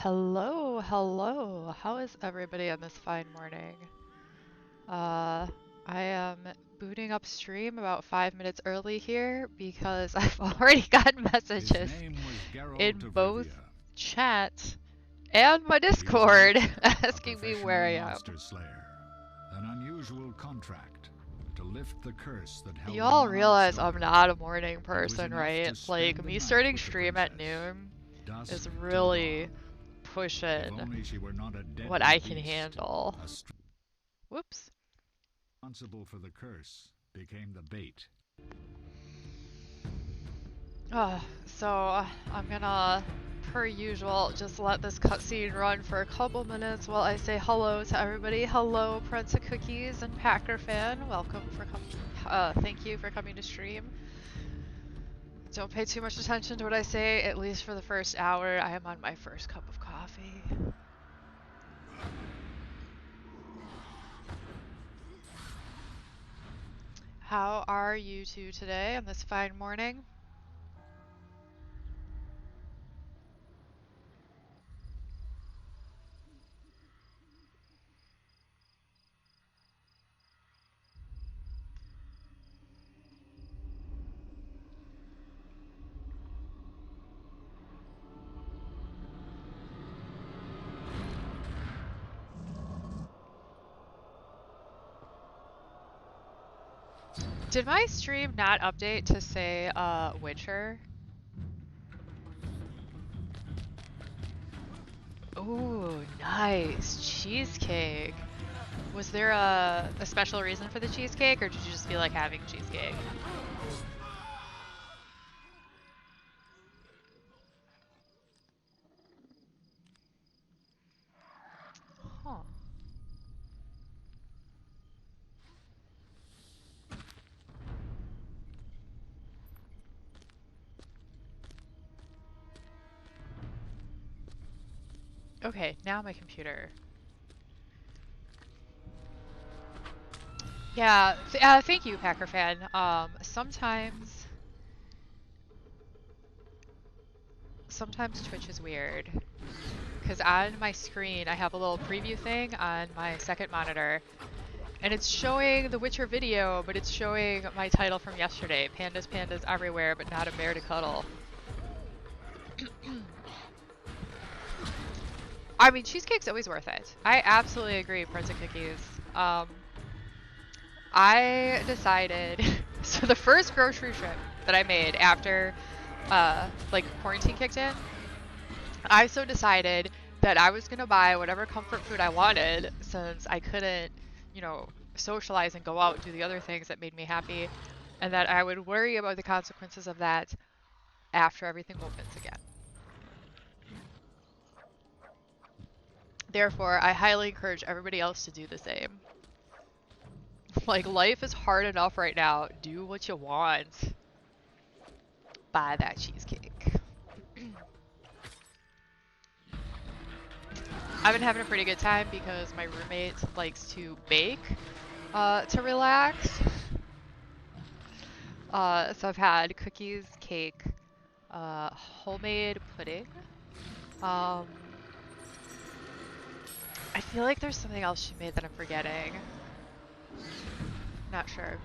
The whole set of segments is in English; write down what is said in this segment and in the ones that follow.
Hello, hello. How is everybody on this fine morning? I am booting up stream about 5 minutes early here because I've already gotten messages in both chat and my Discord asking me where I am. An unusual contract to lift the curse that held Y'all realize I'm not a morning person, right? Like, me starting stream at noon is really pushing what I can handle. Whoops. Responsible for the curse became the bait. So I'm gonna, per usual, just let this cutscene run for a couple minutes while I say hello to everybody. Hello, Prince of Cookies and Packer fan. Welcome for coming. Thank you for coming to stream. Don't pay too much attention to what I say, at least for the first hour. I am on my first cup of coffee. How are you two today on this fine morning? Did my stream not update to say, Witcher? Ooh, nice. Cheesecake. Was there a special reason for the cheesecake, or did you just feel like having cheesecake? Huh. Okay, now my computer. Yeah, thank you, Packer fan. Sometimes Twitch is weird. Because on my screen, I have a little preview thing on my second monitor. And it's showing the Witcher video, but it's showing my title from yesterday. Pandas, pandas everywhere, but not a bear to cuddle. I mean, cheesecake's always worth it. I absolutely agree, Prince of Cookies. I decided, so the first grocery trip that I made after, like, quarantine kicked in, I so decided that I was gonna buy whatever comfort food I wanted since I couldn't, socialize and go out and do the other things that made me happy, and that I would worry about the consequences of that after everything opens again. Therefore, I highly encourage everybody else to do the same. Like, life is hard enough right now. Do what you want. Buy that cheesecake. I've been having a pretty good time because my roommate likes to bake to relax. So I've had cookies, cake, homemade pudding. I feel like there's something else she made that I'm forgetting. Not sure.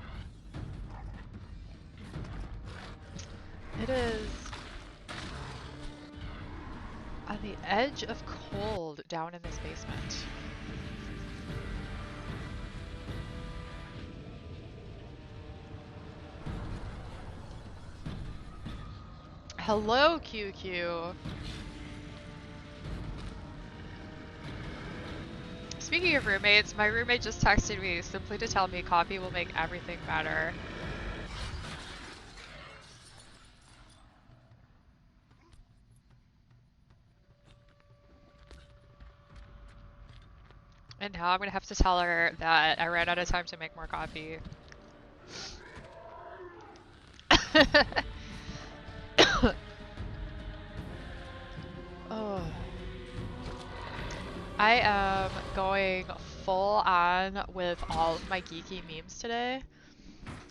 It is on the edge of cold down in this basement. Hello, QQ. Speaking of roommates, my roommate just texted me simply to tell me coffee will make everything better. And now I'm gonna have to tell her that I ran out of time to make more coffee. Oh. I am going full on with all of my geeky memes today.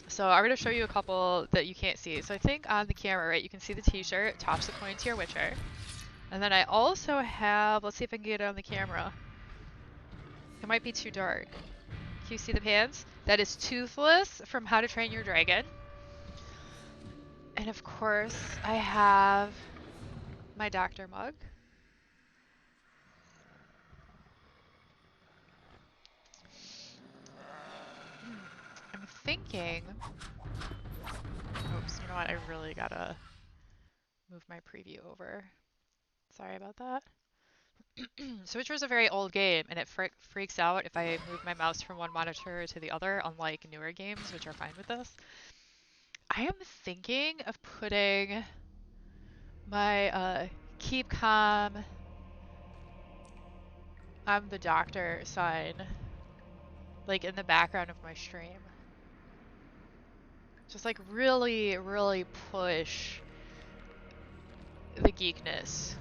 So I'm going to show you a couple that you can't see. So I think on the camera, right, you can see the t-shirt, toss the coin to your Witcher. And then I also have, let's see if I can get it on the camera. It might be too dark. Can you see the pants? That is Toothless from How to Train Your Dragon. And of course, I have my doctor mug. I'm thinking... Oops, you know what? I really gotta move my preview over. Sorry about that. Switcher is a very old game, and it freaks out if I move my mouse from one monitor to the other, unlike newer games, which are fine with this. I am thinking of putting my keep calm, I'm the doctor sign, like in the background of my stream. Just like really, really push the geekness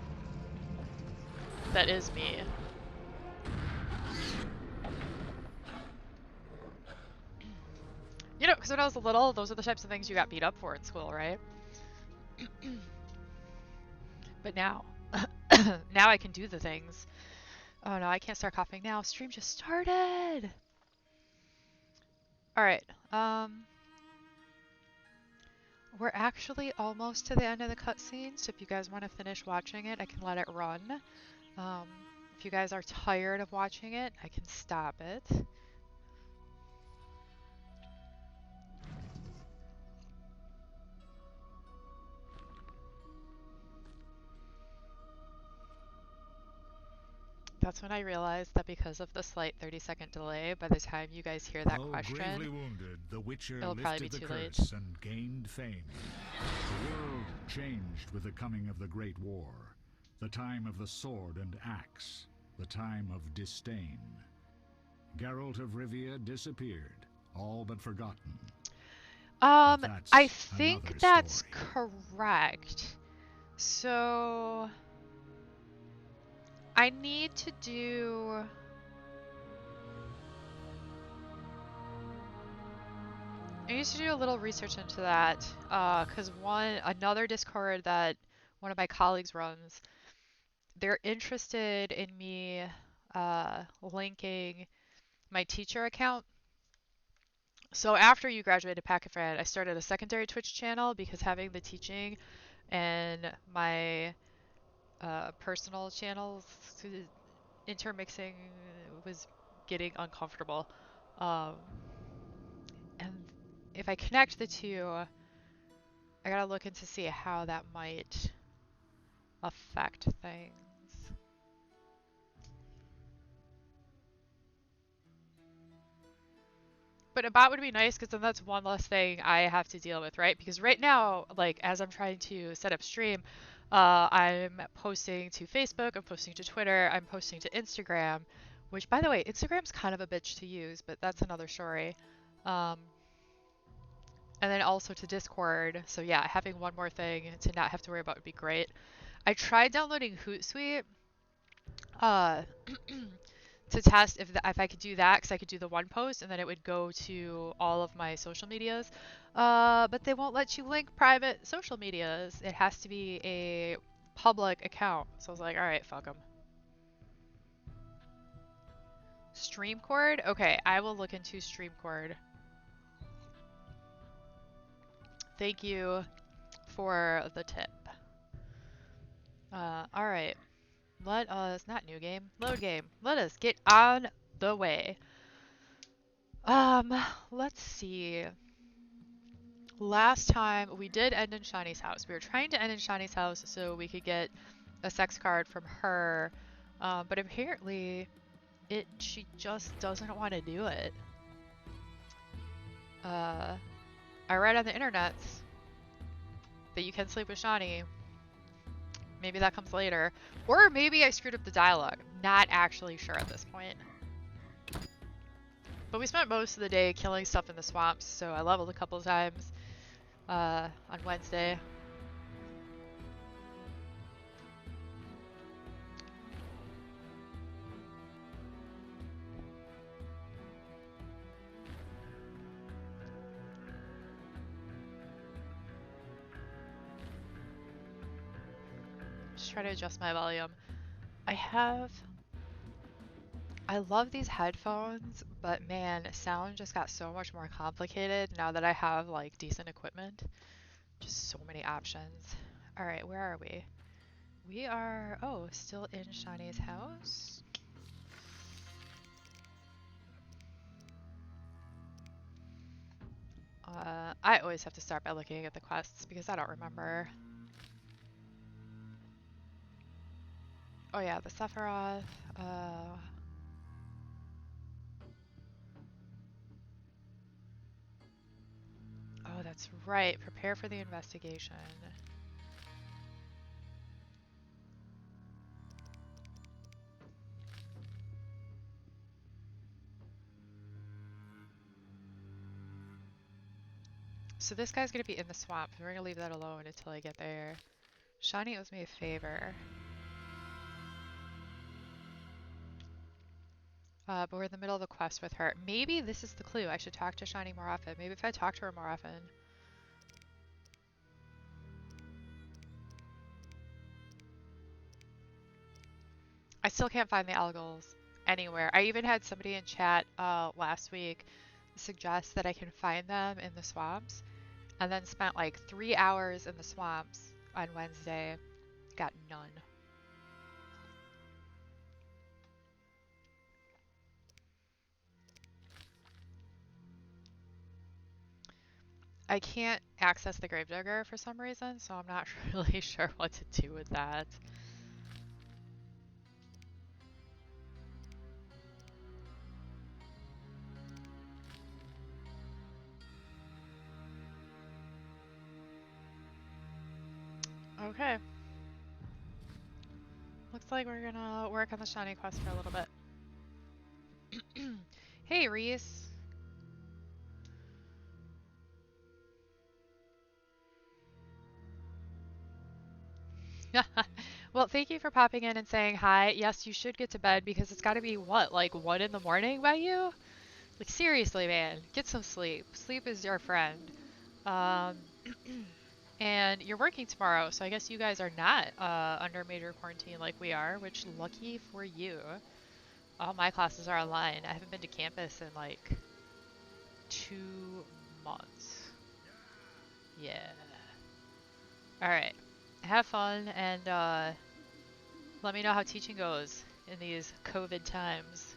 that is me. You know, because when I was little, those are the types of things you got beat up for in school, right? But now, now I can do the things. Oh no, I can't start coughing now. Stream just started! Alright, we're actually almost to the end of the cutscene, so if you guys want to finish watching it, I can let it run. If you guys are tired of watching it, I can stop it. That's when I realized that because of the slight 30-second delay, by the time you guys hear that question, gravely wounded, the Witcher it'll probably be lifted the too late. curse and gained fame. The world changed with the coming of the Great War, the time of the sword and axe, the time of disdain. Geralt of Rivia disappeared, all but forgotten. I think that's correct. So I need to do... I used to do a little research into that, because another Discord that one of my colleagues runs, they're interested in me linking my teacher account. So after you graduated Pakistan, I started a secondary Twitch channel because having the teaching and my personal channels intermixing was getting uncomfortable. And if I connect the two, I gotta look into see how that might affect things. But a bot would be nice because then that's one less thing I have to deal with, right? Because right now, like as I'm trying to set up stream, I'm posting to Facebook, I'm posting to Twitter, I'm posting to Instagram, which by the way, Instagram's kind of a bitch to use, but that's another story. And then also to Discord. So yeah, having one more thing to not have to worry about would be great. I tried downloading Hootsuite to test if I could do that, because I could do the one post and then it would go to all of my social medias. But they won't let you link private social medias. It has to be a public account. So I was like, all right, fuck them. Streamcord? Okay, I will look into Streamcord. Thank you for the tip. Alright. Let us, not new game, load game. Let us get on the way. Let's see. Last time we did end in Shani's house. We were trying to end in Shani's house so we could get a sex card from her. But apparently she just doesn't want to do it. I read on the internet that you can sleep with Shani. Maybe that comes later. Or maybe I screwed up the dialogue. Not actually sure at this point. But we spent most of the day killing stuff in the swamps, so I leveled a couple times on Wednesday. try to adjust my volume. I love these headphones, but man, sound just got so much more complicated now that I have like decent equipment. Just so many options. All right, where are we? We are, oh, still in Shani's house. I always have to start by looking at the quests because I don't remember. Oh yeah, the Sephiroth. Oh, that's right. Prepare for the investigation. So this guy's gonna be in the swamp. We're gonna leave that alone until I get there. Shani owes me a favor. But we're in the middle of a quest with her. Maybe this is the clue. I should talk to Shani more often. Maybe if I talk to her more often. I still can't find the algals anywhere. I even had somebody in chat last week suggest that I can find them in the swamps, and then spent like 3 hours in the swamps on Wednesday. Got none. I can't access the Gravedigger for some reason, so I'm not really sure what to do with that. Okay. Looks like we're gonna work on the Shiny quest for a little bit. Hey, Reese. Well, thank you for popping in and saying hi. Yes, you should get to bed because it's got to be what, like 1 in the morning by you? Like seriously, man, get some sleep. Sleep is your friend. Um, and you're working tomorrow, so I guess you guys are not under major quarantine like we are, which lucky for you. All my classes are online. I haven't been to campus in like 2 months. Yeah. All right. Have fun and let me know how teaching goes in these COVID times.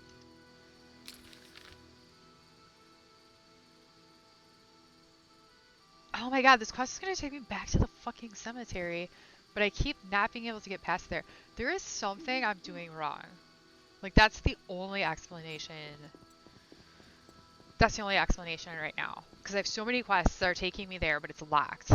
Oh my god, this quest is gonna take me back to the fucking cemetery, but I keep not being able to get past there. There is something I'm doing wrong. Like, that's the only explanation. That's the only explanation right now. Because I have so many quests that are taking me there, but it's locked.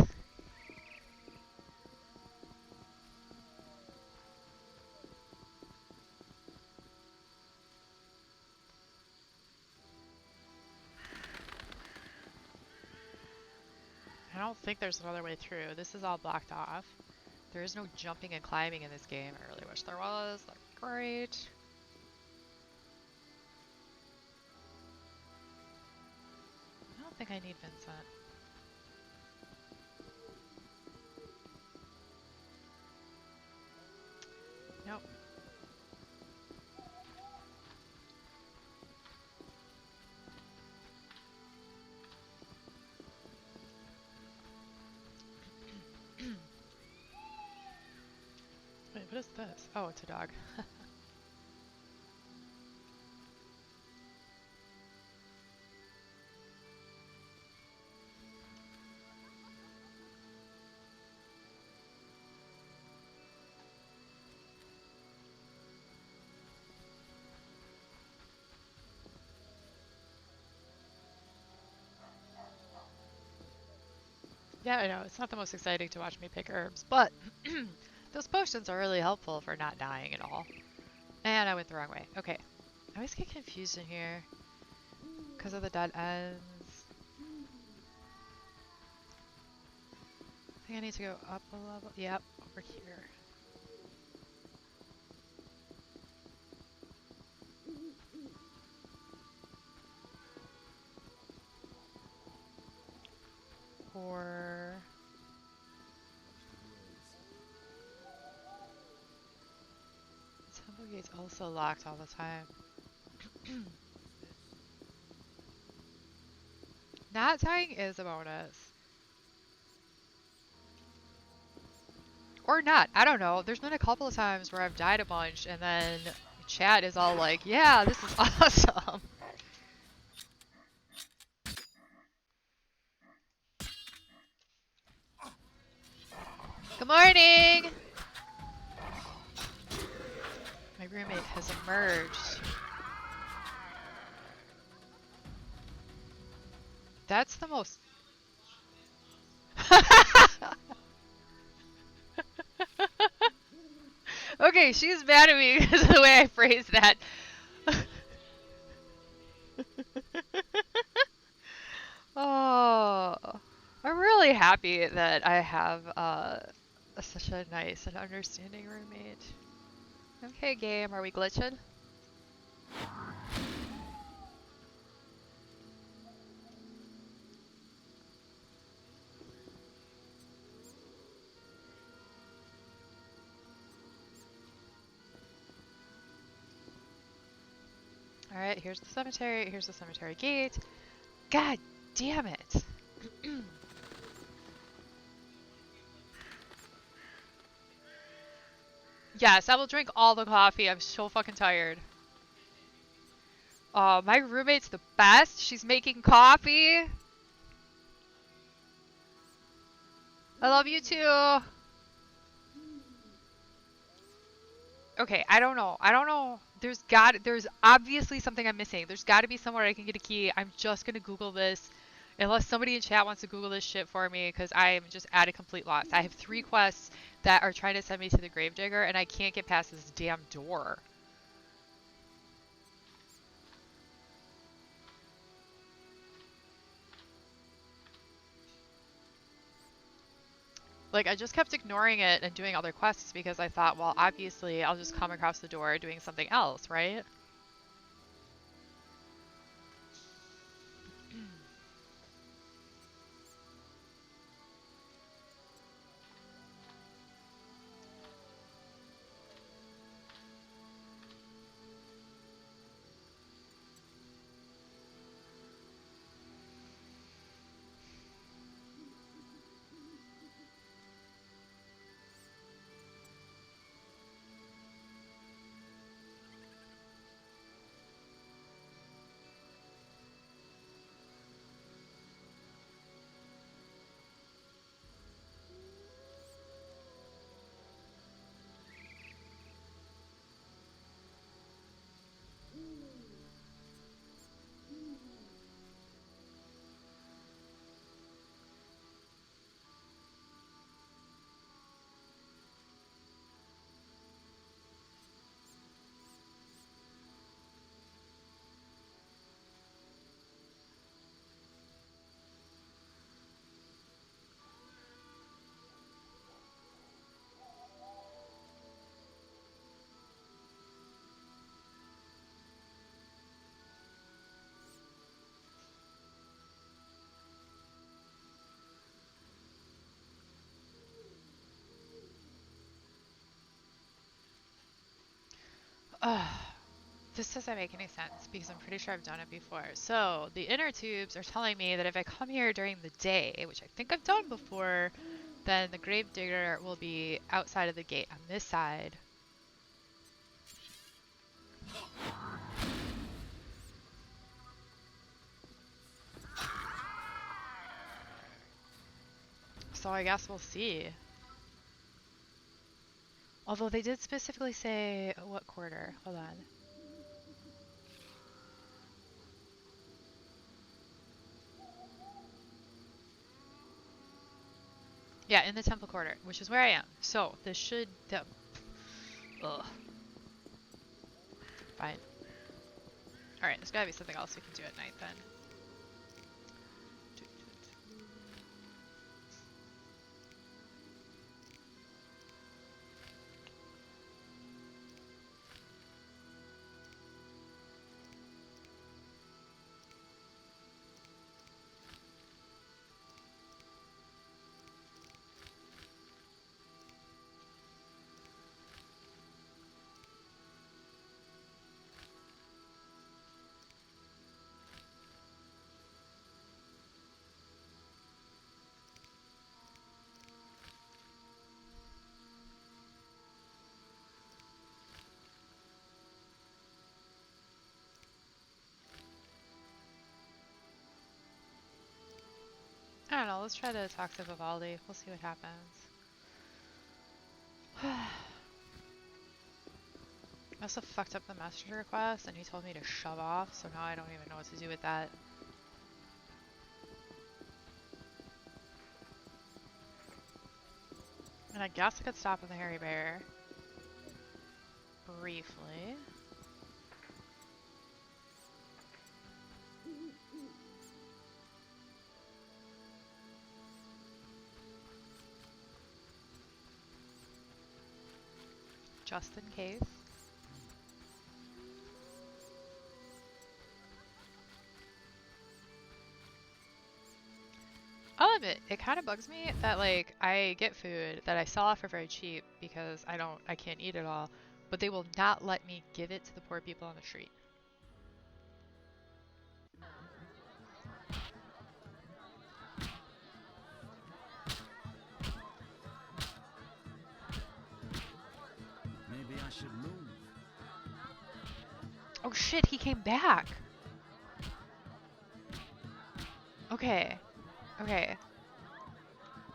I don't think there's another way through. This is all blocked off. There is no jumping and climbing in this game. I really wish there was. That'd be great. I don't think I need Vincent. Nope. Wait, what is this? Oh, it's a dog. Yeah, I know, it's not the most exciting to watch me pick herbs, but those potions are really helpful for not dying at all. And I went the wrong way. Okay. I always get confused in here because of the dead ends. I think I need to go up a level. Yep, over here. Or... gate's also locked all the time. Not tying is a bonus. Or not. I don't know. There's been a couple of times where I've died a bunch and then chat is all like, yeah, this is awesome. Good morning! My roommate has emerged. That's the most... Okay, she's mad at me because of the way I phrased that. Oh, I'm really happy that I have such a nice and understanding roommate. Okay, game, are we glitching? Alright, here's the cemetery gate. God damn it! Yes, I will drink all the coffee, I'm so fucking tired. Oh, my roommate's the best, she's making coffee! I love you too! Okay, I don't know. There's obviously something I'm missing. There's gotta be somewhere I can get a key. I'm just gonna Google this. Unless somebody in chat wants to Google this shit for me, because I am just at a complete loss. I have 3 quests that are trying to send me to the Gravedigger, and I can't get past this damn door. Like, I just kept ignoring it and doing other quests because I thought, well, obviously, I'll just come across the door doing something else, right? Ugh. This doesn't make any sense because I'm pretty sure I've done it before. So the inner tubes are telling me that if I come here during the day, which I think I've done before, then the Gravedigger will be outside of the gate on this side. So I guess we'll see. Although they did specifically say what quarter. Hold on. Yeah, in the temple quarter, which is where I am. So this should... Ugh. Fine. Alright, there's gotta be something else we can do at night then. don't know. Let's try to talk to Vivaldi. We'll see what happens. I also fucked up the message request and he told me to shove off, so now I don't even know what to do with that. And I guess I could stop with the hairy bear. Briefly. Just in case. I'll admit, it kind of bugs me that like I get food that I sell off for very cheap because I can't eat it all, but they will not let me give it to the poor people on the street. Maybe I should move. Oh shit, he came back. Okay. Okay.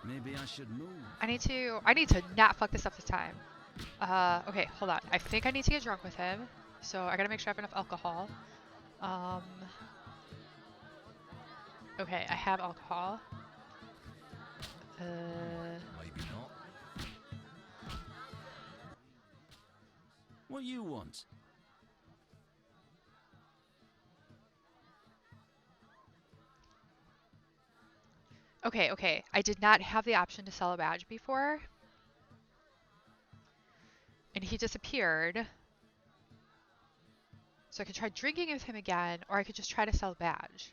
Maybe I should move. I need to not fuck this up this time. Okay, hold on. I think I need to get drunk with him. So I gotta make sure I have enough alcohol. Okay, I have alcohol. Maybe not. What you want? Okay, okay. I did not have the option to sell a badge before. And he disappeared. So I could try drinking with him again, or I could just try to sell a badge.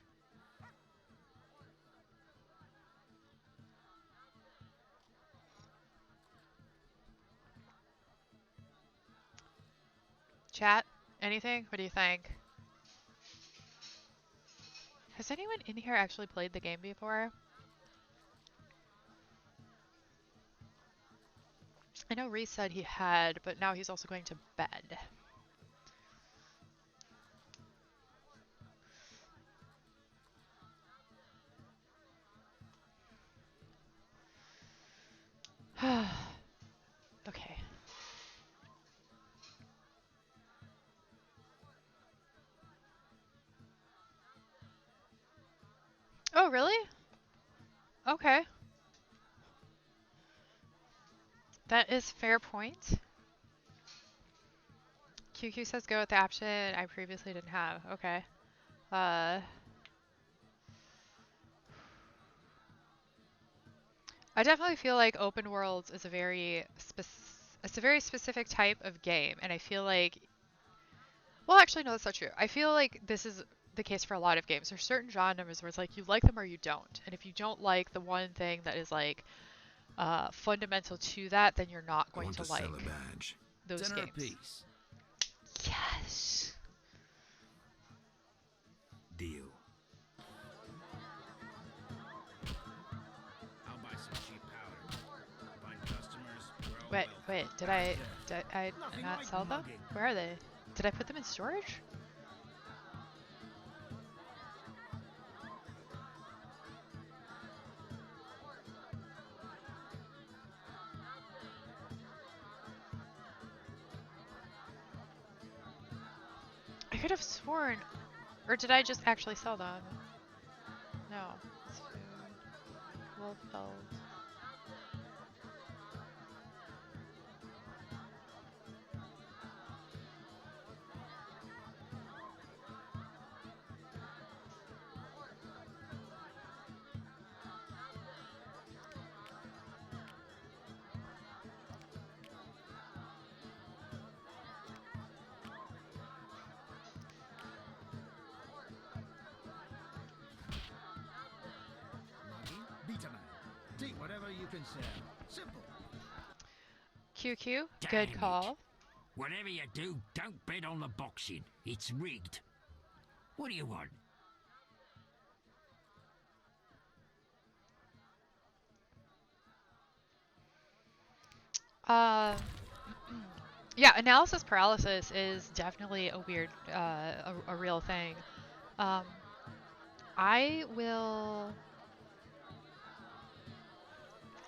Chat? Anything? What do you think? Has anyone in here actually played the game before? I know Reese said he had, but now he's also going to bed. Okay. Oh, really? Okay. That is fair point. QQ says go with the option I previously didn't have. Okay. I definitely feel like open worlds is a very specific type of game, and I feel like, well, actually, no, that's not true. I feel like this is the case for a lot of games. There's certain genres where it's like you like them or you don't, and if you don't like the one thing that is like fundamental to that, then you're not going to like sell a badge. those Tenner games. apiece. Yes. Deal. I'll buy some cheap powder. Find customers. Wait, did I not sell them? Where are they? Did I put them in storage? I could have sworn, or did I just actually sell them? No. It's food. Wolfeld. Take whatever you can sell. Simple. QQ, Damn good it. call. Whatever you do, don't bet on the boxing. It's rigged. What do you want? Yeah, analysis paralysis is definitely a weird, a real thing. I will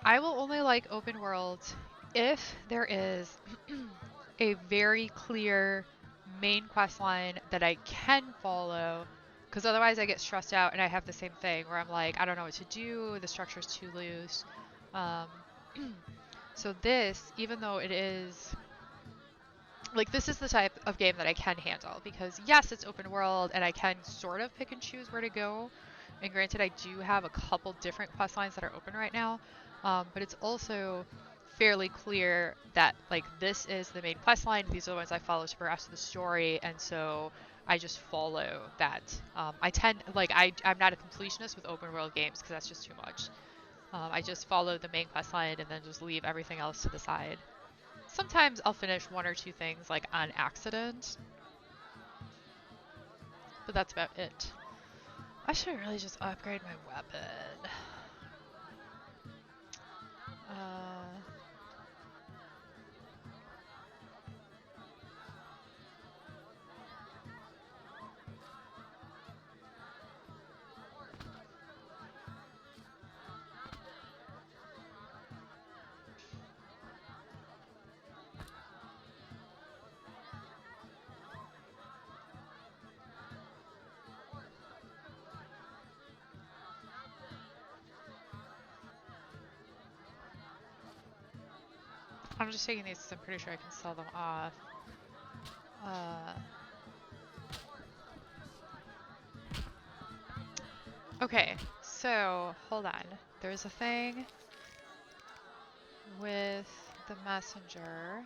I will only like open world if there is a very clear main quest line that I can follow, because otherwise I get stressed out and I have the same thing where I'm like, I don't know what to do, the structure's too loose. Um, so this, even though it is, like, this is the type of game that I can handle, because yes, it's open world and I can sort of pick and choose where to go. And granted, I do have a couple different quest lines that are open right now, but it's also fairly clear that, like, this is the main quest line, these are the ones I follow to progress the story, and so I just follow that. I tend, like, I'm not a completionist with open world games because that's just too much. I just follow the main quest line and then just leave everything else to the side. Sometimes I'll finish one or two things, like, on accident, but that's about it. I should really just upgrade my weapon. I'm just taking these because I'm pretty sure I can sell them off. Okay, so hold on. There's a thing with the messenger.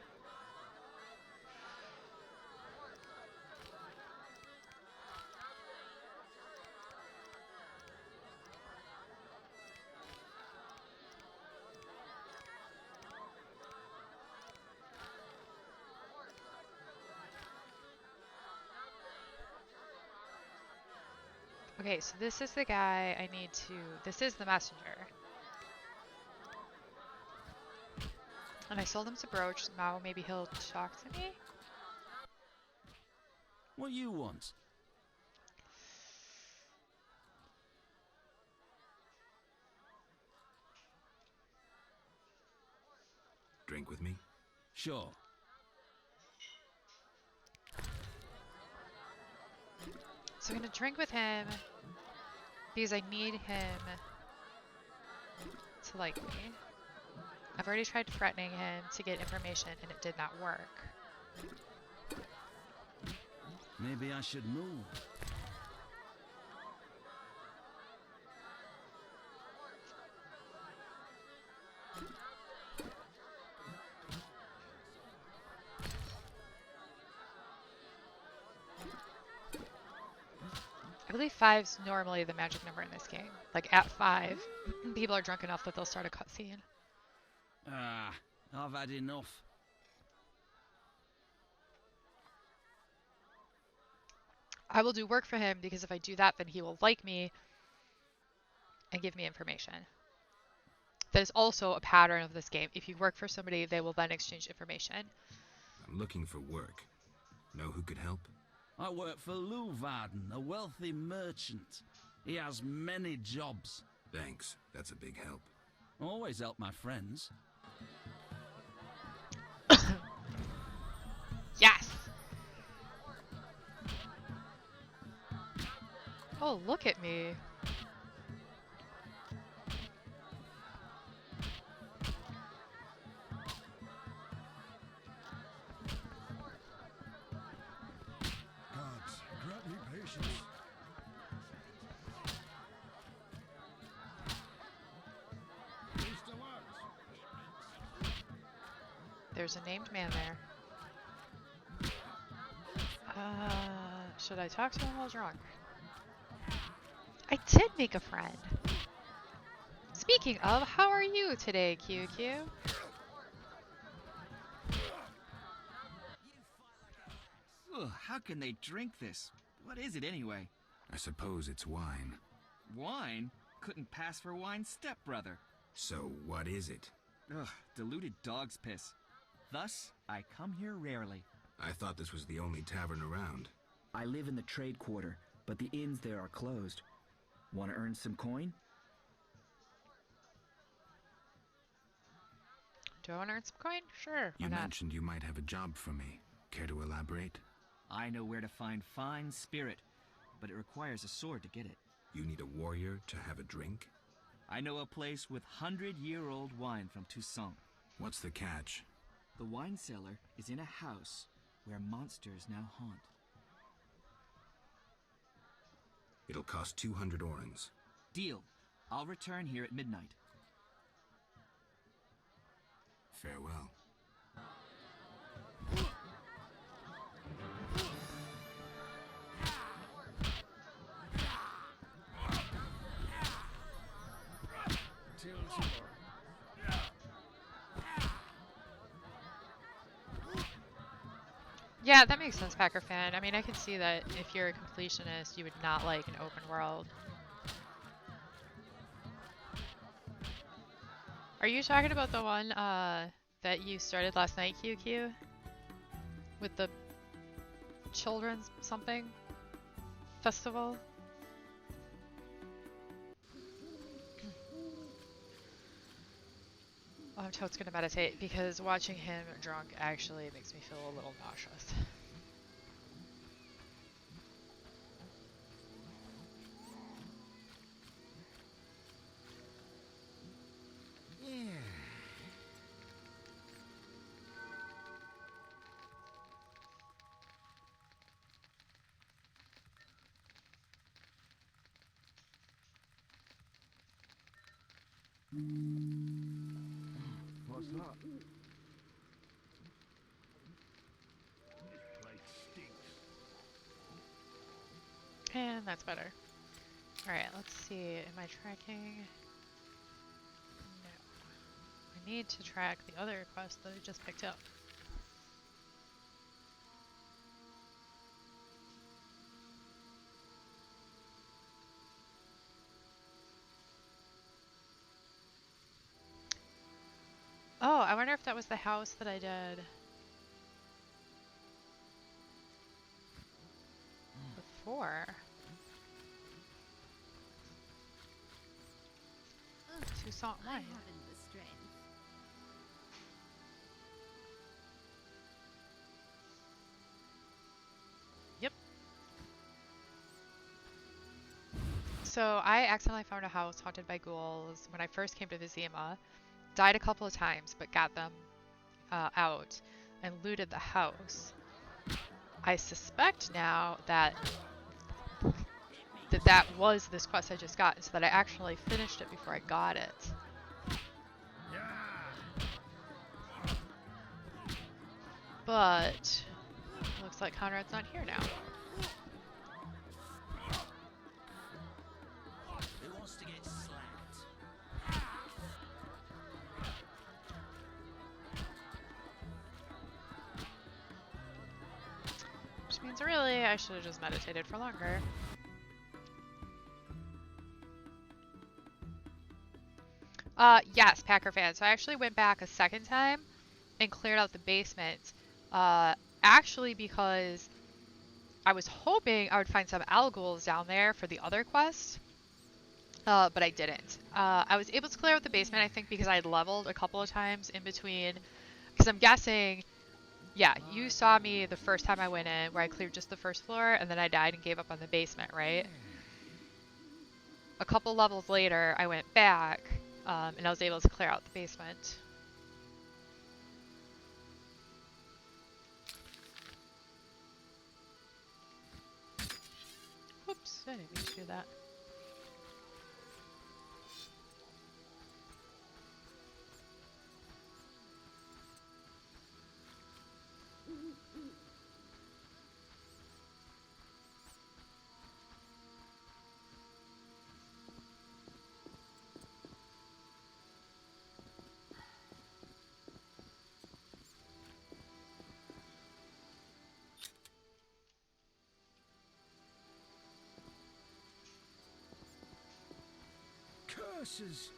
Okay, so this is the guy I need to... This is the messenger. And I sold him to Brooch, so now maybe he'll talk to me? What you want? Drink with me? Sure. So I'm gonna drink with him because I need him to like me. I've already tried threatening him to get information and it did not work. Maybe I should move. I believe 5's normally the magic number in this game. Like, at 5, people are drunk enough that they'll start a cutscene. Ah, I've had enough. I will do work for him because if I do that, then he will like me and give me information. That is also a pattern of this game. If you work for somebody, they will then exchange information. I'm looking for work. Know who could help? I work for Leuwarden, a wealthy merchant. He has many jobs. Thanks. That's a big help. Always help my friends. Yes! Oh, look at me. Gods, grant me patience. There's a named man there. Should I talk to him while drunk? I did make a friend. Speaking of, how are you today, QQ? Ugh, how can they drink this? What is it anyway? I suppose it's wine. Wine? Couldn't pass for wine, stepbrother. So, what is it? Ugh, diluted dog's piss. Thus, I come here rarely. I thought this was the only tavern around. I live in the trade quarter, but the inns there are closed. Want to earn some coin? Do I want to earn some coin? Sure, why You not? mentioned you might have a job for me. Care to elaborate? I know where to find fine spirit, but it requires a sword to get it. You need a warrior to have a drink? I know a place with 100-year-old wine from Toussaint. What's the catch? The wine cellar is in a house where monsters now haunt. It'll cost 200 orens. Deal. I'll return here at midnight. Farewell. Yeah, that makes sense, Packer fan. I mean, I can see that if you're a completionist, you would not like an open world. Are you talking about the one that you started last night, QQ? With the children's something festival? Oh, I'm Toad's gonna meditate because watching him drunk actually makes me feel a little nauseous. What's that? And that's better. Alright, let's see. Am I tracking? No. I need to track the other quest that I just picked up. Oh, I wonder if that was the house that I did before. Toussaint I wine. haven't the strength. Yep. So I accidentally found a house haunted by ghouls when I first came to Vizima. Died a couple of times, but got them out and looted the house. I suspect now that that was this quest I just got, so that I actually finished it before I got it. But looks like Conrad's not here now. Who wants to get slapped? Which means really I should have just meditated for longer. Yes, Packer fan. So I actually went back a second time and cleared out the basement. Actually because I was hoping I would find some Alghouls down there for the other quest. But I didn't. I was able to clear out the basement, I think, because I had leveled a couple of times in between. Because I'm guessing, yeah, you saw me the first time I went in, where I cleared just the first floor, and then I died and gave up on the basement, right? A couple levels later, I went back, and I was able to clear out the basement. Whoops, I didn't mean to do that. Curses!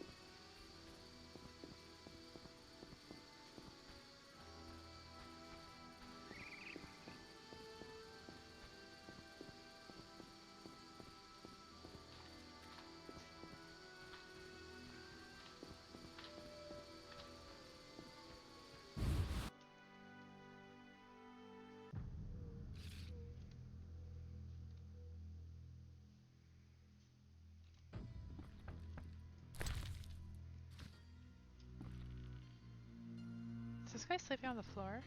this guy sleeping on the floor?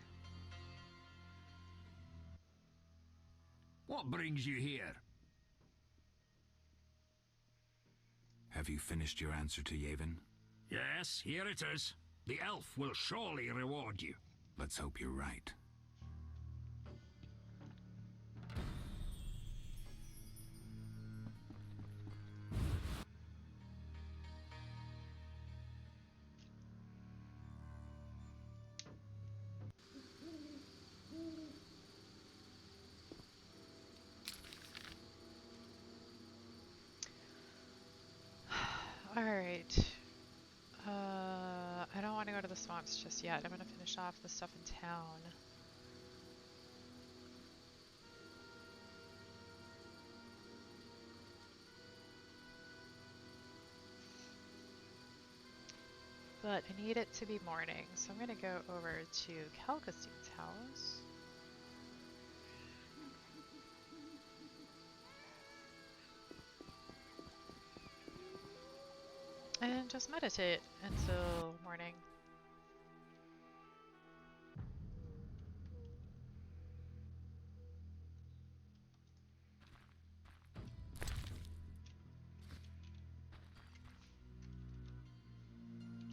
What brings you here? Have you finished your answer to Yavin? Yes, here it is. The elf will surely reward you. Let's hope you're right. Alright. I don't want to go to the swamps just yet. I'm going to finish off the stuff in town. But I need it to be morning, so I'm going to go over to Calcastine's house. And just meditate until morning.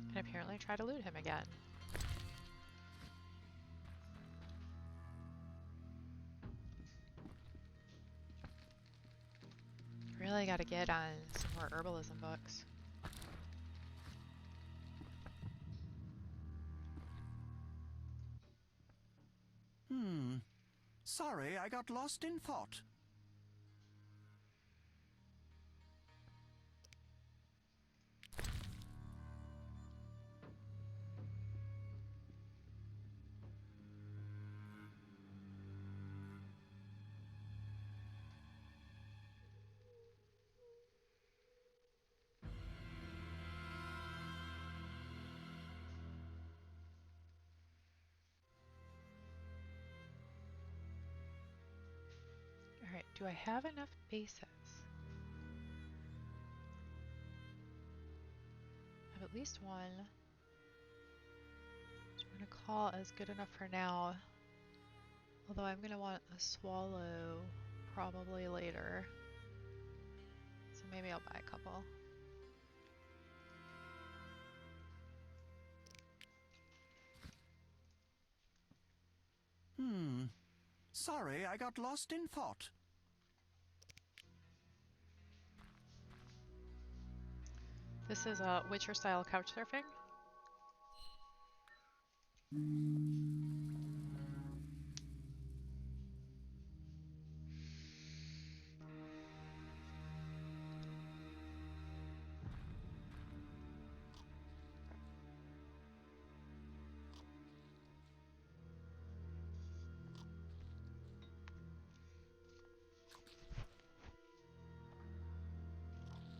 And apparently try to loot him again. Really gotta get on some more herbalism books. Sorry, I got lost in thought. Alright, do I have enough bases? I have at least one. Which I'm going to call as good enough for now. Although I'm going to want a swallow probably later. So maybe I'll buy a couple. Sorry, I got lost in thought. This is Witcher style couch surfing.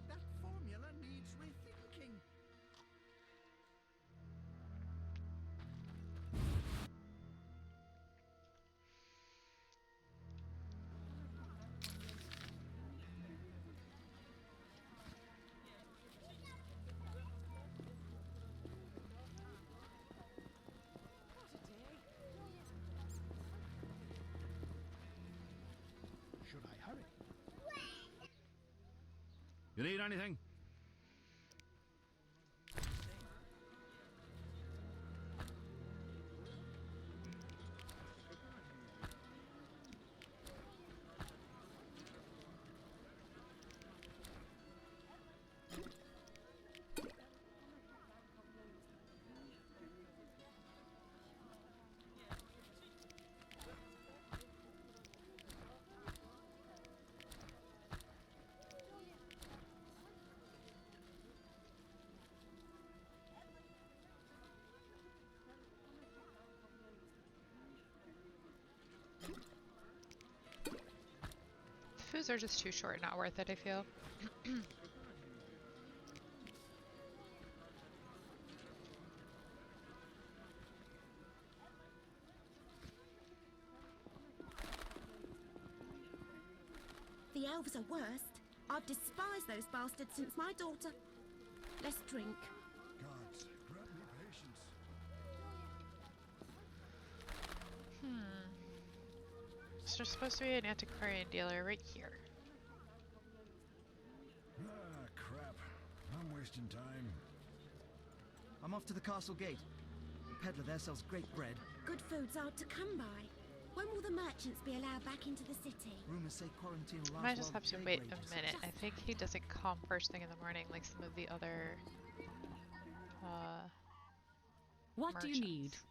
That formula needs rethinking. Should I hurry? You need anything? Foods are just too short, not worth it, I feel. The elves are worst. I've despised those bastards since my daughter. Let's drink. Gods, grant me patience. there's supposed to be an antiquarian dealer right here. Ah, crap. I'm wasting time. I'm off to the castle gate. The peddler there sells great bread. Good food's hard to come by. When will the merchants be allowed back into the city? Rumors say quarantine will I last might just while have the to plague wait rages. a minute. I think he doesn't come first thing in the morning like some of the other What do you need? merchants.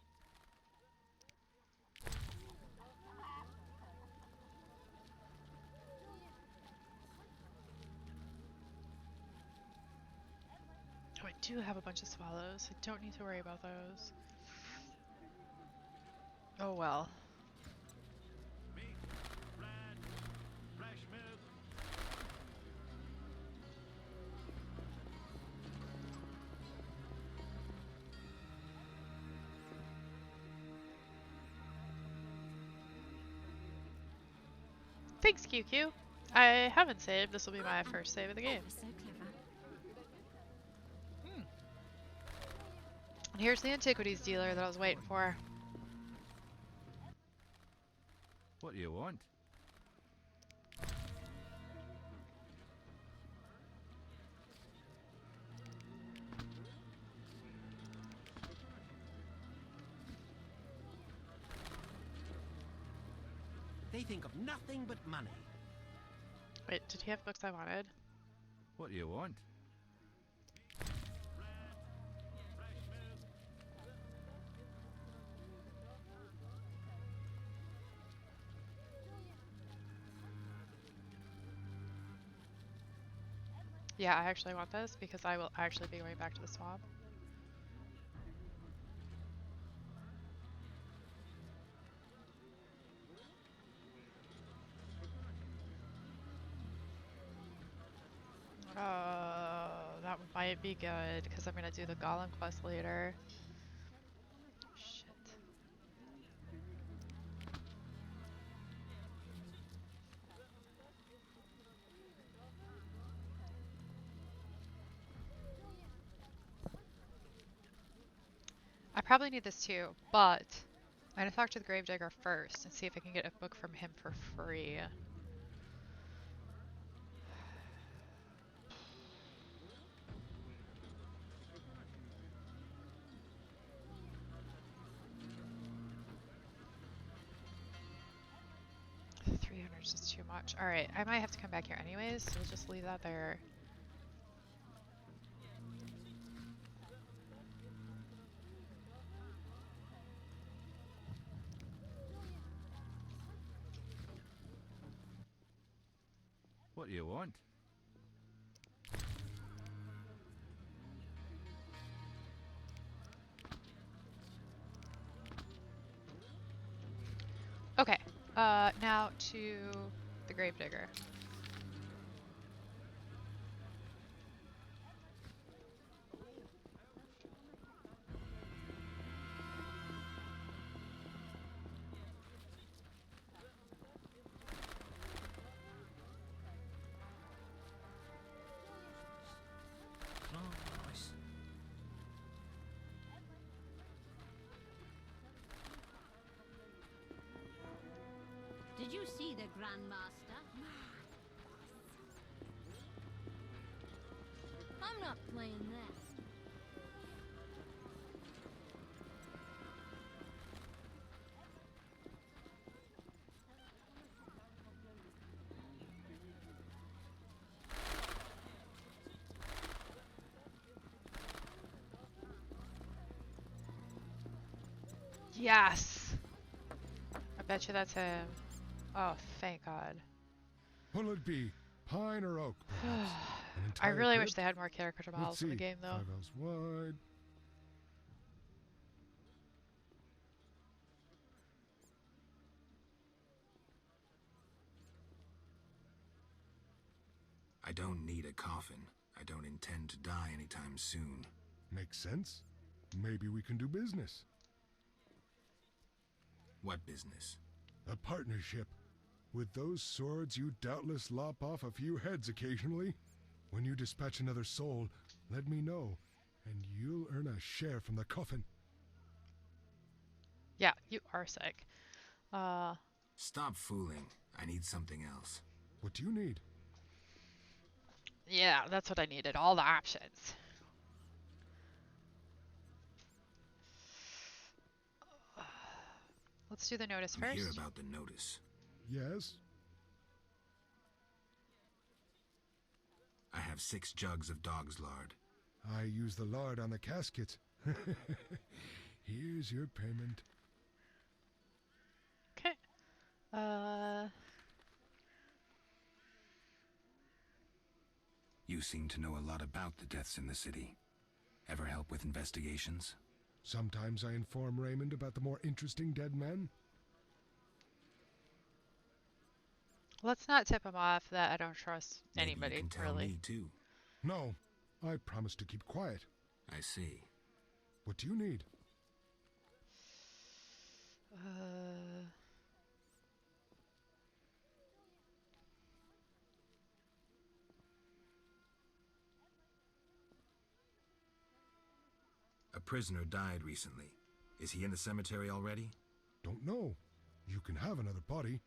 Oh, I do have a bunch of swallows. I don't need to worry about those. Oh well. Meat, bread, fresh milk. Thanks, QQ. I haven't saved. This will be my first save of the game. Ever so clever. And here's the antiquities dealer that I was waiting for. What do you want? They think of nothing but money. Wait, did he have books I wanted? What do you want? Yeah, I actually want this because I will actually be going back to the swamp. That might be good because I'm gonna do the Golem quest later. Shit. I probably need this too, but I'm gonna talk to the Gravedigger first and see if I can get a book from him for free. $300 is too much. Alright, I might have to come back here anyways, so we'll just leave that there. What do you want? Okay, now to the Gravedigger. Oh, nice. Did you see the Grandmaster? I'm not playing that. Yes! I bet you that's him. Oh, thank God. Will it be pine or oak, perhaps? An I entire really crib? wish they had more character Let's models in the see. game, though. 5 ells wide. I don't need a coffin. I don't intend to die anytime soon. Makes sense. Maybe we can do business. What business? A partnership. With those swords, you doubtless lop off a few heads occasionally. When you dispatch another soul, let me know, and you'll earn a share from the coffin. Yeah, you are sick. Stop fooling. I need something else. What do you need? Yeah, that's what I needed. All the options. Let's do the notice I'm first. here about the notice. Yes? I have 6 jugs of dog's lard. I use the lard on the casket. Here's your payment. Okay. You seem to know a lot about the deaths in the city. Ever help with investigations? Sometimes I inform Raymond about the more interesting dead men. Let's not tip him off that I don't trust Maybe anybody, you can tell really. me too. No, I promise to keep quiet. I see. What do you need? A prisoner died recently. Is he in the cemetery already? Don't know. You can have another body.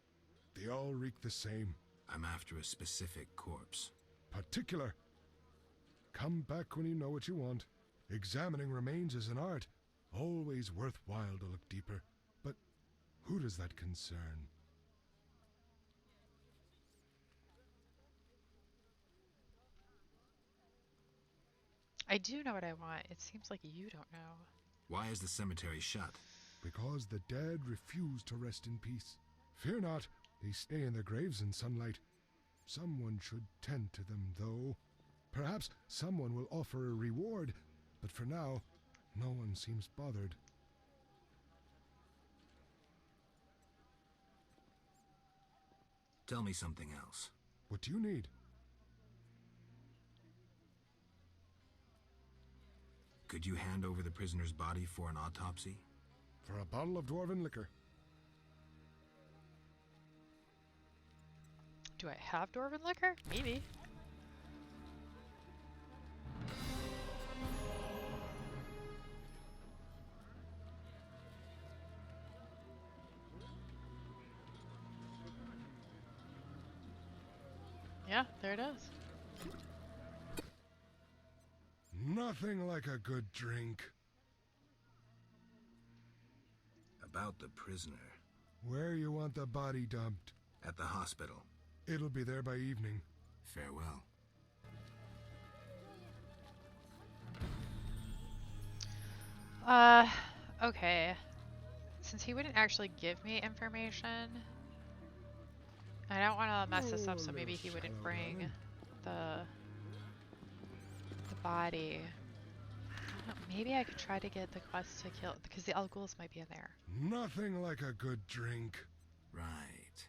They all reek the same. I'm after a specific corpse. Particular. Come back when you know what you want. Examining remains is an art. Always worthwhile to look deeper. But who does that concern? I do know what I want. It seems like you don't know. Why is the cemetery shut? Because the dead refuse to rest in peace. Fear not, they stay in their graves in sunlight. Someone should tend to them, though. Perhaps someone will offer a reward, but for now, no one seems bothered. Tell me something else. What do you need? Could you hand over the prisoner's body for an autopsy? For a bottle of dwarven liquor. Do I have dwarven liquor? Maybe. Yeah, there it is. Nothing like a good drink. About the prisoner. Where you want the body dumped? At the hospital. It'll be there by evening. Farewell. Okay. Since he wouldn't actually give me information, I don't want to mess this up, so maybe he wouldn't bring the body. I don't know, maybe I could try to get the quest to kill, because the Al-Ghouls might be in there. Nothing like a good drink. Right.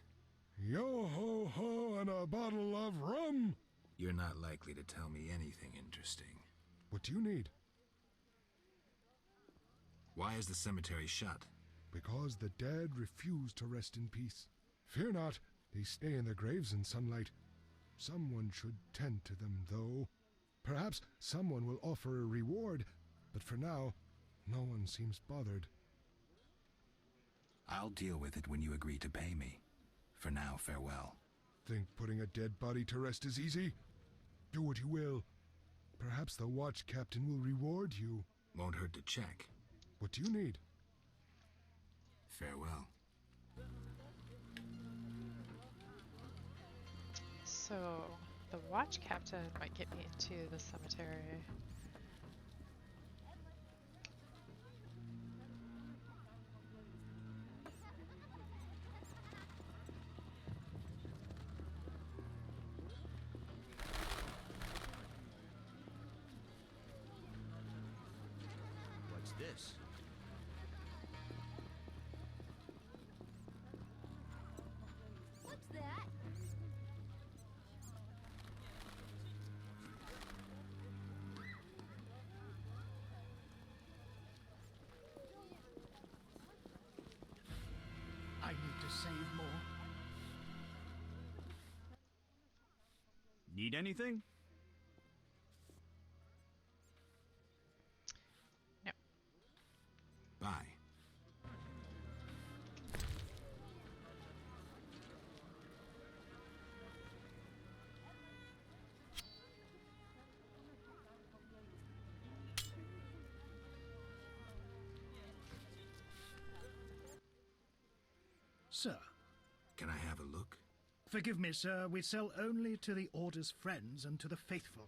Yo-ho-ho and a bottle of rum. You're not likely to tell me anything interesting. What do you need? Why is the cemetery shut? Because the dead refuse to rest in peace. Fear not, they stay in their graves in sunlight. Someone should tend to them, though. Perhaps someone will offer a reward, but for now, no one seems bothered. I'll deal with it when you agree to pay me. For now, farewell. Think putting a dead body to rest is easy? Do what you will. Perhaps the watch captain will reward you. Won't hurt to check. What do you need? Farewell. So, the watch captain might get me into the cemetery. What's this? What's that? I need to save more. Need anything? No. Bye. Sir. Can I have a look? Forgive me, sir. We sell only to the Order's friends and to the faithful.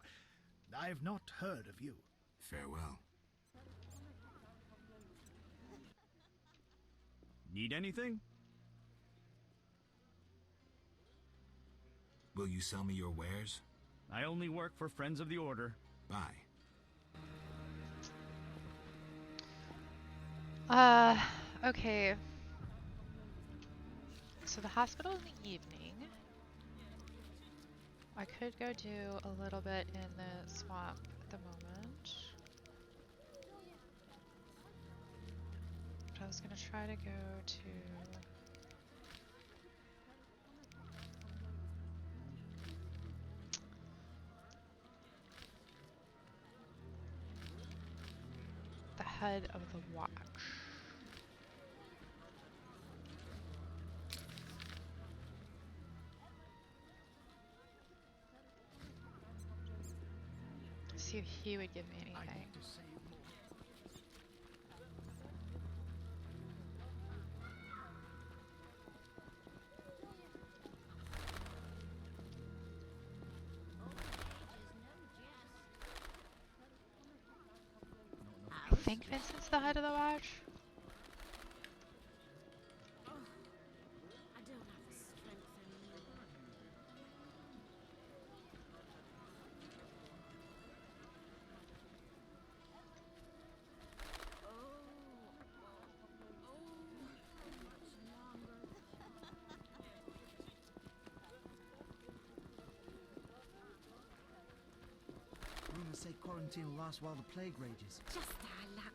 I've not heard of you. Farewell. Need anything? Will you sell me your wares? I only work for Friends of the Order. Bye. Okay. So the hospital in the evening. I could go do a little bit in the swamp at the moment. But I was gonna try to go to the head of the watch. See if he would give me anything. I think Vincent's the head of the watch. I don't have the strength anymore. Rumors say quarantine will last while the plague rages. Just our luck.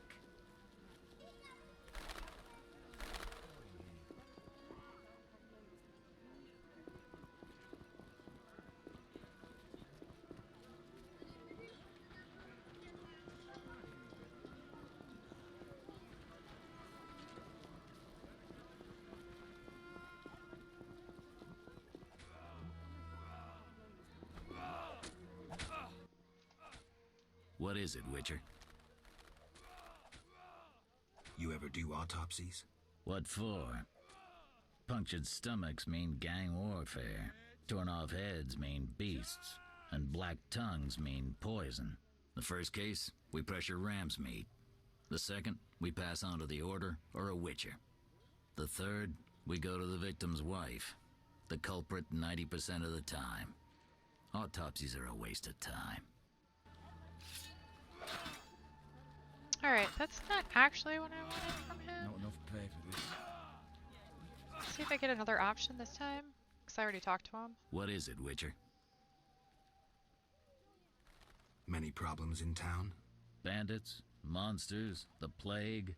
What is it, Witcher? You ever do autopsies? What for? Punctured stomachs mean gang warfare. Torn off heads mean beasts. And black tongues mean poison. The first case, we pressure ram's meat. The second, we pass on to the Order or a Witcher. The third, we go to the victim's wife. The culprit 90% of the time. Autopsies are a waste of time. Alright, that's not actually what I wanted from him. Not enough pay for this. Let's see if I get another option this time. Because I already talked to him. What is it, Witcher? Many problems in town? Bandits, monsters, the plague,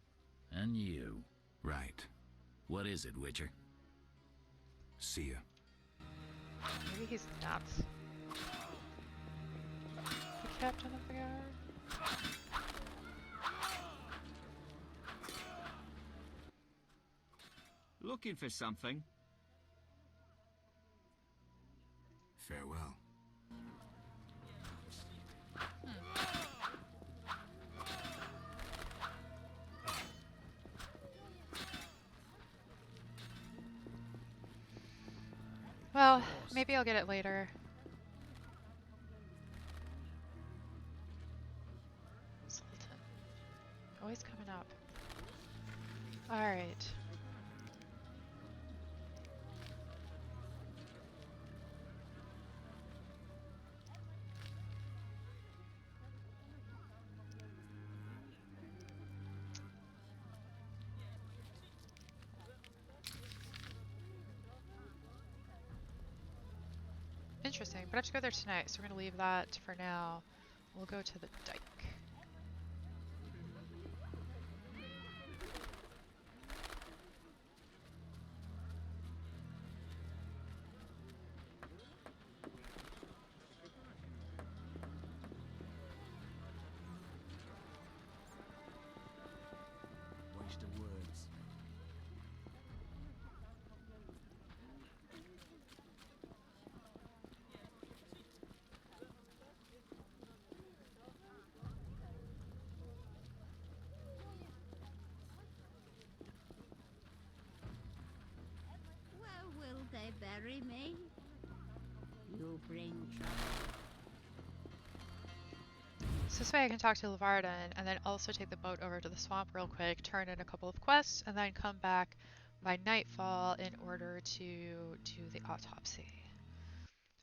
and you. Right. What is it, Witcher? See ya. Maybe he's nuts. The captain of the guard. Looking for something? Farewell. Well, maybe I'll get it later. Sultan. Always coming up. Alright. Interesting, but I have to go there tonight, so we're gonna leave that for now. We'll go to the dike. Waste of words. worry me. You bring trouble. So this way I can talk to Levarden and then also take the boat over to the swamp real quick, turn in a couple of quests, and then come back by nightfall in order to do the autopsy.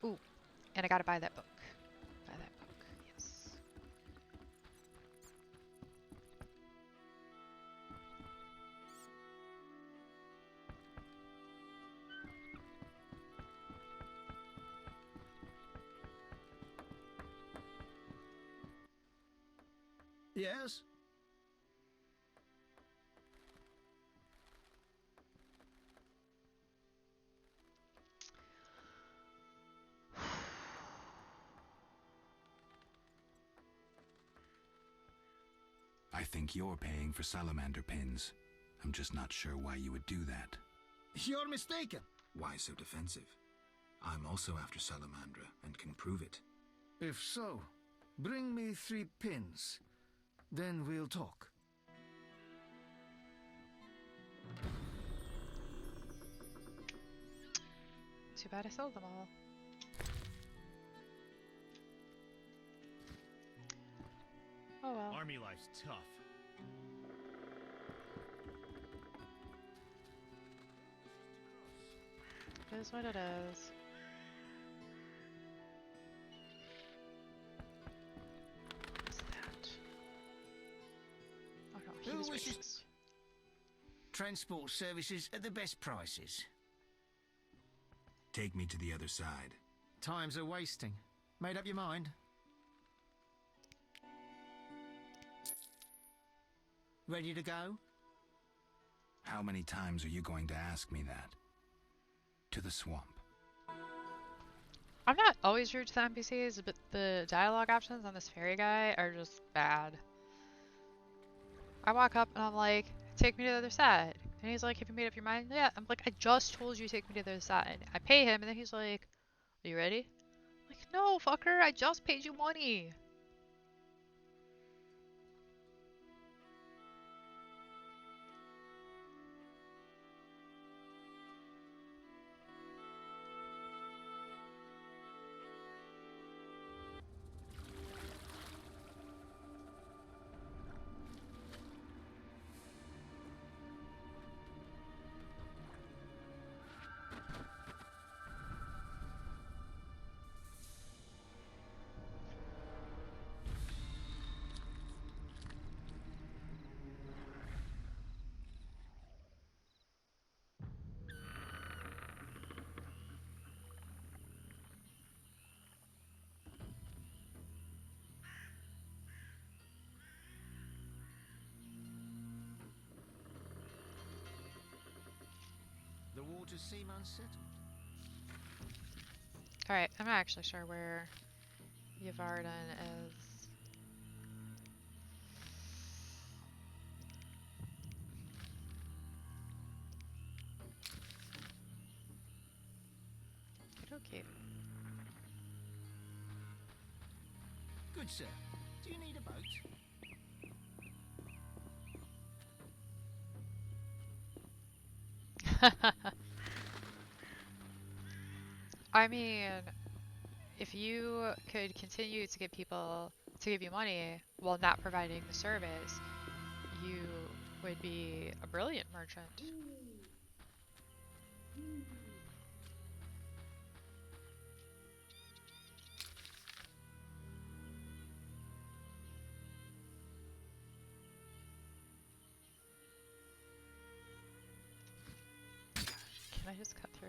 Ooh, and I gotta buy that book. Buy that book, yes. Yes? I think you're paying for salamander pins. I'm just not sure why you would do that. You're mistaken. Why so defensive? I'm also after salamandra and can prove it. If so, bring me 3 pins. Then we'll talk. Too bad I sold them all. Oh well. Army life's tough. It is what it is. What's that? Oh no, he Who was wishes racist. transport services at the best prices? Take me to the other side. Times are wasting. Made up your mind? Ready to go? How many times are you going to ask me that? To the swamp. I'm not always rude to the NPCs, but the dialogue options on this fairy guy are just bad. I walk up and I'm like, take me to the other side. And he's like, have you made up your mind? Yeah. I'm like, I just told you to take me to the other side. I pay him and then he's like, are you ready? I'm like, no, fucker, I just paid you money. The waters seem unsettled. Alright, I'm not actually sure where Yvarden is. Okay. Good sir. Do you need a boat? I mean, if you could continue to get people to give you money while not providing the service, you would be a brilliant merchant. Can I just cut through?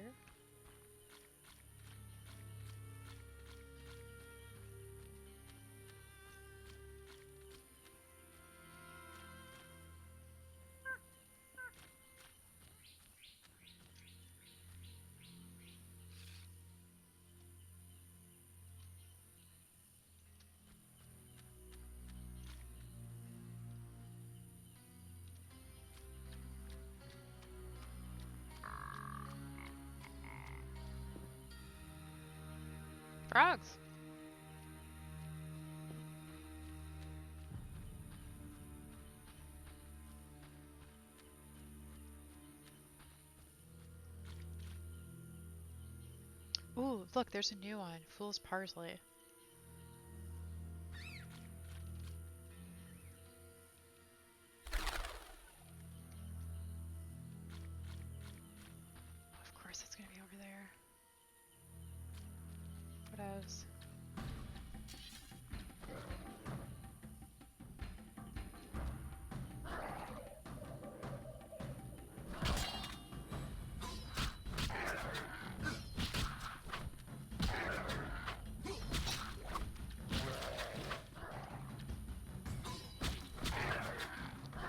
Frogs. look, there's a new one. Fool's Parsley. Of course it's gonna be over there. What else?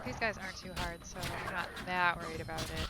These guys aren't too hard, so I'm not that worried about it.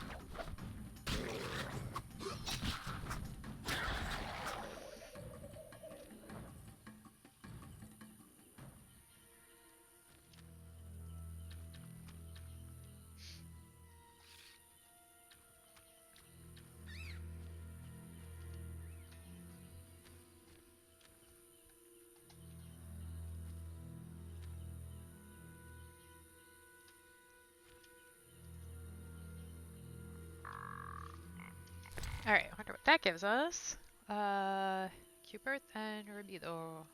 Alright, I wonder what that gives us. Cupid and Rabido.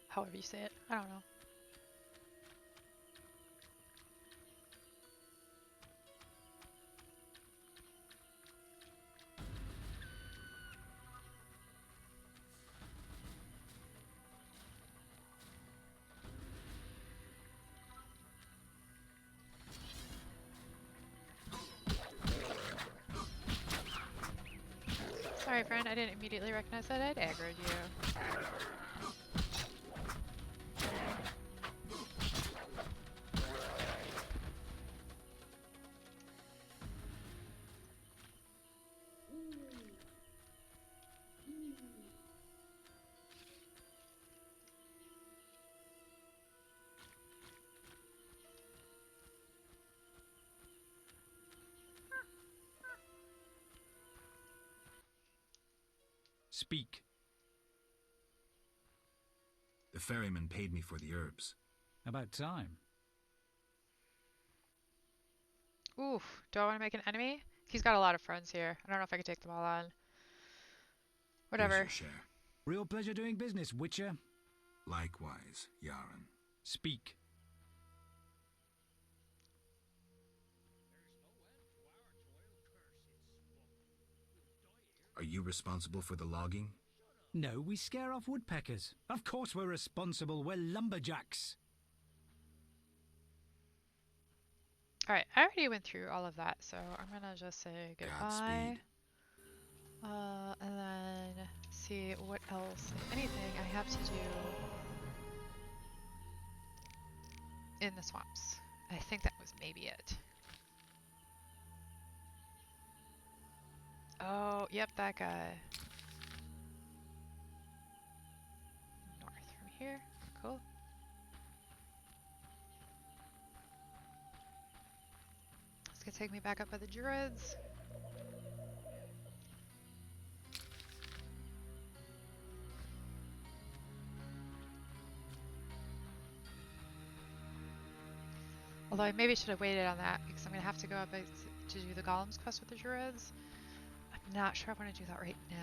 However you say it. I don't know. Sorry, friend, I didn't immediately recognize that I'd aggroed you. Speak. The ferryman paid me for the herbs. About time. Oof, do I want to make an enemy? He's got a lot of friends here. I don't know if I could take them all on. Whatever. Here's your share. Real pleasure doing business, Witcher. Likewise, Yaren. Speak. Are you responsible for the logging? No, we scare off woodpeckers. Of course we're responsible. We're lumberjacks. Alright, I already went through all of that, so I'm gonna just say goodbye. And then see what else, if anything, I have to do in the swamps. I think that was maybe it. Oh, yep, that guy. North from here. Cool. It's gonna take me back up by the druids. Although I maybe should have waited on that because I'm gonna have to go up to do the golems quest with the druids. I'm not sure I want to do that right now.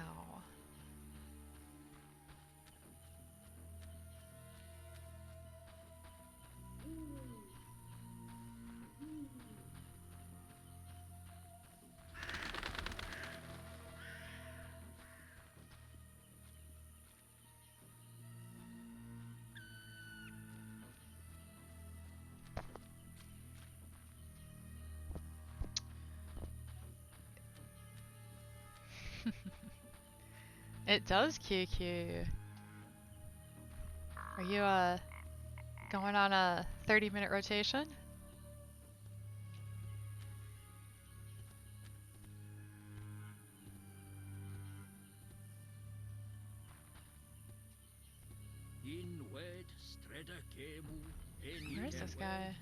It does QQ. Are you going on a 30-minute rotation? Where's this guy?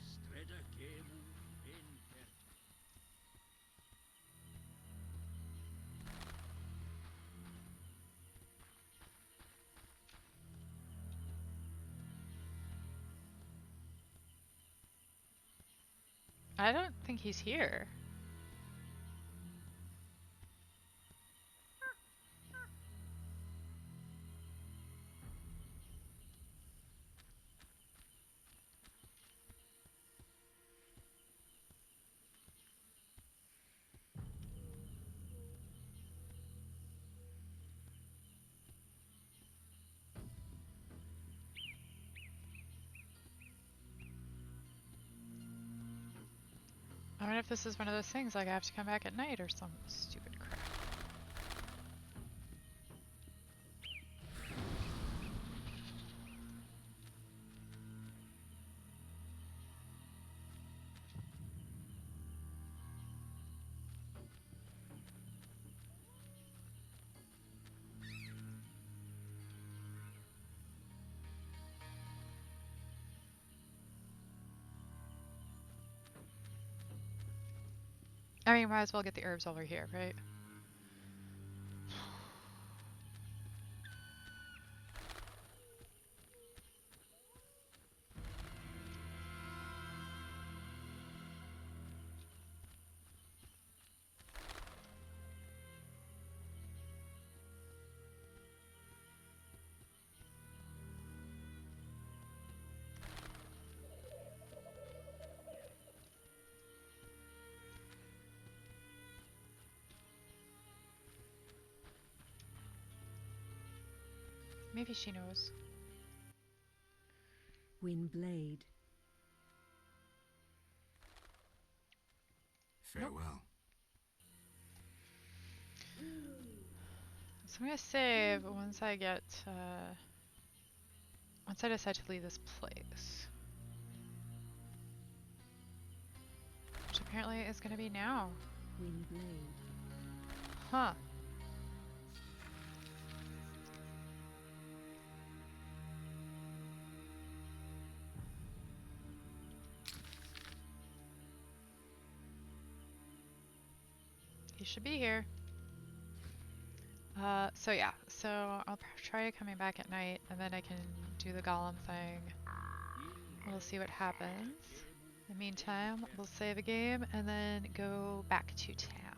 I don't think he's here. wonder if this is one of those things like I have to come back at night or some stupid crap. I mean, might as well get the herbs over here, right? Maybe she knows. Windblade. Farewell. So I'm gonna save once I get, once I decide to leave this place. Which apparently is gonna be now. Windblade. Huh. He should be here. So yeah, so I'll try coming back at night and then I can do the golem thing. We'll see what happens. In the meantime, we'll save a game and then go back to town.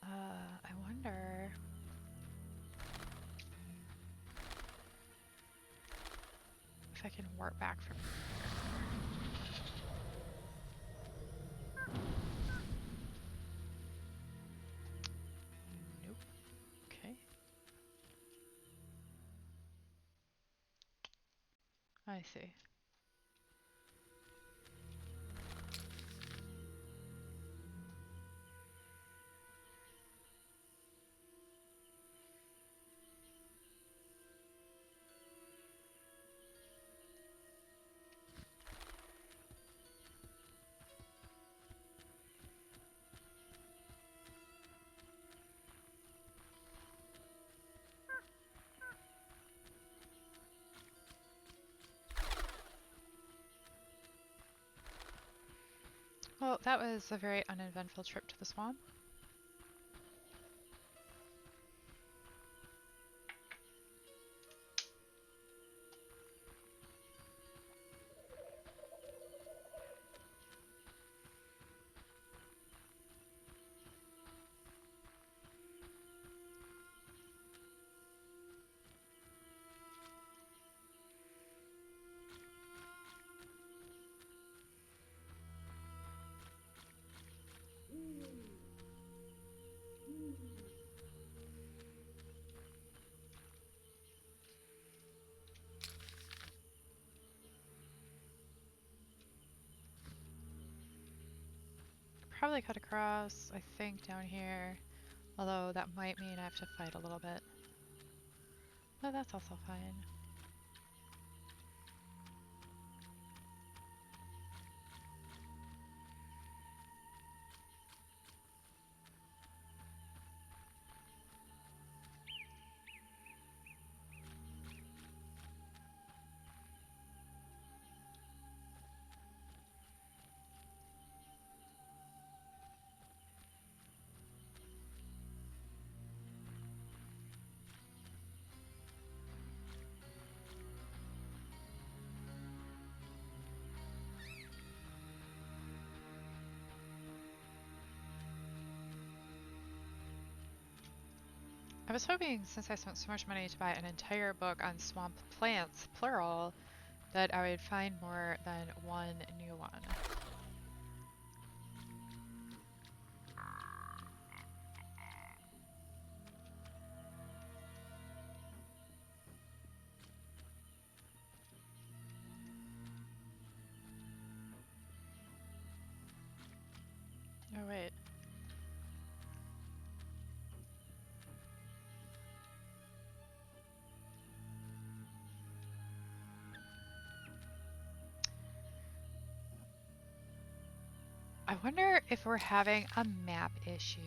I wonder... if I can warp back from here. Nope. Okay. I see. Well, that was a very uneventful trip to the swamp. Probably cut across, I think, down here. Although that might mean I have to fight a little bit. But that's also fine. I was hoping, since I spent so much money to buy an entire book on swamp plants, plural, that I would find more than one new one. I wonder if we're having a map issue.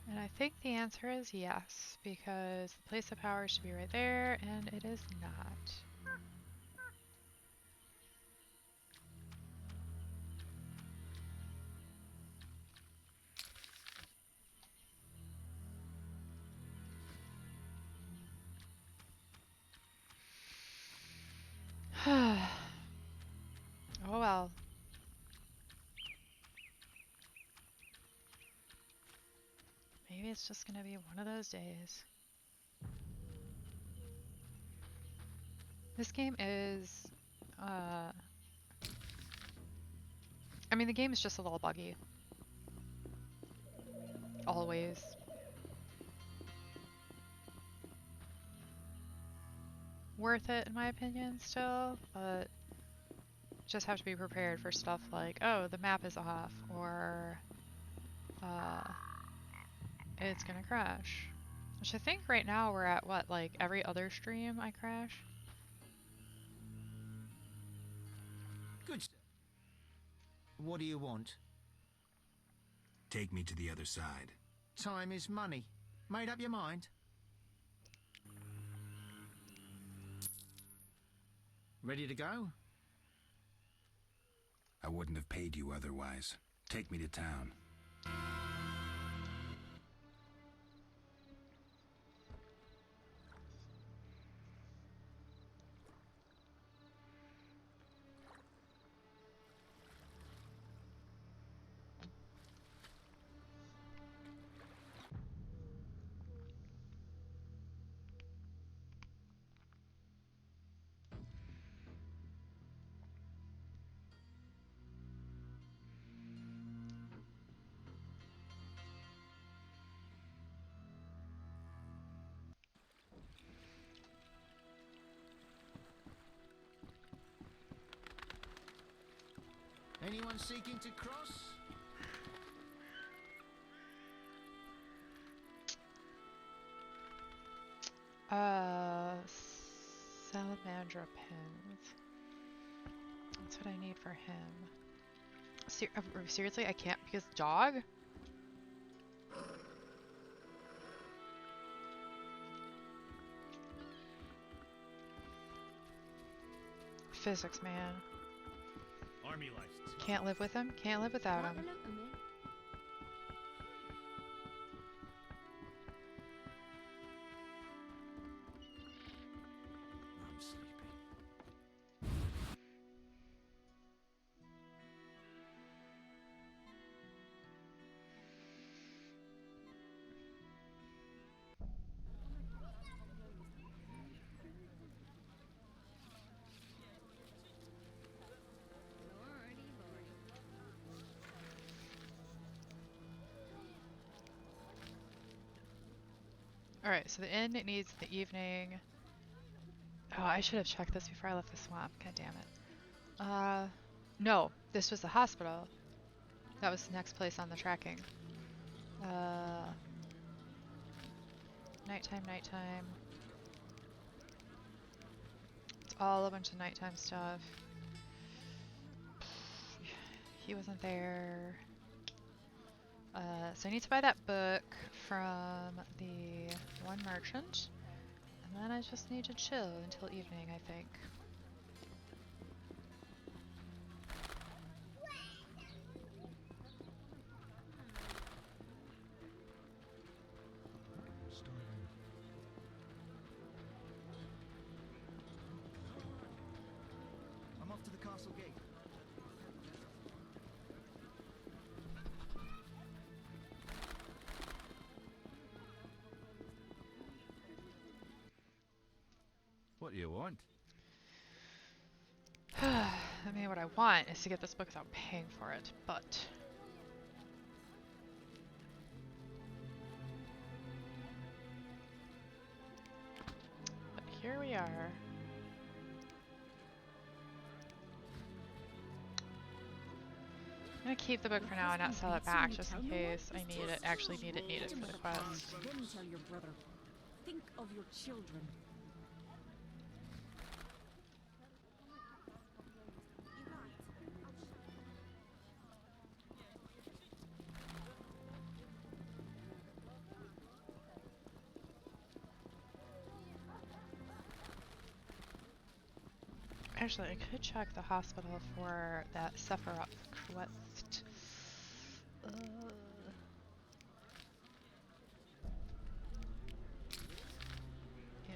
And I think the answer is yes, because the place of power should be right there, and it is not. Oh well. Maybe it's just gonna be one of those days. This game is, I mean, the game is just a little buggy. Always. Worth it, in my opinion, still, but just have to be prepared for stuff like, oh, the map is off, or it's gonna crash. Which I think right now we're at, what, like every other stream I crash? Good. What do you want? Take me to the other side. Time is money. Made up your mind? Ready to go? I wouldn't have paid you otherwise. Take me to town. Anyone seeking to cross? Salamandra pins. That's what I need for him. Seriously, I can't because dog? Physics, man. Army license. Can't live with him, can't live without him. I'm sleepy. Alright, so the inn, it needs the evening. Oh, I should have checked this before I left the swamp. God damn it. No, this was the hospital. That was the next place on the tracking. Nighttime, nighttime. It's all a bunch of nighttime stuff. He wasn't there. So I need to buy that book from the one merchant. And then I just need to chill until evening, I think. I'm off to the castle gate. What do you want? I mean, what I want is to get this book without paying for it, but... here we are. I'm gonna keep the book for now and not sell it back just in case I need it, actually need it for the quest. Then tell your brother. Think of your children. Actually, I could check the hospital for that Sephiroth quest. Yeah.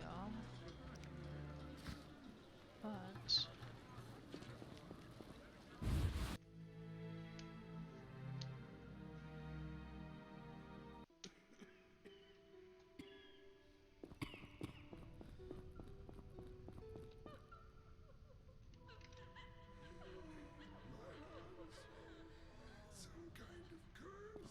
But... Some kind of curse.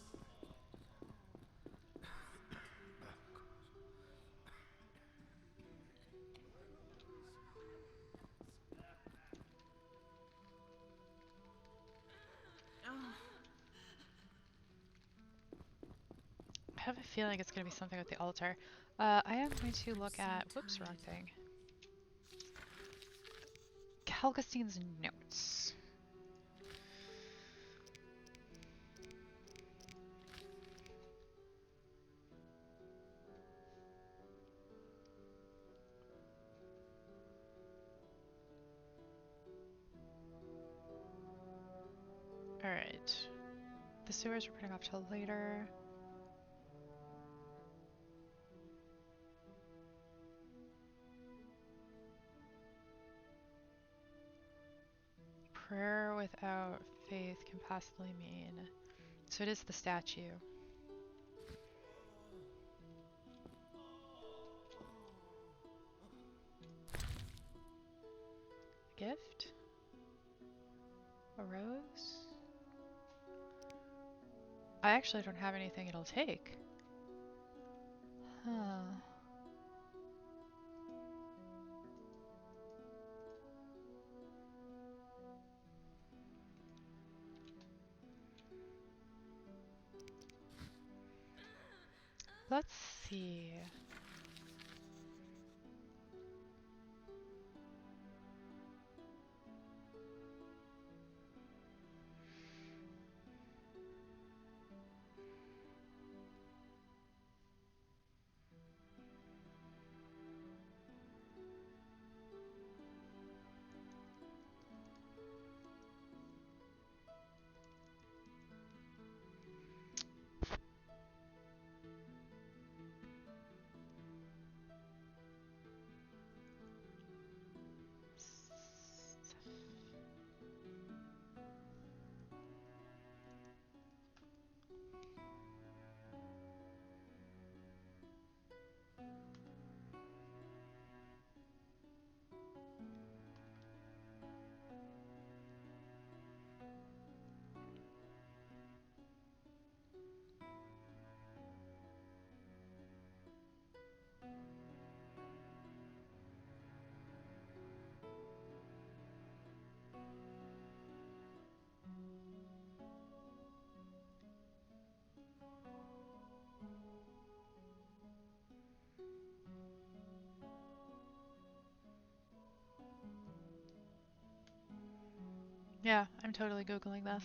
I have a feeling it's going to be something with the altar. I am going to look at... Whoops, wrong thing. Helgastein's notes. Alright. The sewers we're putting off till later. Prayer without faith can possibly mean... So it is the statue. Gift? A rose? I actually don't have anything it'll take. Huh. Let's see. Yeah, I'm totally Googling this.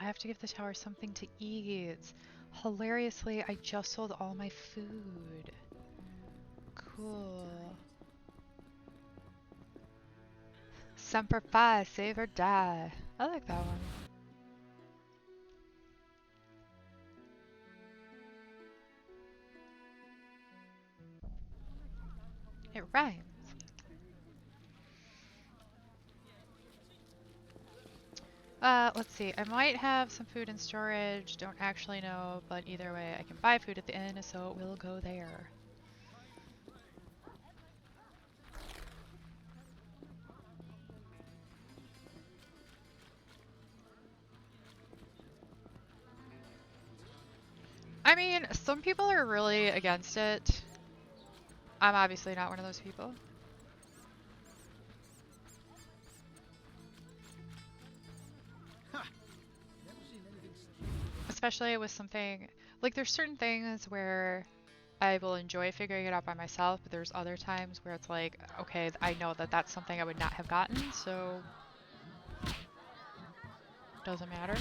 have to give the tower something to eat. Hilariously, I just sold all my food. Cool. Semper Fi, save or die. I like that one. It rhymes. Let's see. I might have some food in storage. Don't actually know, but either way, I can buy food at the inn, so it will go there. I mean, some people are really against it. I'm obviously not one of those people. Especially with something, like there's certain things where I will enjoy figuring it out by myself, but there's other times where it's like, okay, I know that that's something I would not have gotten, so doesn't matter.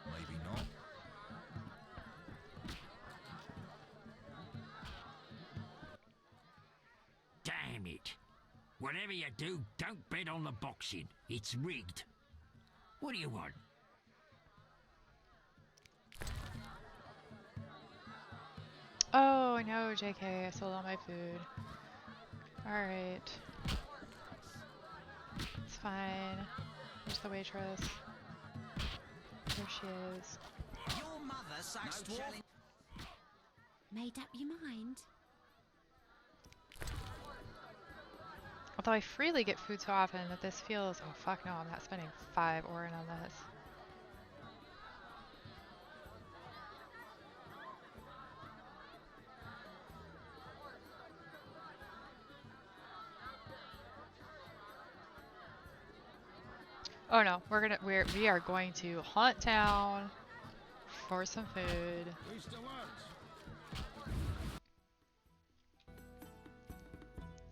Maybe not. Damn it. Whatever you do, don't bet on the boxing. It's rigged. What do you want? Oh no, JK, I sold all my food. Alright. It's fine. Where's the waitress? There she is. Your mother sucks dwarf. Made up your mind? Although I freely get food so often that this feels... Oh fuck no, I'm not spending 5 Orin on this. Oh no, we are going to hunt town for some food.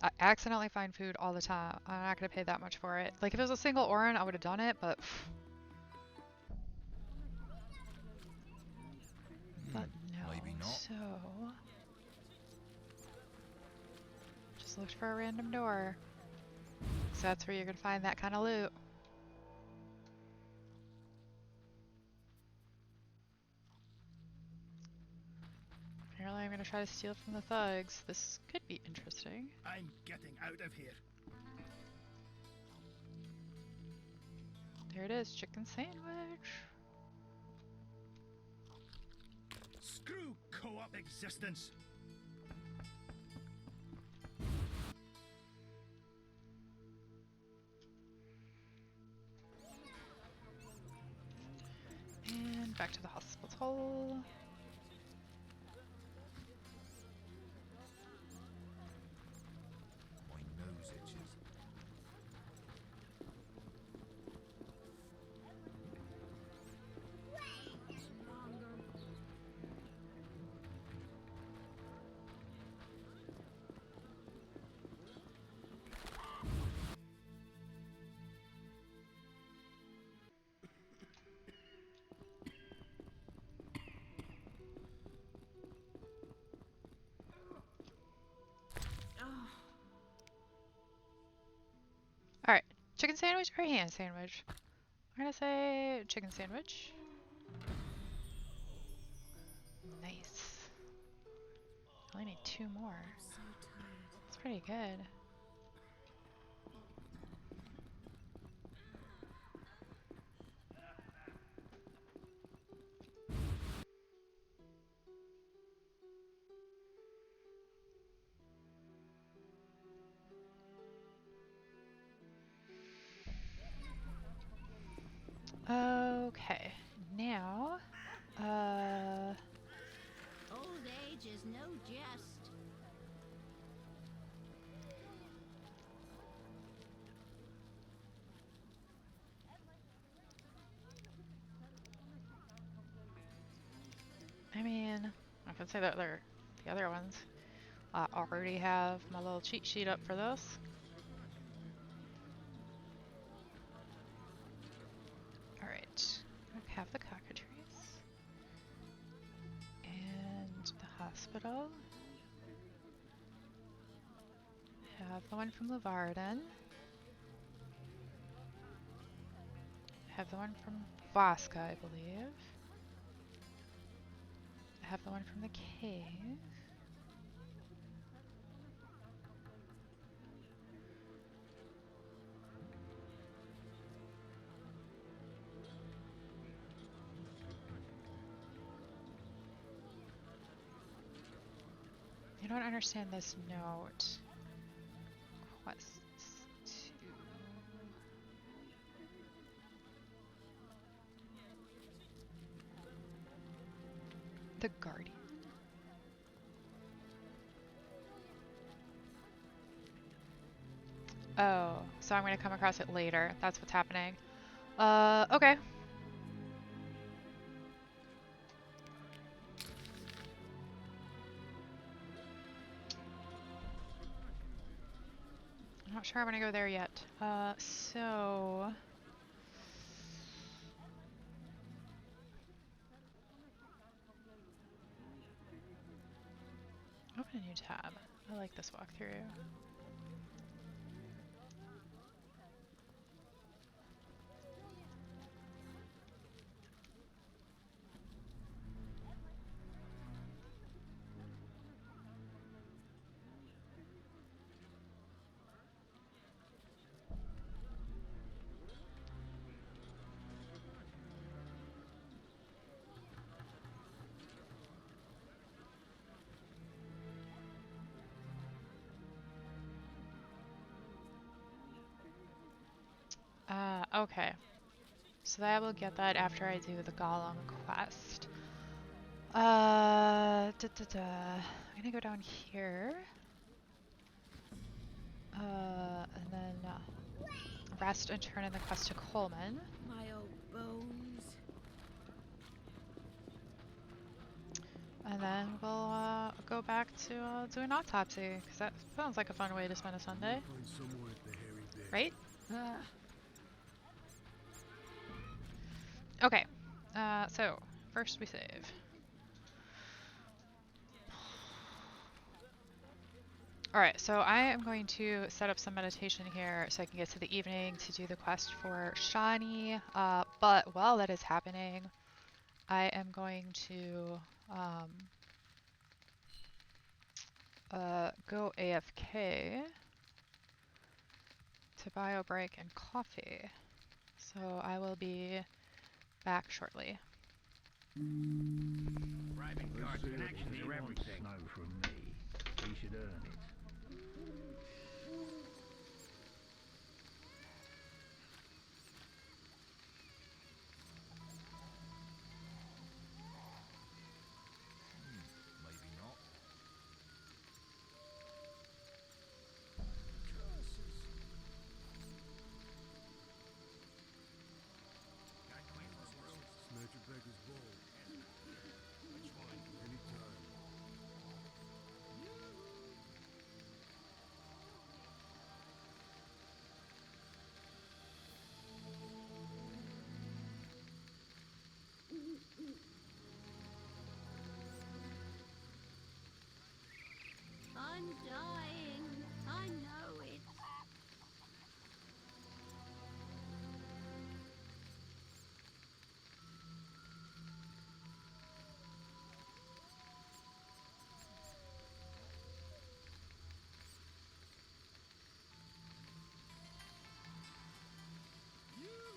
I accidentally find food all the time. I'm not gonna pay that much for it. Like if it was a single Orin, I would have done it, but no. Maybe not. So just looked for a random door. So that's where you're gonna find that kind of loot. Apparently I'm gonna try to steal from the thugs. This could be interesting. I'm getting out of here. There it is, chicken sandwich. Screw co-op existence. And back to the hospital. My nose itches. Alright, chicken sandwich or ham sandwich? I'm gonna say chicken sandwich. Nice. I only need 2 more. That's pretty good. Okay, now, Old age is no jest. I mean, I can say that the other ones. I already have my little cheat sheet up for this. Hospital. Have the one from Levarden. Have the one from Vasca, I believe. I have the one from the cave. I don't understand this note. Quests to... The Guardian. Oh, so I'm gonna come across it later. That's what's happening. Okay. I'm not sure I'm gonna go there yet. So... Open a new tab. I like this walkthrough. Okay. So I will get that after I do the Golem quest. I'm gonna go down here. And then rest and turn in the quest to Coleman. My old bones. And then we'll go back to do an autopsy, because that sounds like a fun way to spend a Sunday. Right? Okay, so first we save. Alright, so I am going to set up some meditation here so I can get to the evening to do the quest for Shani, but while that is happening, I am going to go AFK to bio break and coffee. So I will be back shortly. Private guard connections are everything. Snow from me. He should earn it. Maybe not. Smash your beggar's ball. Which one? Anytime. I'm dying. I know it.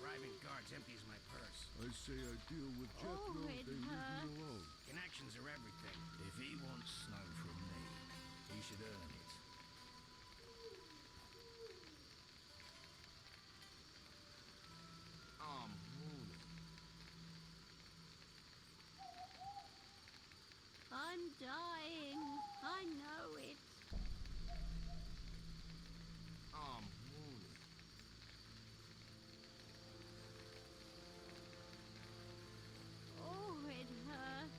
Private guards empties my purse. I say I deal with Jethro, it they leave me hurts. alone. Connections are everything. If he wants snow from me, he should earn it. I'm dying. I know it. Oh, it hurts.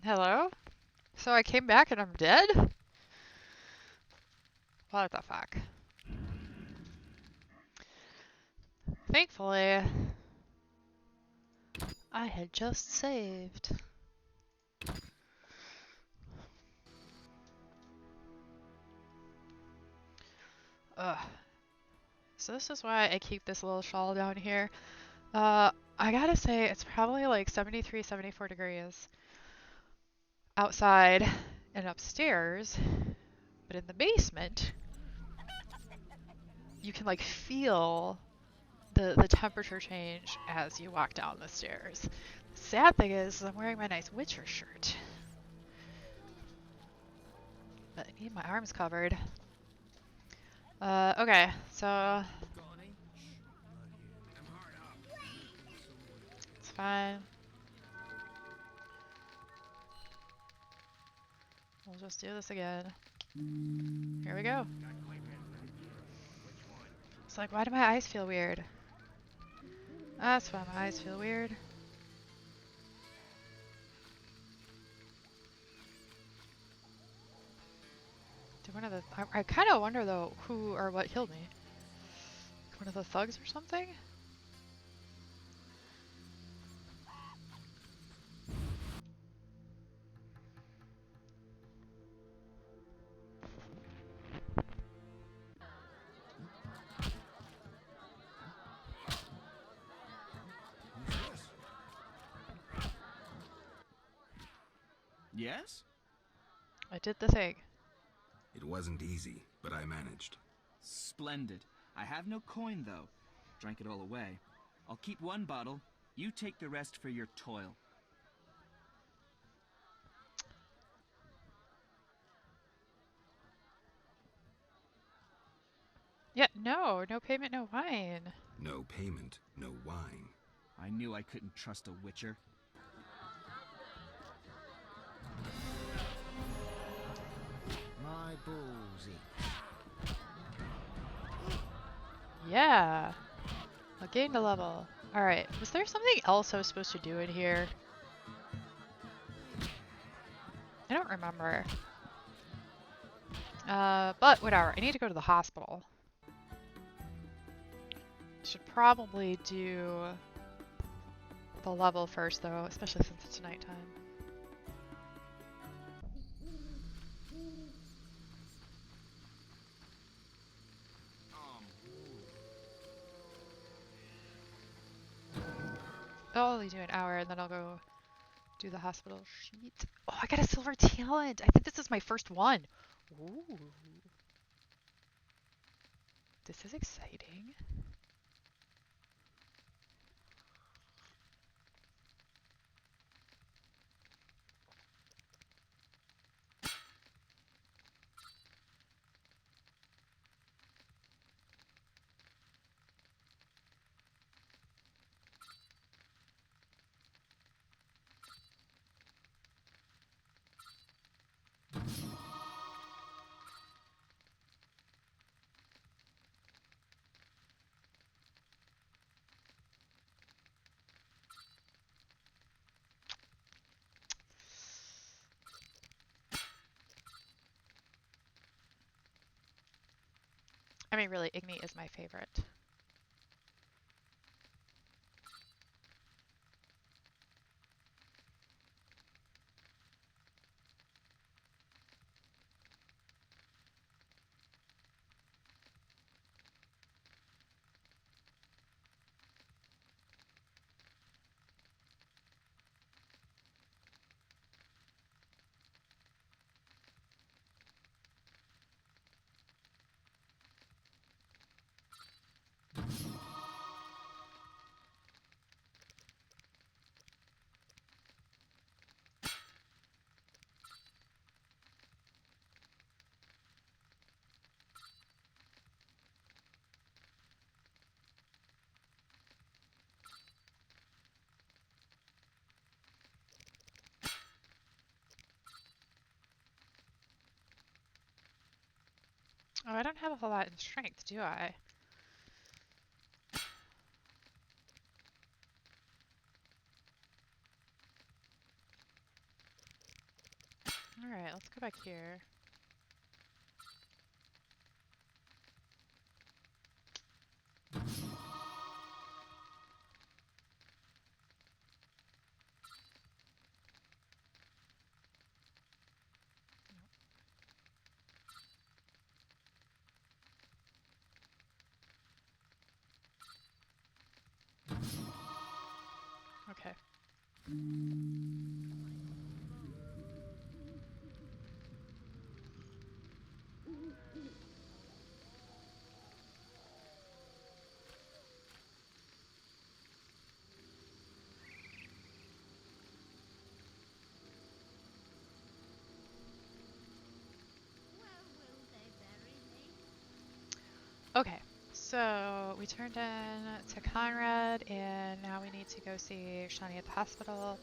Hello? So I came back and I'm dead? What the fuck? Thankfully, I had just saved. Ugh. So this is why I keep this little shawl down here. I gotta say, it's probably like 73, 74 degrees outside and upstairs, but in the basement, you can like feel the temperature change as you walk down the stairs. The sad thing is, I'm wearing my nice Witcher shirt, but I need my arms covered. Okay, so it's fine. We'll just do this again. Here we go. It's like, why do my eyes feel weird? That's why my eyes feel weird. Did one of the... I kind of wonder, though, who or what killed me. One of the thugs or something? Yes? I did the thing. It wasn't easy, but I managed. Splendid. I have no coin, though. Drank it all away. I'll keep one bottle. You take the rest for your toil. Yeah, no payment, no wine. No payment, no wine. I knew I couldn't trust a witcher. My ballsy. Yeah. I gained a level. Alright, was there something else I was supposed to do in here? I don't remember. But whatever, I need to go to the hospital. Should probably do the level first though, especially since it's nighttime. I'll only do an hour and then I'll go do the hospital sheet. Oh, I got a silver talent! I think this is my first one. Ooh. This is exciting. I mean, really, Igni is my favorite. Oh, I don't have a whole lot in strength, do I? Alright, let's go back here. Okay. Okay, so we turned in to Conrad, and now we need to go see Shani at the hospital.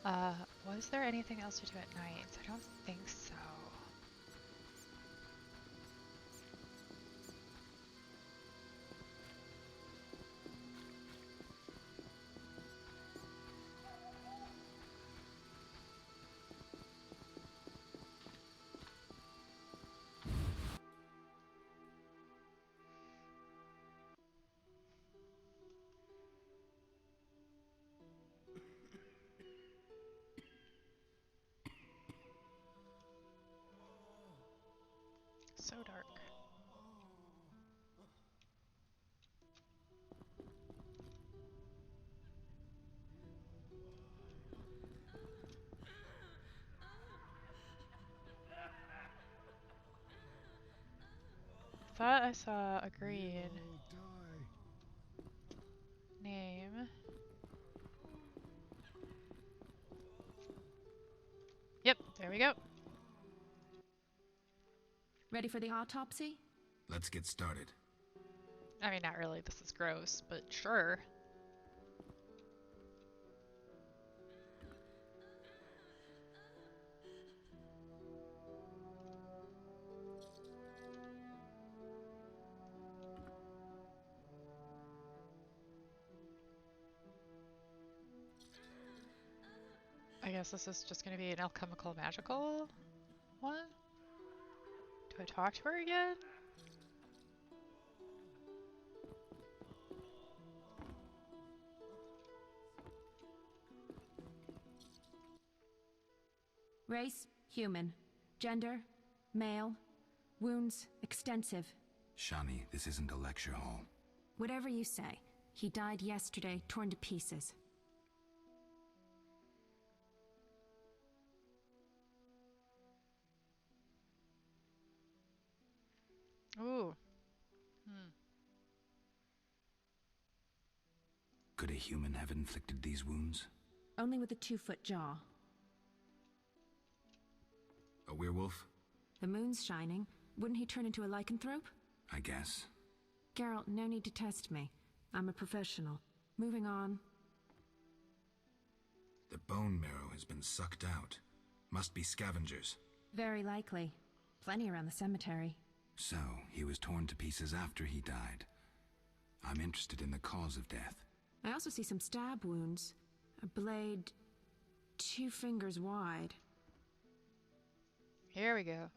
Was there anything else to do at night? I don't think so. So dark. Thought I saw a green name. Yep, there we go. Ready for the autopsy? Let's get started. I mean, not really, this is gross, but sure. I guess this is just gonna be an alchemical magical one? Do I talk to her again? Race, human. Gender, male. Wounds, extensive. Shani, this isn't a lecture hall. Whatever you say. He died yesterday, torn to pieces. Ooh. Could a human have inflicted these wounds? Only with a 2-foot jaw. A werewolf? The moon's shining. Wouldn't he turn into a lycanthrope? I guess. Geralt, no need to test me. I'm a professional. Moving on. The bone marrow has been sucked out. Must be scavengers. Very likely. Plenty around the cemetery. So, he was torn to pieces after he died. I'm interested in the cause of death. I also see some stab wounds. A blade 2 fingers wide. Here we go.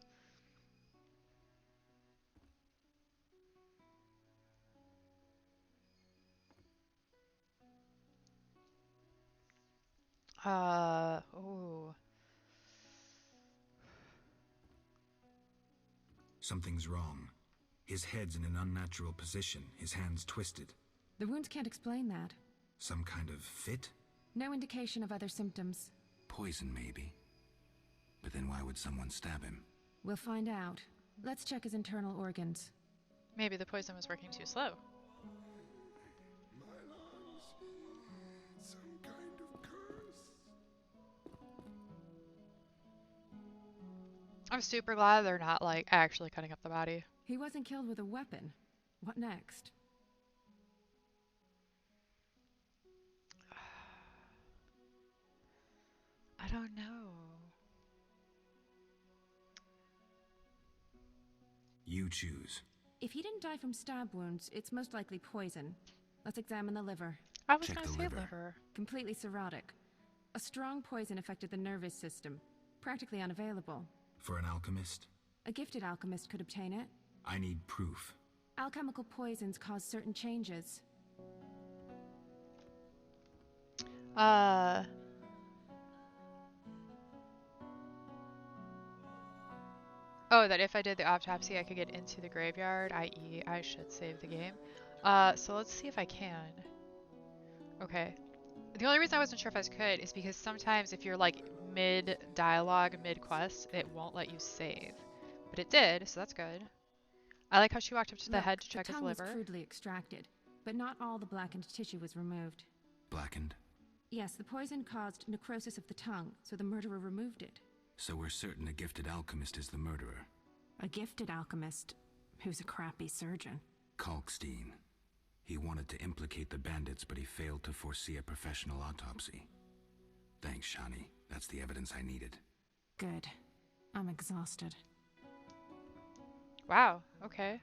Oh. Something's wrong. His head's in an unnatural position, his hands twisted. The wounds can't explain that. Some kind of fit? No indication of other symptoms. Poison, maybe. But then why would someone stab him? We'll find out. Let's check his internal organs. Maybe the poison was working too slow. My lungs. Some kind of curse. I'm super glad they're not, like, actually cutting up the body. He wasn't killed with a weapon. What next? I don't know. You choose. If he didn't die from stab wounds, it's most likely poison. Let's examine the liver. I was gonna say liver. Completely cirrhotic. A strong poison affected the nervous system. practically unavailable. For an alchemist? A gifted alchemist could obtain it. I need proof. Alchemical poisons cause certain changes. Oh, that if I did the autopsy, I could get into the graveyard, i.e. I should save the game. So let's see if I can. Okay. The only reason I wasn't sure if I could is because sometimes if you're like mid-dialogue, mid-quest, it won't let you save. But it did, so that's good. I like how she walked up to the head to check his liver. The tongue was crudely extracted, but not all the blackened tissue was removed. Blackened? Yes, the poison caused necrosis of the tongue, so the murderer removed it. So we're certain a gifted alchemist is the murderer. A gifted alchemist who's a crappy surgeon. Kalkstein. He wanted to implicate the bandits, but he failed to foresee a professional autopsy. Thanks, Shani. That's the evidence I needed. Good. I'm exhausted. Wow, okay.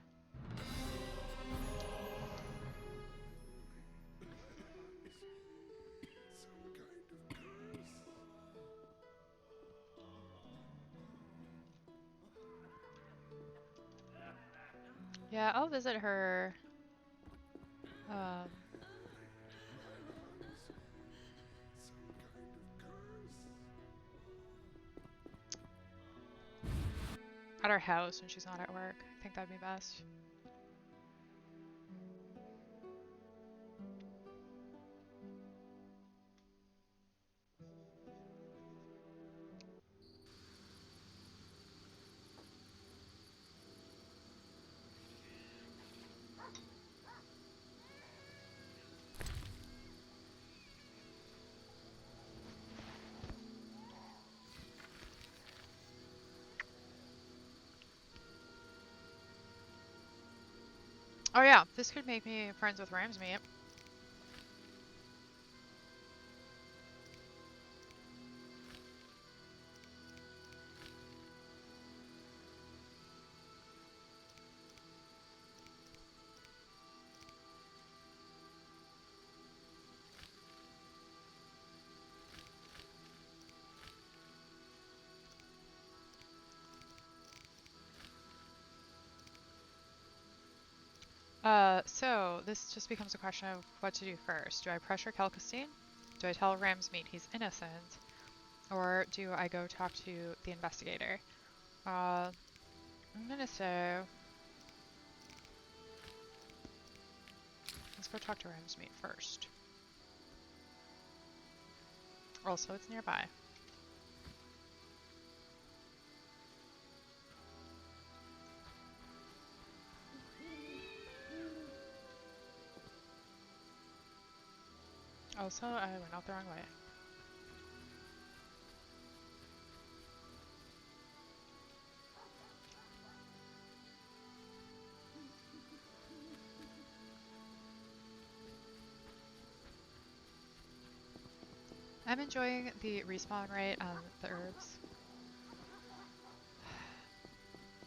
Yeah, I'll visit her. At our house when she's not at work. I think that'd be best. Oh yeah, this could make me friends with Ramsmeat. So this just becomes a question of what to do first. Do I pressure Kalkstein? Do I tell Ramsmeat he's innocent? Or do I go talk to the investigator? I'm gonna say... let's go talk to Ramsmeat first. Also, it's nearby. Also, I went out the wrong way. I'm enjoying the respawn rate on the herbs.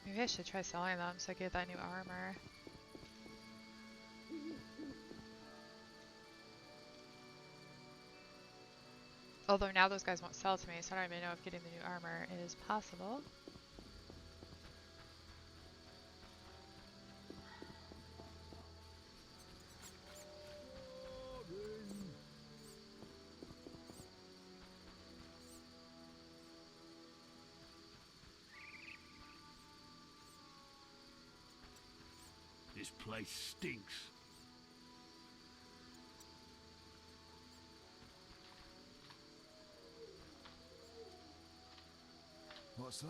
Maybe I should try selling them so I get that new armor. Although now those guys won't sell to me, so I don't even know if getting the new armor is possible. This place stinks. What's that?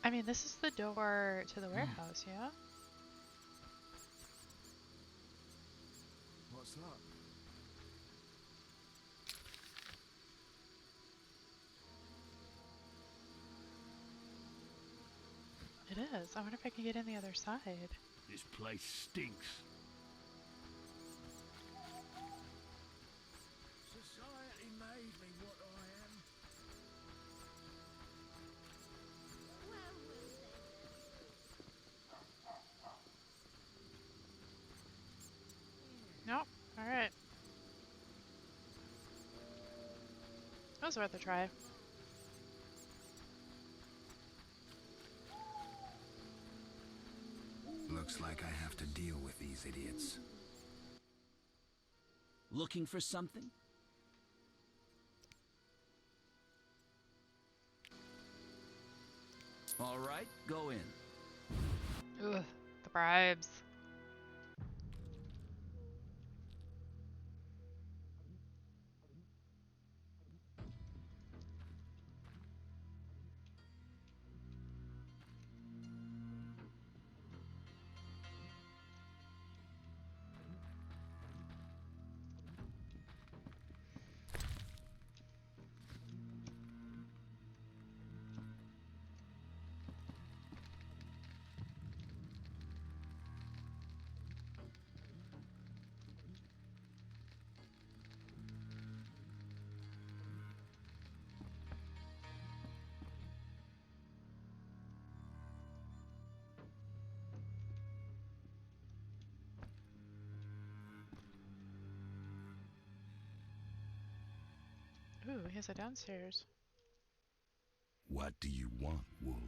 I mean, this is the door to the warehouse, yeah? What's that? It is. I wonder if I can get in the other side. This place stinks. Society made me what I am. was worth a try. Looks like I have to deal with these idiots. Looking for something? All right, go in. Ugh, the bribes. Ooh, he has a downstairs. What do you want, Wolf?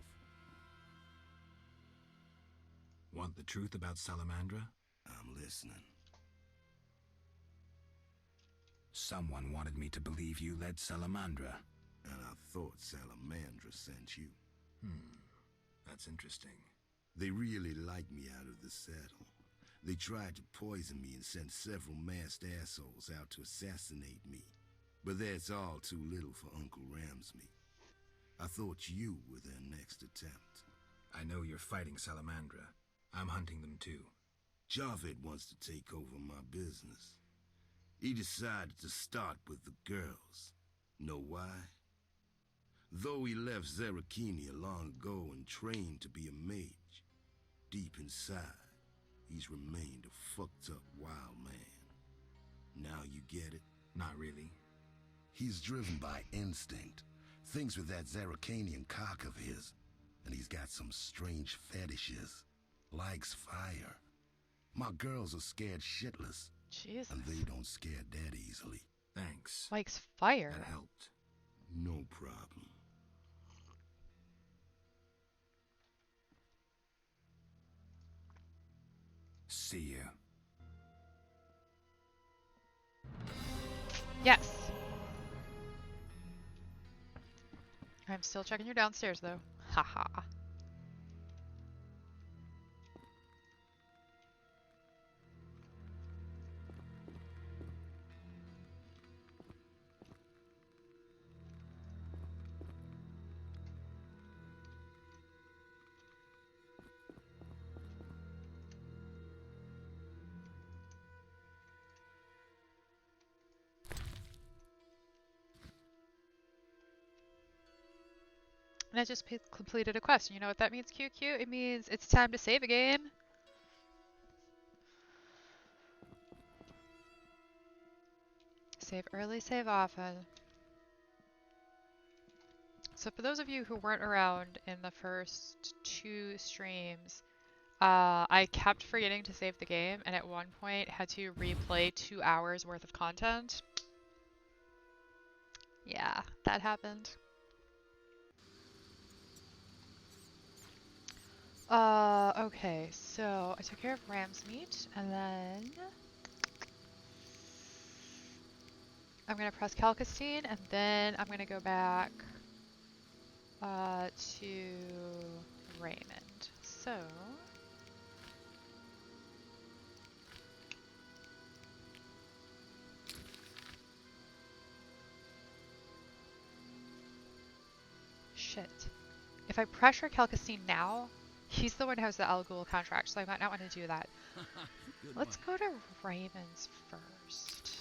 Want the truth about Salamandra? I'm listening. Someone wanted me to believe you led Salamandra. And I thought Salamandra sent you. That's interesting. They really like me out of the saddle. They tried to poison me and sent several masked assholes out to assassinate me. But that's all too little for Uncle Ramsey. I thought you were their next attempt. I know you're fighting Salamandra. I'm hunting them too. Javed wants to take over my business. He decided to start with the girls. Know why? Though he left Zerakenia long ago and trained to be a mage, deep inside, he's remained a fucked up wild man. Now you get it? Not really. He's driven by instinct. Thinks with that Zerakanian cock of his. And he's got some strange fetishes. Likes fire. My girls are scared shitless. Jesus. And they don't scare that easily. Thanks. Likes fire. That helped. No problem. See you. Yes. I'm still checking your downstairs though. Haha. And I just completed a quest. You know what that means, QQ? It means it's time to save again. Save early, save often. So for those of you who weren't around in the first 2 streams, I kept forgetting to save the game, and at one point had to replay 2 hours worth of content. Yeah, that happened. Okay, so I took care of ram's meat, and then I'm gonna press Calcastine, and then I'm gonna go back to Raymond. So shit. If I pressure Calcastine now, he's the one who has the Al Ghul contract, so I might not want to do that. Let's go to Raymond's first.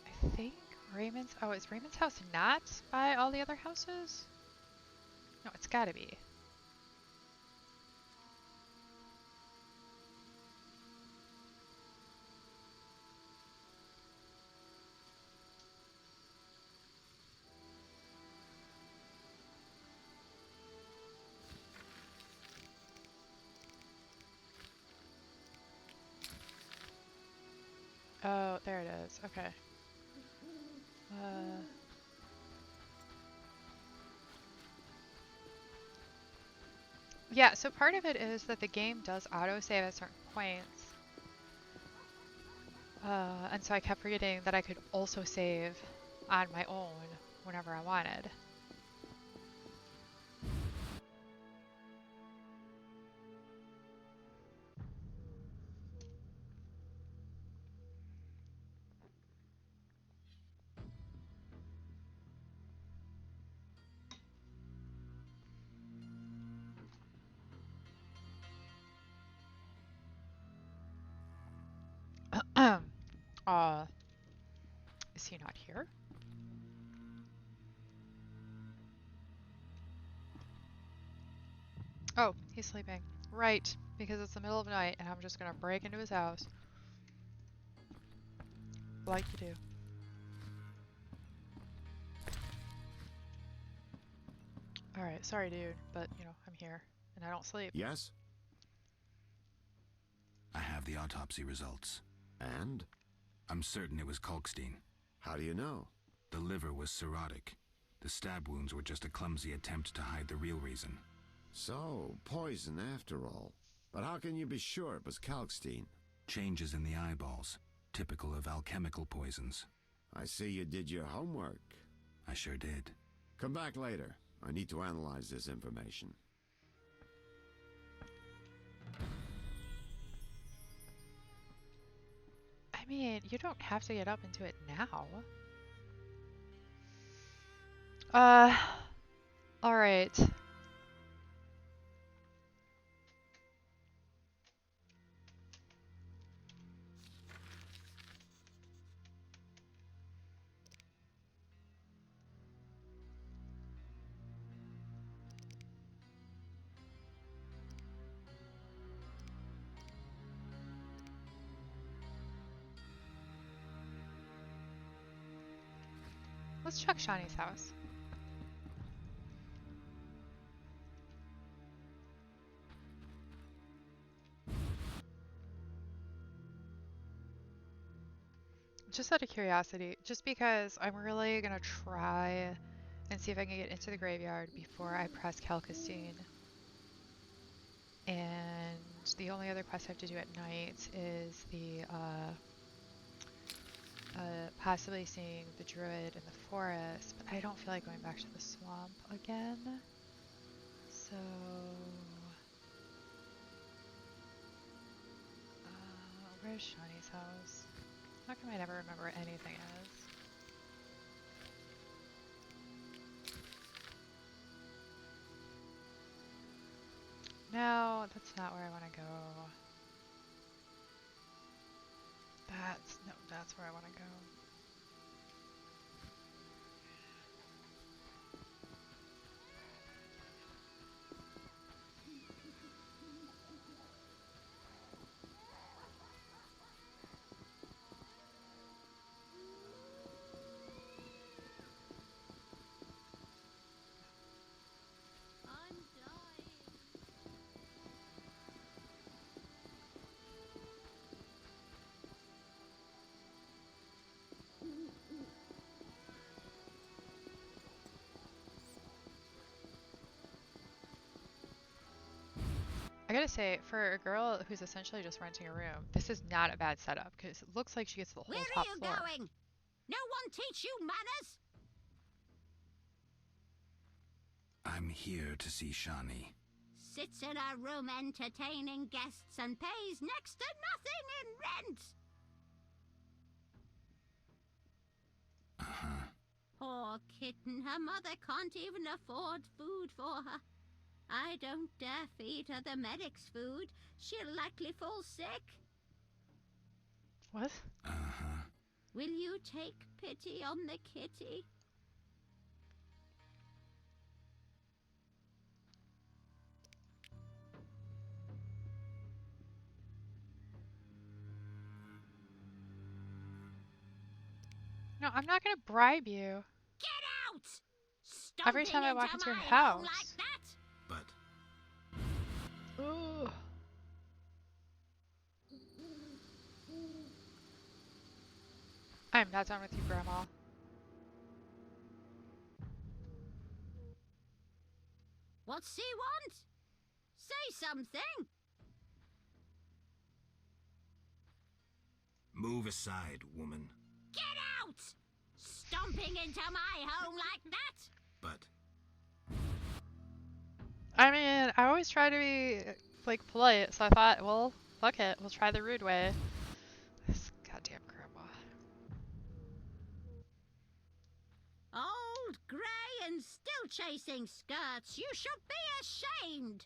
I think Raymond's... Oh, is Raymond's house not by all the other houses? No, it's gotta be. Oh, there it is. Okay. Yeah, so part of it is that the game does autosave at certain points. And so I kept forgetting that I could also save on my own whenever I wanted. Is he not here? Oh, he's sleeping. Right, because it's the middle of the night and I'm just gonna break into his house. Like you do. Alright, sorry dude, but you know, I'm here and I don't sleep. Yes? I have the autopsy results. And? I'm certain it was Kalkstein. How do you know? The liver was cirrhotic. The stab wounds were just a clumsy attempt to hide the real reason. So, poison after all. But how can you be sure it was Kalkstein? Changes in the eyeballs, typical of alchemical poisons. I see you did your homework. I sure did. Come back later. I need to analyze this information. I mean, you don't have to get up into it now. Alright. Let's check Shawnee's house. Just out of curiosity, just because I'm really gonna try and see if I can get into the graveyard before I press Kalkstein. And the only other quest I have to do at night is the possibly seeing the druid in the forest, but I don't feel like going back to the swamp again. So where's Shawnee's house? How come I never remember where anything is? No, that's not where I want to go. That's where I want to go. I gotta say, for a girl who's essentially just renting a room, this is not a bad setup, because it looks like she gets the whole top floor. Where are you going? No one teach you manners? I'm here to see Shawnee. Sits in a room entertaining guests and pays next to nothing in rent. Uh-huh. Poor kitten, her mother can't even afford food for her. I don't dare feed her the medic's food. She'll likely fall sick. What? Uh-huh. Will you take pity on the kitty? No, I'm not gonna bribe you. Get out! Stomping Every time I walk into your my house. home like that? But Ooh. I'm not done with you, Grandma. What's he want? Say something. Move aside, woman. Get out! Stomping into my home like that? But I mean, I always try to be, like, polite, so I thought, well, fuck it, we'll try the rude way. This goddamn Grandma. Old, grey, and still chasing skirts. You should be ashamed.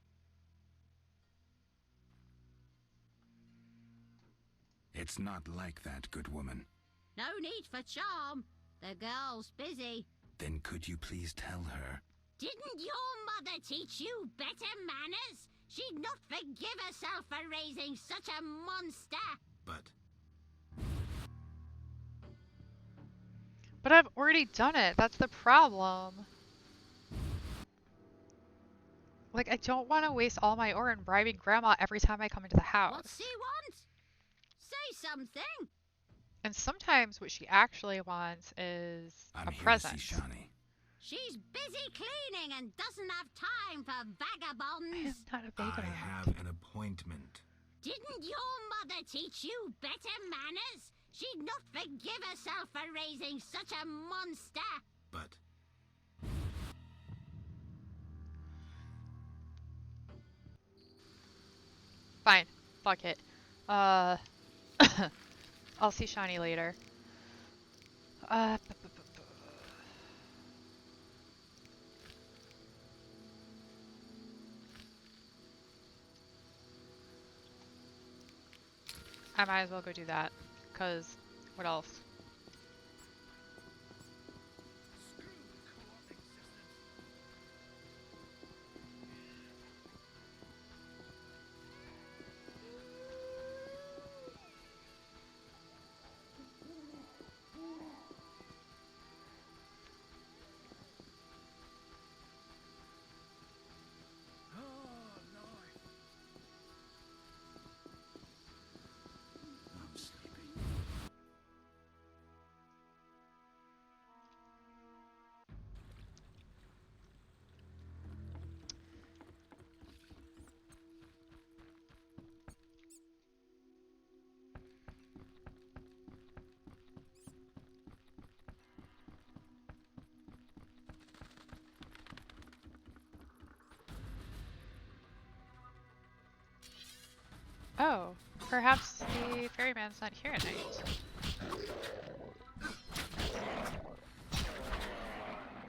it's not like that, good woman. No need for charm. The girl's busy. Then could you please tell her? Didn't your mother teach you better manners? She'd not forgive herself for raising such a monster. But I've already done it. That's the problem. Like, I don't want to waste all my ore in bribing Grandma every time I come into the house. What's he want? Say something. And sometimes what she actually wants is I'm a here present. to see Shani. She's busy cleaning and doesn't have time for vagabonds. I am not a vagabond. I have an appointment. Didn't your mother teach you better manners? She'd not forgive herself for raising such a monster. But Fine. Fuck it. I'll see Shani later. I might as well go do that, because what else? Oh, perhaps the ferryman's not here at night.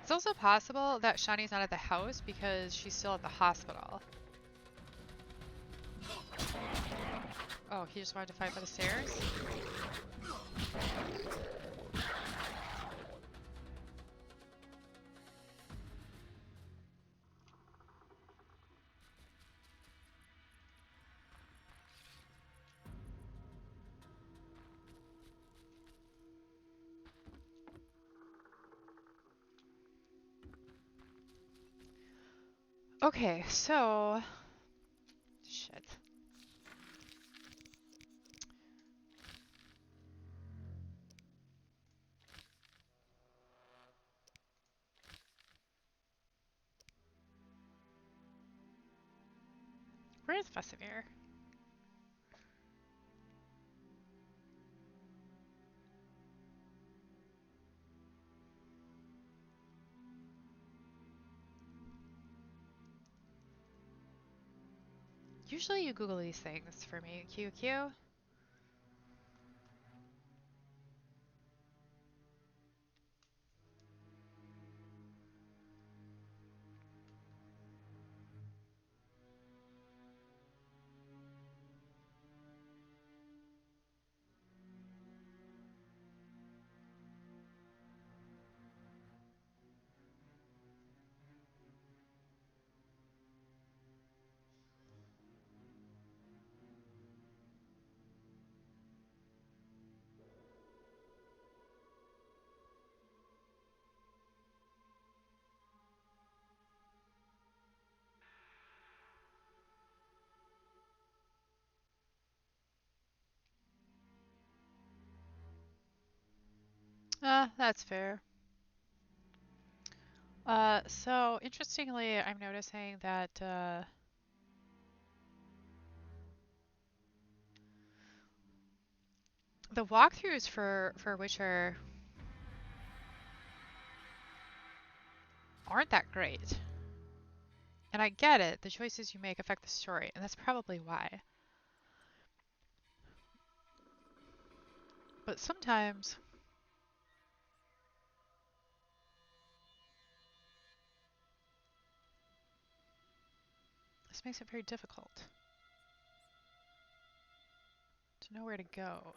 It's also possible that Shani's not at the house because she's still at the hospital. Oh, he just wanted to fight by the stairs? Okay, so... Shit. Where is Vesemir? Usually you Google these things for me, QQ. That's fair. So interestingly, I'm noticing that the walkthroughs for Witcher aren't that great. And I get it, the choices you make affect the story, and that's probably why. But sometimes this makes it very difficult to know where to go.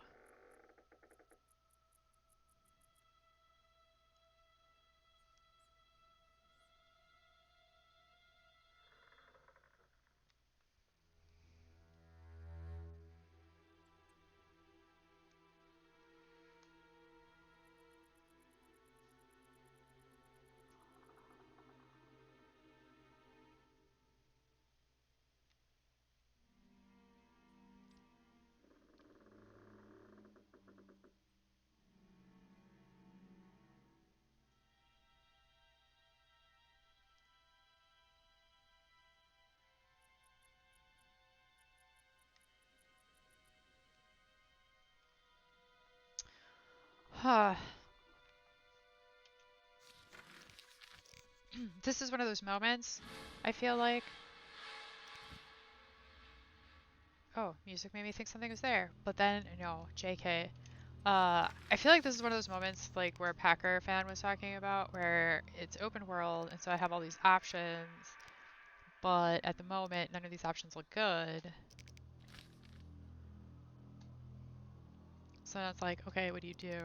Huh. This is one of those moments, I feel like. Oh, music made me think something was there. But then, no, JK. I feel like this is one of those moments like where Packer fan was talking about, where it's open world, and so I have all these options, but at the moment, none of these options look good. So it's like, okay, what do you do?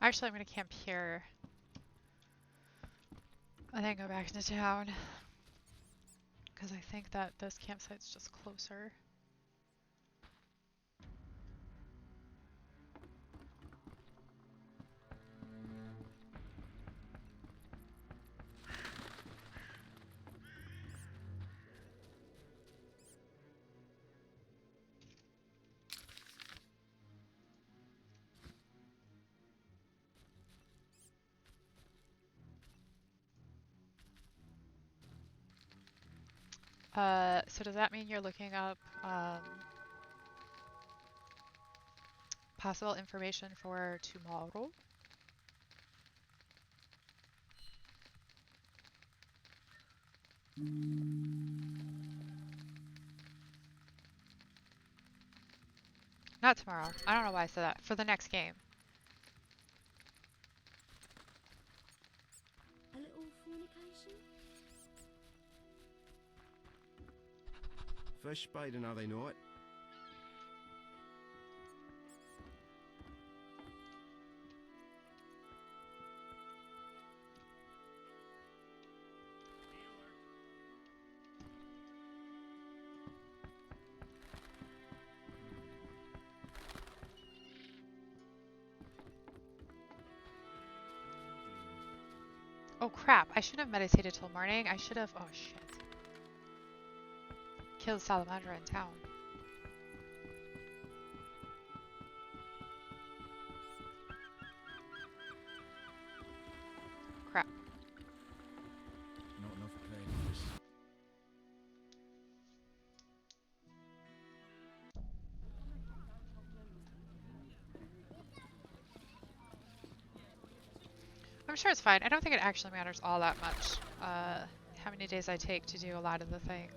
Actually, I'm gonna camp here and then go back into town, because I think that this campsite's just closer. So does that mean you're looking up possible information for tomorrow? Not tomorrow. I don't know why I said that. For the next game. A little fornication? Fish biting, are they not? Oh crap, I shouldn't have meditated till morning. I should have, oh shit. Killed Salamander in town. Crap. Not enough players. I'm sure it's fine. I don't think it actually matters all that much how many days I take to do a lot of the things.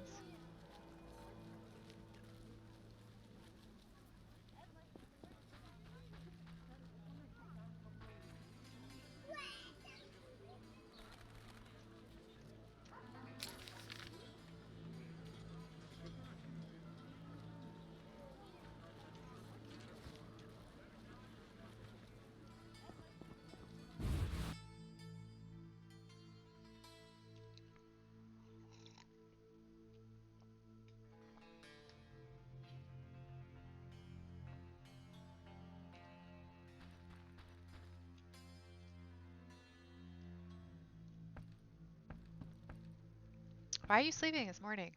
Why are you sleeping this morning?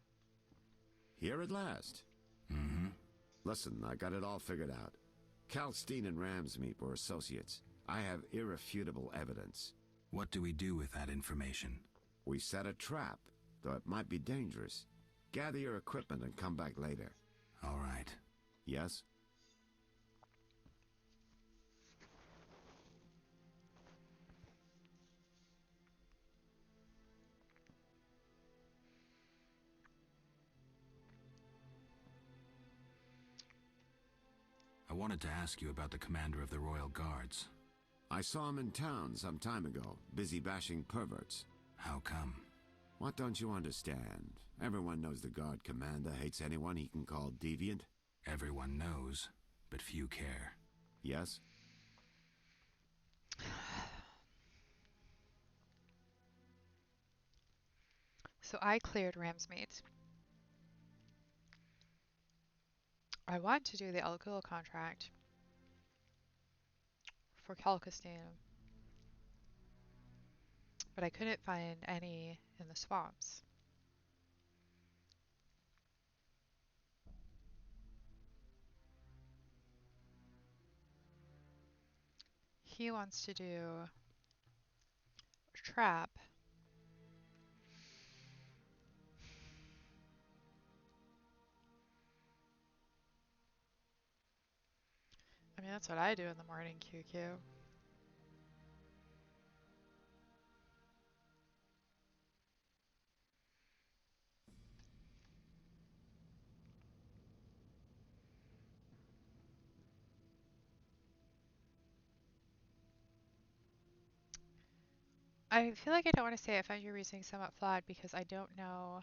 Here at last. Mm-hmm. Listen, I got it all figured out. Kalkstein and Ramsmeet were associates. I have irrefutable evidence. What do we do with that information? We set a trap, though it might be dangerous. Gather your equipment and come back later. All right. Yes? I wanted to ask you about the commander of the Royal Guards. I saw him in town some time ago, busy bashing perverts. How come? What don't you understand? Everyone knows the guard commander hates anyone he can call deviant. Everyone knows, but few care. Yes? So I cleared Ramsmeet. I want to do the Elgul contract for Kalkstein, but I couldn't find any in the swamps. He wants to do a trap. I mean, that's what I do in the morning, QQ. I feel like I don't want to say I find your reasoning somewhat flawed because I don't know.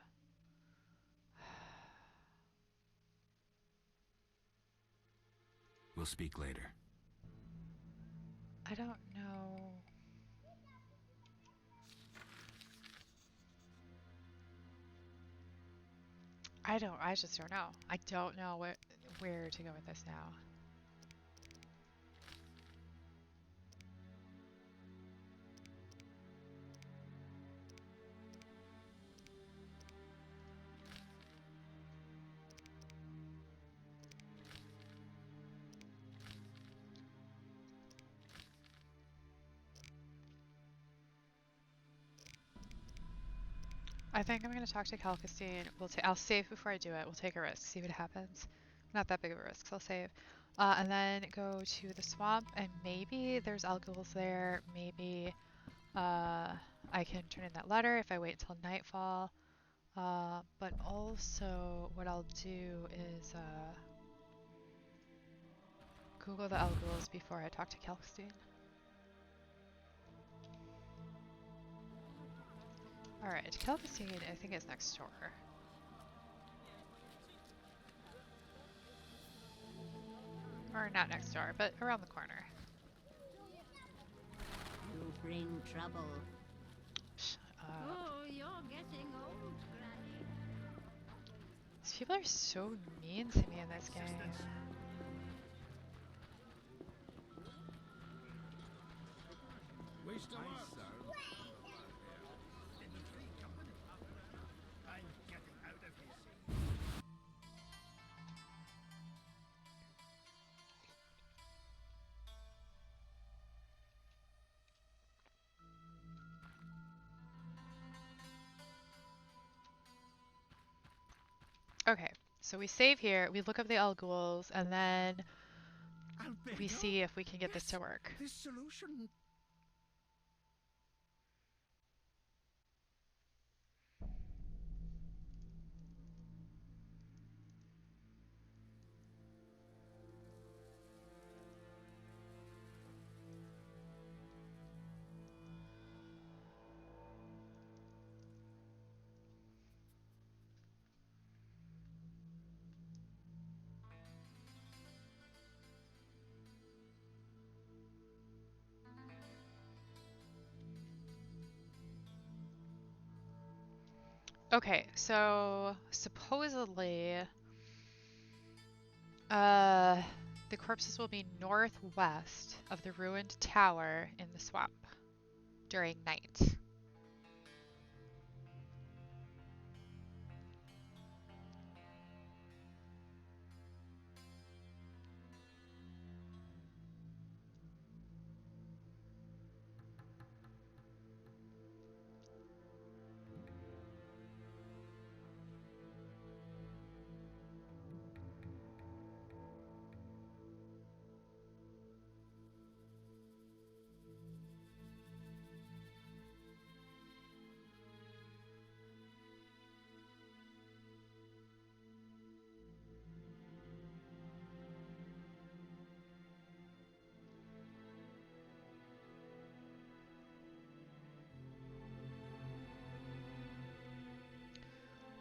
We'll speak later. I don't know. I just don't know. I don't know where to go with this now. I think I'm gonna talk to Kalkstein. I'll save before I do it. We'll take a risk, see what happens. Not that big of a risk, so I'll save. And then go to the swamp, and maybe there's Elguls there. Maybe I can turn in that letter if I wait until nightfall. But also, what I'll do is Google the Elguls before I talk to Kalkstein. Alright, Kalkstein I think is next door. Or not next door, but around the corner. You bring trouble. Shut up. Oh, you're getting old, Granny. These people are so mean to me in this game. Waste of work, sir. I'm getting out of here. Okay, so we save here, we look up the Elguls, and then we see if we can get this to work. This solution. Okay, so supposedly the corpses will be northwest of the ruined tower in the swamp during night.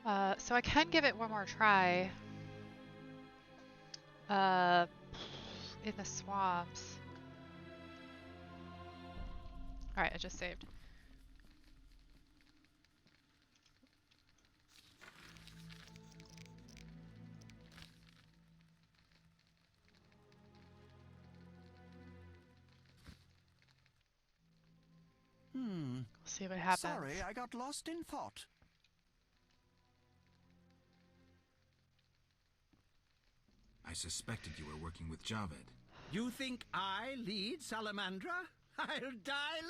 So I can give it one more try. In the swamps. Alright, I just saved. We'll see what happens. Sorry, I got lost in thought. I suspected you were working with Javed. You think I lead Salamandra? I'll die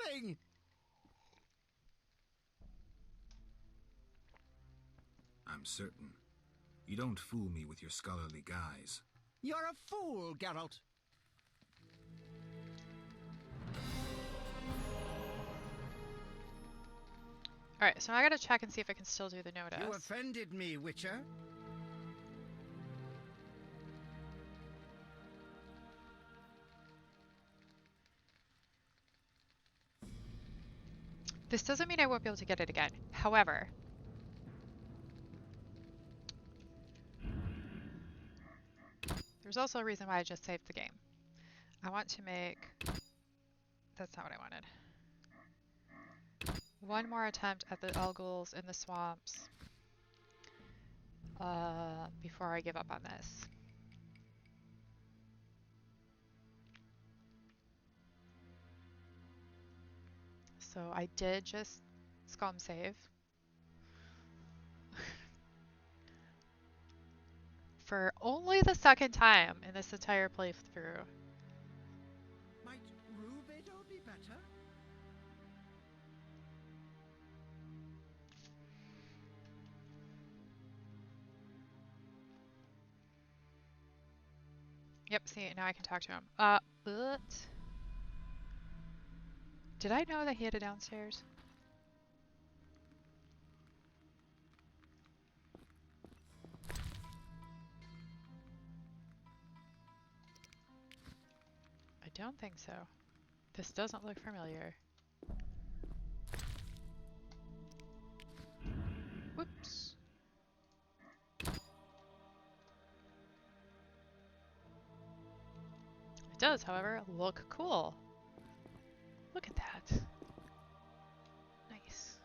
laughing! I'm certain. You don't fool me with your scholarly guise. You're a fool, Geralt. Alright, so I gotta check and see if I can still do the notice. You offended me, Witcher. This doesn't mean I won't be able to get it again. However, there's also a reason why I just saved the game. I want to make... That's not what I wanted. One more attempt at the Elgul's in the swamps before I give up on this. So I did just scum save. For only the second time in this entire playthrough. Might Rubido be better? Yep, see, now I can talk to him. But... Did I know that he had a downstairs? I don't think so. This doesn't look familiar. Whoops. It does, however, look cool. Look at that. Nice.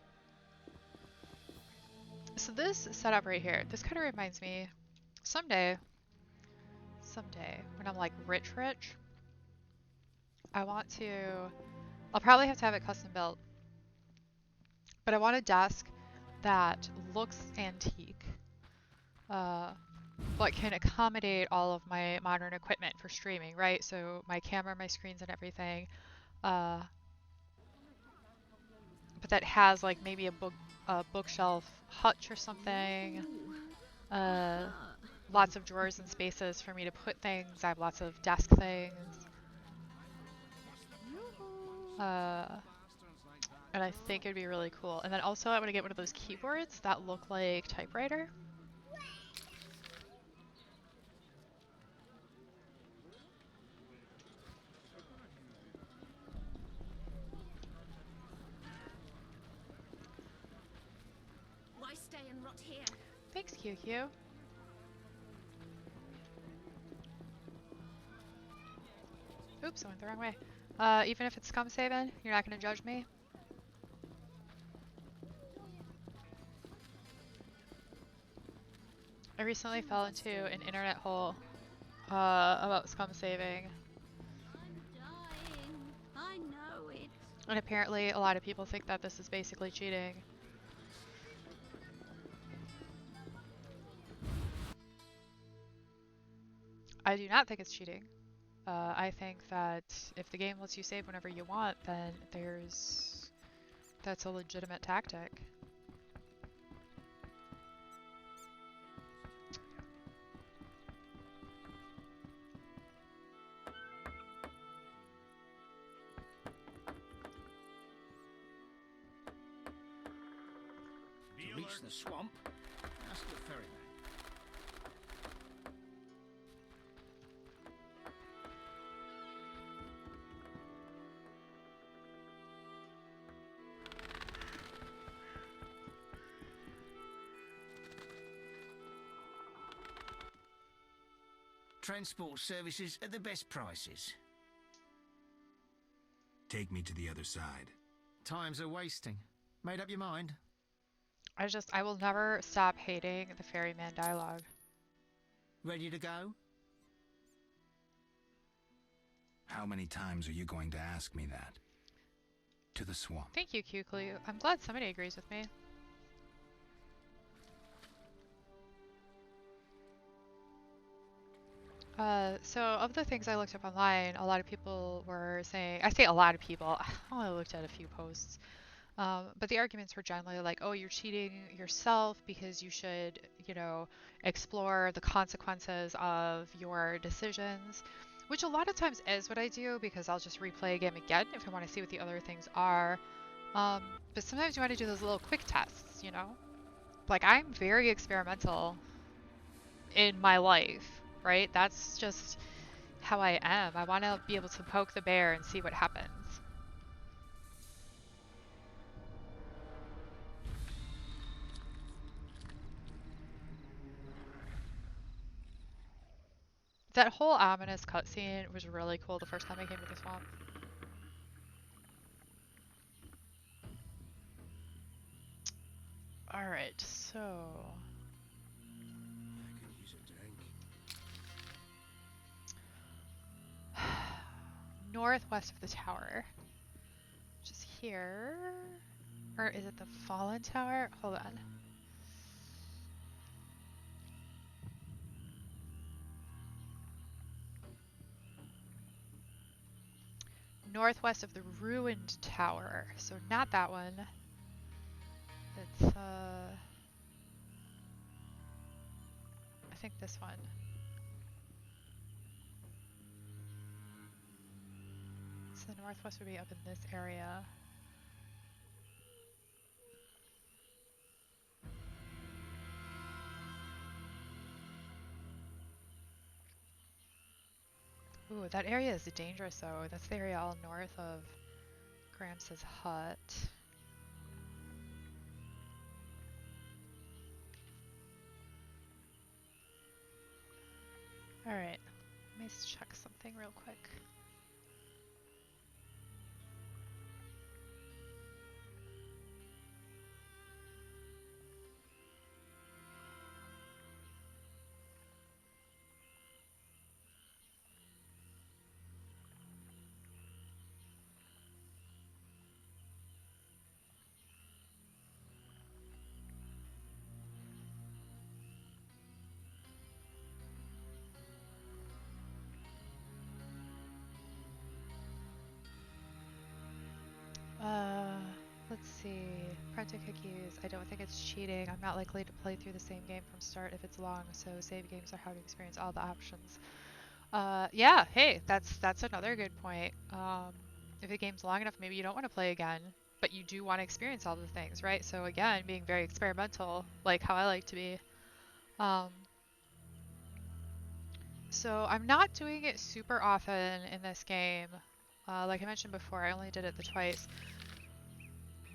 So this setup right here, this kind of reminds me, someday, when I'm like rich, I'll probably have to have it custom built, but I want a desk that looks antique, but can accommodate all of my modern equipment for streaming, right? So my camera, my screens and everything, but that has like maybe a bookshelf hutch or something, lots of drawers and spaces for me to put things. I have lots of desk things. And I think it'd be really cool. And then also I want to get one of those keyboards that look like typewriter. Why stay and rot here? Thanks, QQ. Oops, I went the wrong way. Even if it's scum saving, you're not gonna judge me? I recently fell into an internet hole about scum saving. I know it. And apparently a lot of people think that this is basically cheating. I do not think it's cheating. I think that if the game lets you save whenever you want, then that's a legitimate tactic. To reach the swamp, ask the ferryman. Transport services at the best prices. Take me to the other side. Times are wasting. Made up your mind? I will never stop hating the ferryman dialogue. Ready to go? How many times are you going to ask me that? To the swamp. Thank you, Kukli. I'm glad somebody agrees with me. So of the things I looked up online, a lot of people were saying, I say a lot of people, I only looked at a few posts, but the arguments were generally like, oh, you're cheating yourself because you should, you know, explore the consequences of your decisions, which a lot of times is what I do because I'll just replay a game again if I want to see what the other things are. But sometimes you want to do those little quick tests, you know? Like, I'm very experimental in my life, right? That's just how I am. I want to be able to poke the bear and see what happens. That whole ominous cutscene was really cool the first time I came to the swamp. Alright, so... I could use a drink. Northwest of the tower. Which is here. Or is it the Fallen Tower? Hold on. Northwest of the Ruined Tower. So not that one. It's, I think this one. So the northwest would be up in this area. Ooh, that area is dangerous though. That's the area all north of Gramps' hut. Alright, let me check something real quick. Let's see. Printed cookies. I don't think it's cheating. I'm not likely to play through the same game from start if it's long, so save games are how to experience all the options. Yeah, hey, that's another good point. If the game's long enough, maybe you don't want to play again, but you do want to experience all the things, right? So again, being very experimental, like how I like to be. So I'm not doing it super often in this game. Like I mentioned before, I only did it twice.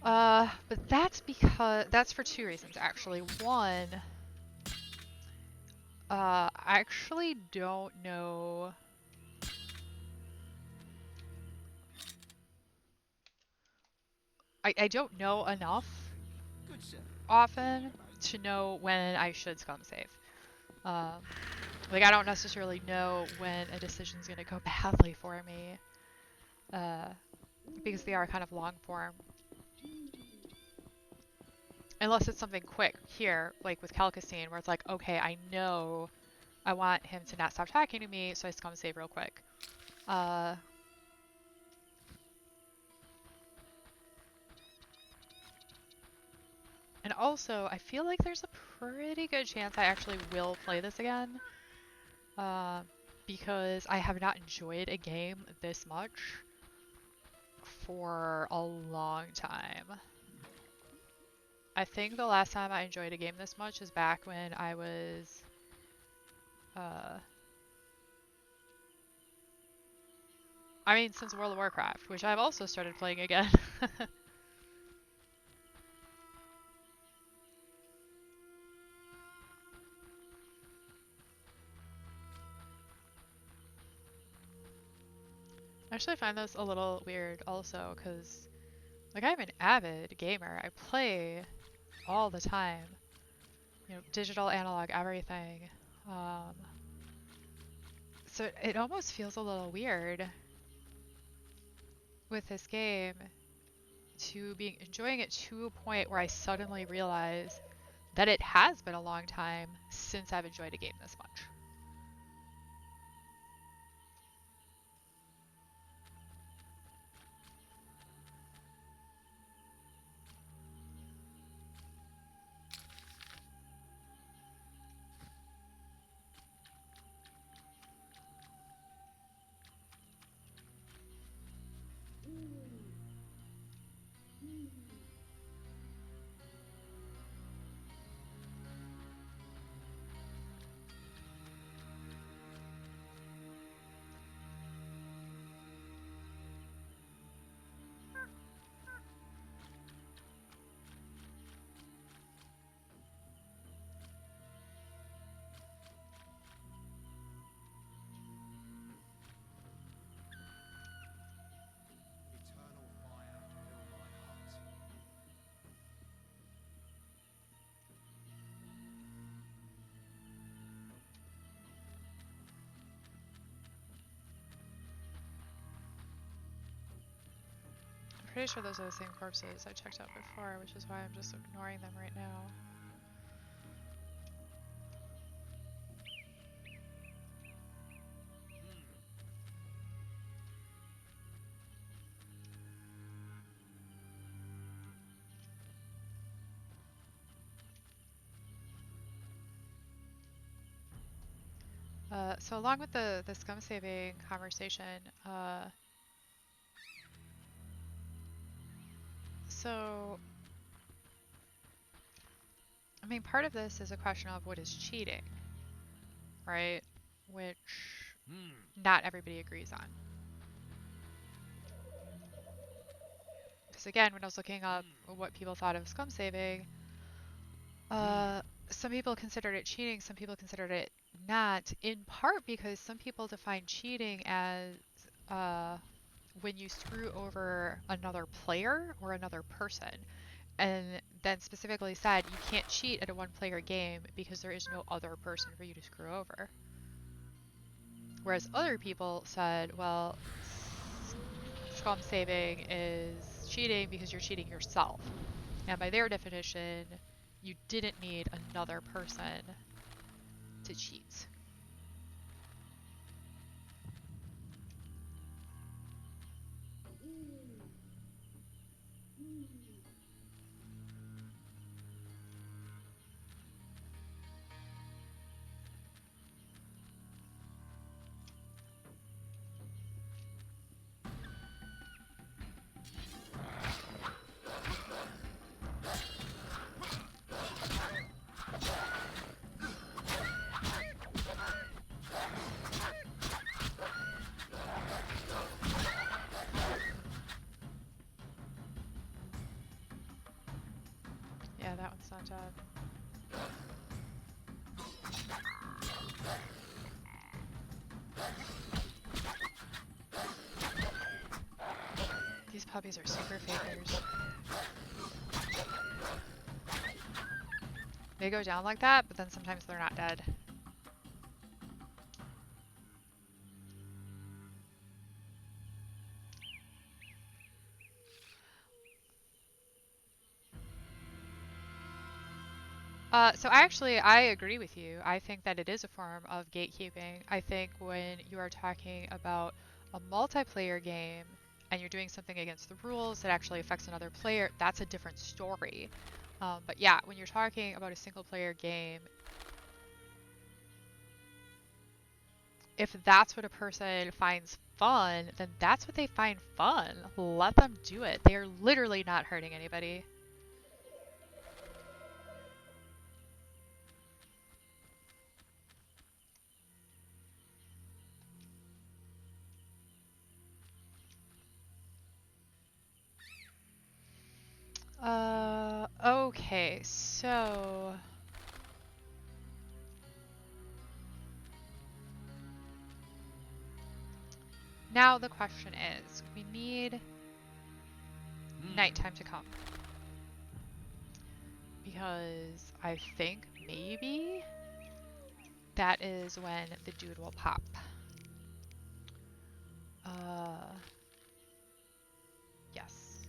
But that's for two reasons actually. One, I actually don't know. I don't know enough often to know when I should scum save. Like I don't necessarily know when a decision's gonna go badly for me. Because they are kind of long form. Unless it's something quick here, like with Calcastine, where it's like, okay, I know I want him to not stop talking to me, so I scum save real quick. And also, I feel like there's a pretty good chance I actually will play this again. Because I have not enjoyed a game this much for a long time. I think the last time I enjoyed a game this much is back when I was I mean since World of Warcraft, which I've also started playing again. I actually find this a little weird also, because like I'm an avid gamer. I play all the time. You know, digital, analog, everything. So it almost feels a little weird with this game to be enjoying it to a point where I suddenly realize that it has been a long time since I've enjoyed a game this much. I'm pretty sure those are the same corpses I checked out before, which is why I'm just ignoring them right now. So along with the scum saving conversation, so I mean, part of this is a question of what is cheating, right? Which not everybody agrees on. Because again, when I was looking up what people thought of scum saving, some people considered it cheating, some people considered it not, in part because some people define cheating as when you screw over another player or another person, and then specifically said you can't cheat at a one-player game because there is no other person for you to screw over. Whereas other people said, well, scum saving is cheating because you're cheating yourself. And by their definition, you didn't need another person to cheat. Yeah, that one's not dead. These puppies are super fakers. They go down like that, but then sometimes they're not dead. So I agree with you. I think that it is a form of gatekeeping. I think when you are talking about a multiplayer game and you're doing something against the rules that actually affects another player, that's a different story. But yeah, when you're talking about a single player game, if that's what a person finds fun, then that's what they find fun. Let them do it. They are literally not hurting anybody. Okay, so Now the question is, we need nighttime to come. Because I think maybe that is when the dude will pop. Yes.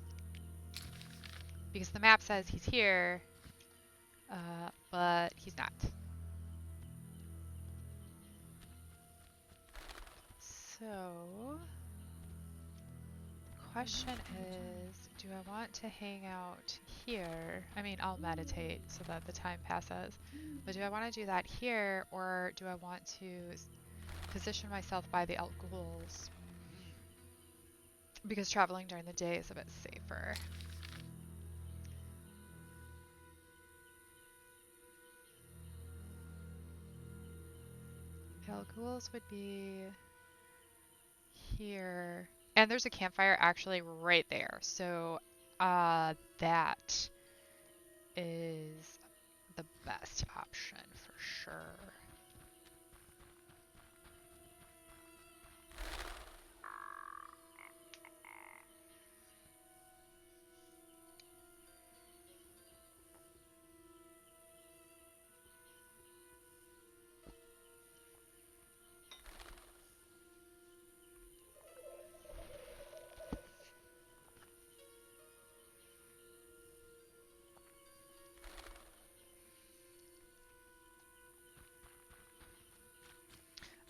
Because the map says he's here, but he's not. So, the question is, do I want to hang out here? I mean, I'll meditate so that the time passes. But do I want to do that here, or do I want to position myself by the Elk Ghouls? Because traveling during the day is a bit safer. Elk Ghouls would be here. And there's a campfire actually right there. So that is the best option for sure.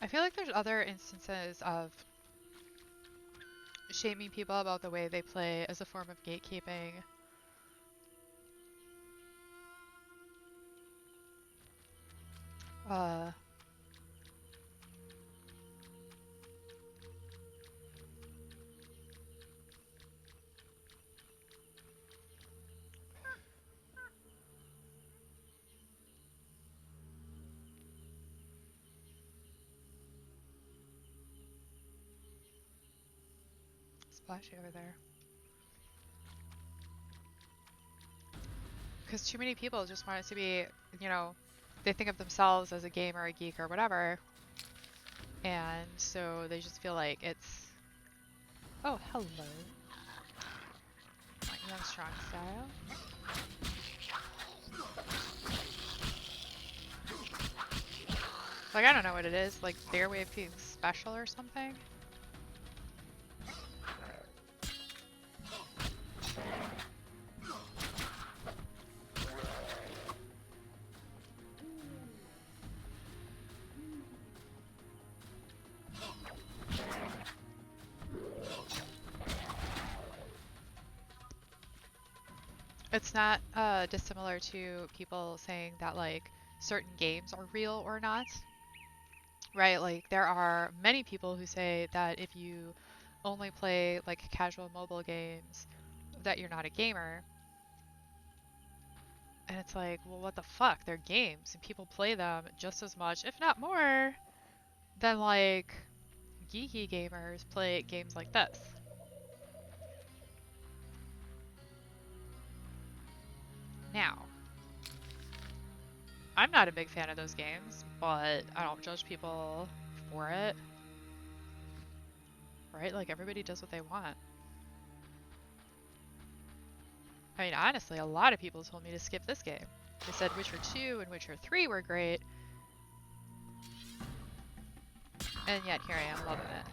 I feel like there's other instances of shaming people about the way they play as a form of gatekeeping. Splashy over there. Because too many people just want it to be, you know, they think of themselves as a gamer, a geek, or whatever. And so they just feel like it's... Oh, hello. Young strong style. Like, I don't know what it is. Like, their way of being special or something? It's not dissimilar to people saying that, like, certain games are real or not. Right? Like, there are many people who say that if you only play, like, casual mobile games, that you're not a gamer. And it's like, well, what the fuck? They're games, and people play them just as much, if not more, than, like, geeky gamers play games like this. Now, I'm not a big fan of those games, but I don't judge people for it. Right? Like, everybody does what they want. I mean, honestly, a lot of people told me to skip this game. They said Witcher 2 and Witcher 3 were great. And yet, here I am, loving it.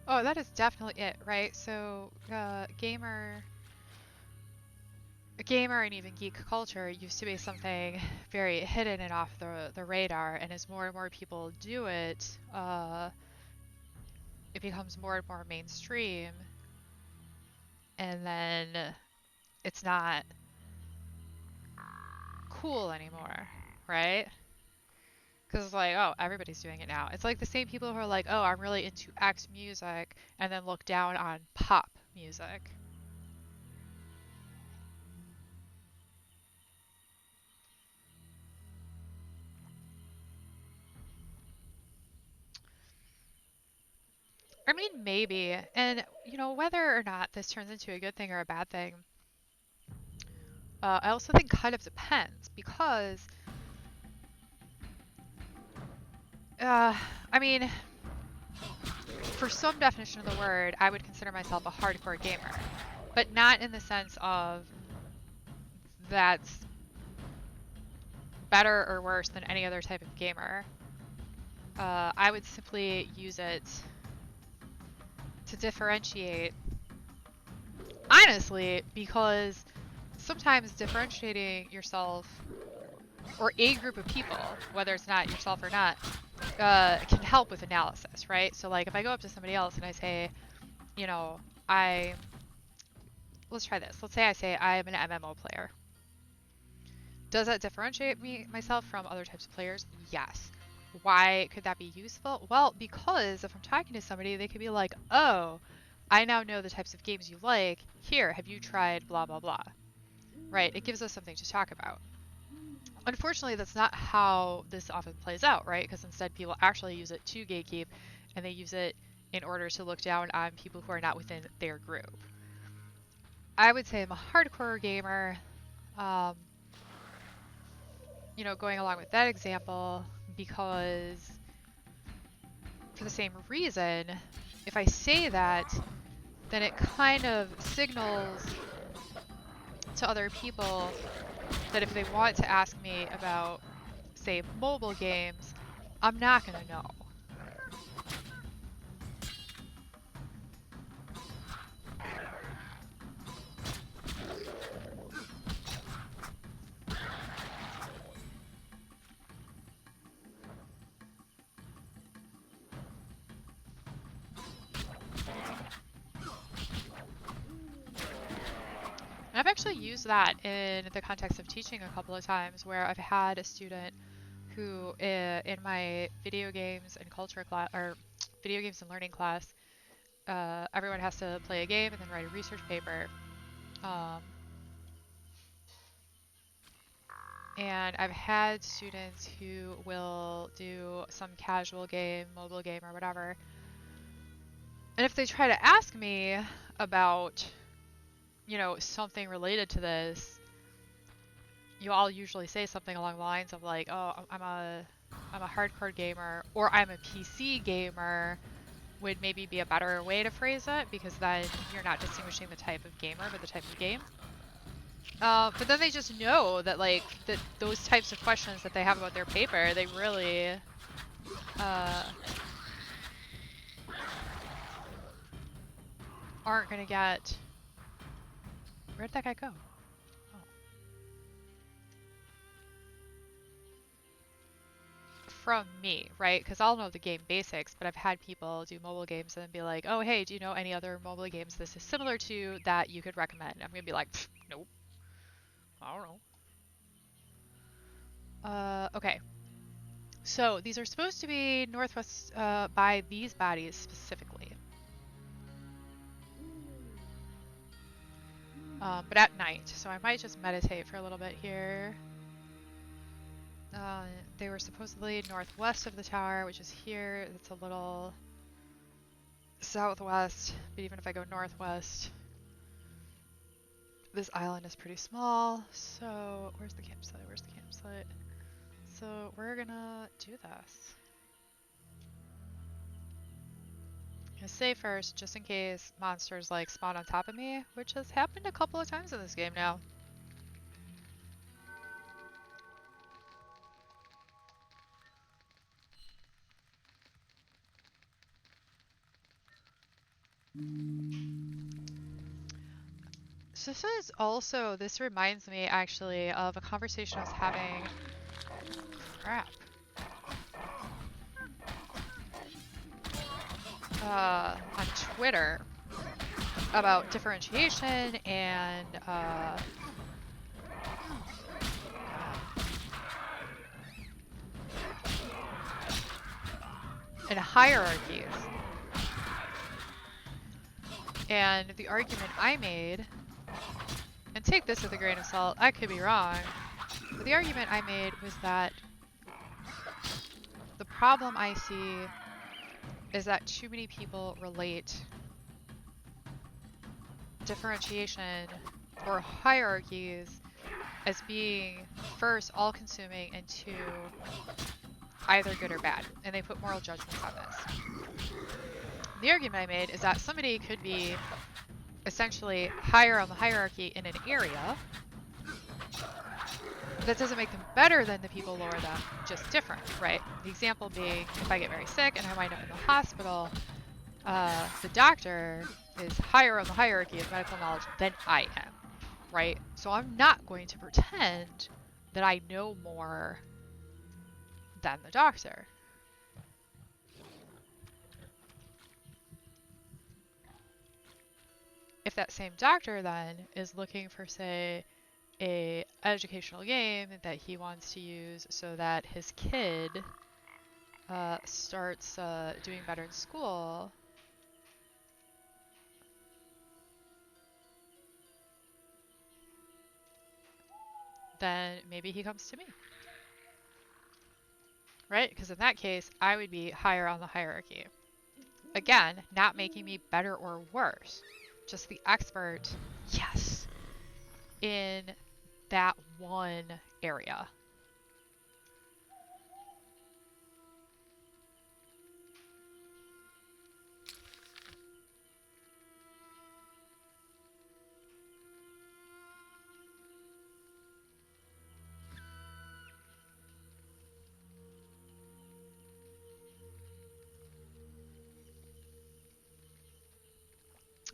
Oh, that is definitely it, right? So, gamer and even geek culture used to be something very hidden and off the radar, and as more and more people do it, it becomes more and more mainstream, and then it's not cool anymore, right? Because it's like, oh, everybody's doing it now. It's like the same people who are like, oh, I'm really into X music, and then look down on pop music. I mean, maybe. And, you know, whether or not this turns into a good thing or a bad thing, I also think kind of depends, because, I mean, for some definition of the word, I would consider myself a hardcore gamer, but not in the sense of that's better or worse than any other type of gamer. I would simply use it to differentiate, honestly, because sometimes differentiating yourself or a group of people, whether it's not yourself or not, can help with analysis, right? So like if I go up to somebody else and I say, you know, let's try this. Let's say I say I am an MMO player. Does that differentiate myself from other types of players? Yes. Why could that be useful? Well, because if I'm talking to somebody, they could be like, oh, I now know the types of games you like. Here, have you tried blah, blah, blah? Right? It gives us something to talk about. Unfortunately, that's not how this often plays out, right? Because instead people actually use it to gatekeep, and they use it in order to look down on people who are not within their group. I would say I'm a hardcore gamer. You know, going along with that example, because for the same reason, if I say that, then it kind of signals to other people that if they want to ask me about, say, mobile games, I'm not going to know. And I've actually used that in the context of teaching a couple of times, where I've had a student who, in my video games and culture class, or video games and learning class, everyone has to play a game and then write a research paper. And I've had students who will do some casual game, mobile game, or whatever. And if they try to ask me about, you know, something related to this, I'll usually say something along the lines of like, oh, I'm a hardcore gamer, or I'm a PC gamer, would maybe be a better way to phrase it, because then you're not distinguishing the type of gamer, but the type of game. But then they just know that like that those types of questions that they have about their paper, they really aren't gonna get. Where'd that guy go? Oh. From me, right? Because I'll know the game basics, but I've had people do mobile games and then be like, oh hey, do you know any other mobile games this is similar to that you could recommend? I'm gonna be like, nope. I don't know. Okay. So these are supposed to be northwest by these bodies specifically. But at night, so I might just meditate for a little bit here. They were supposedly northwest of the tower, which is here. It's a little southwest, but even if I go northwest, this island is pretty small. So where's the campsite? Where's the campsite? So we're gonna do this. I'm gonna save first, just in case monsters like spawn on top of me, which has happened a couple of times in this game now. So this reminds me actually of a conversation I was having, crap, on Twitter about differentiation and hierarchies. And the argument I made, and take this with a grain of salt, I could be wrong, but the argument I made was that the problem I see is that too many people relate differentiation or hierarchies as being first all-consuming and two either good or bad, and they put moral judgments on this. The argument I made is that somebody could be essentially higher on the hierarchy in an area, but that doesn't make them better than the people lower them, just different, right? The example being, if I get very sick and I wind up in the hospital, the doctor is higher on the hierarchy of medical knowledge than I am, right? So I'm not going to pretend that I know more than the doctor. If that same doctor then is looking for, say, a educational game that he wants to use so that his kid starts doing better in school, then maybe he comes to me, right? Because in that case, I would be higher on the hierarchy. Again, not making me better or worse, just the expert, yes, in that one area.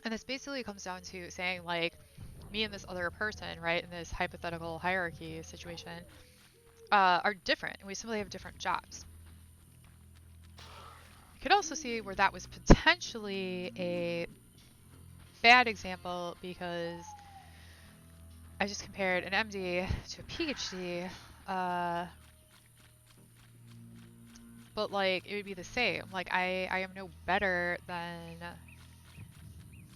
And this basically comes down to saying, like, me and this other person, right, in this hypothetical hierarchy situation, are different, and we simply have different jobs. You could also see where that was potentially a bad example because I just compared an MD to a PhD, but, like, it would be the same. Like, I am no better than,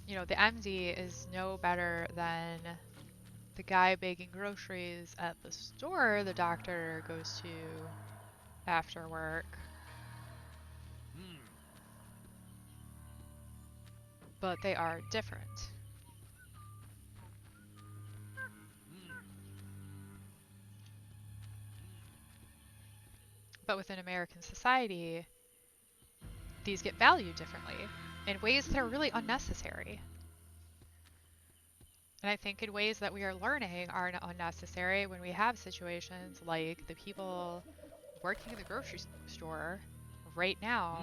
you know, the MD is no better than the guy bagging groceries at the store the doctor goes to after work. But they are different. But within American society, these get valued differently in ways that are really unnecessary. And I think in ways that we are learning are unnecessary when we have situations like the people working in the grocery store right now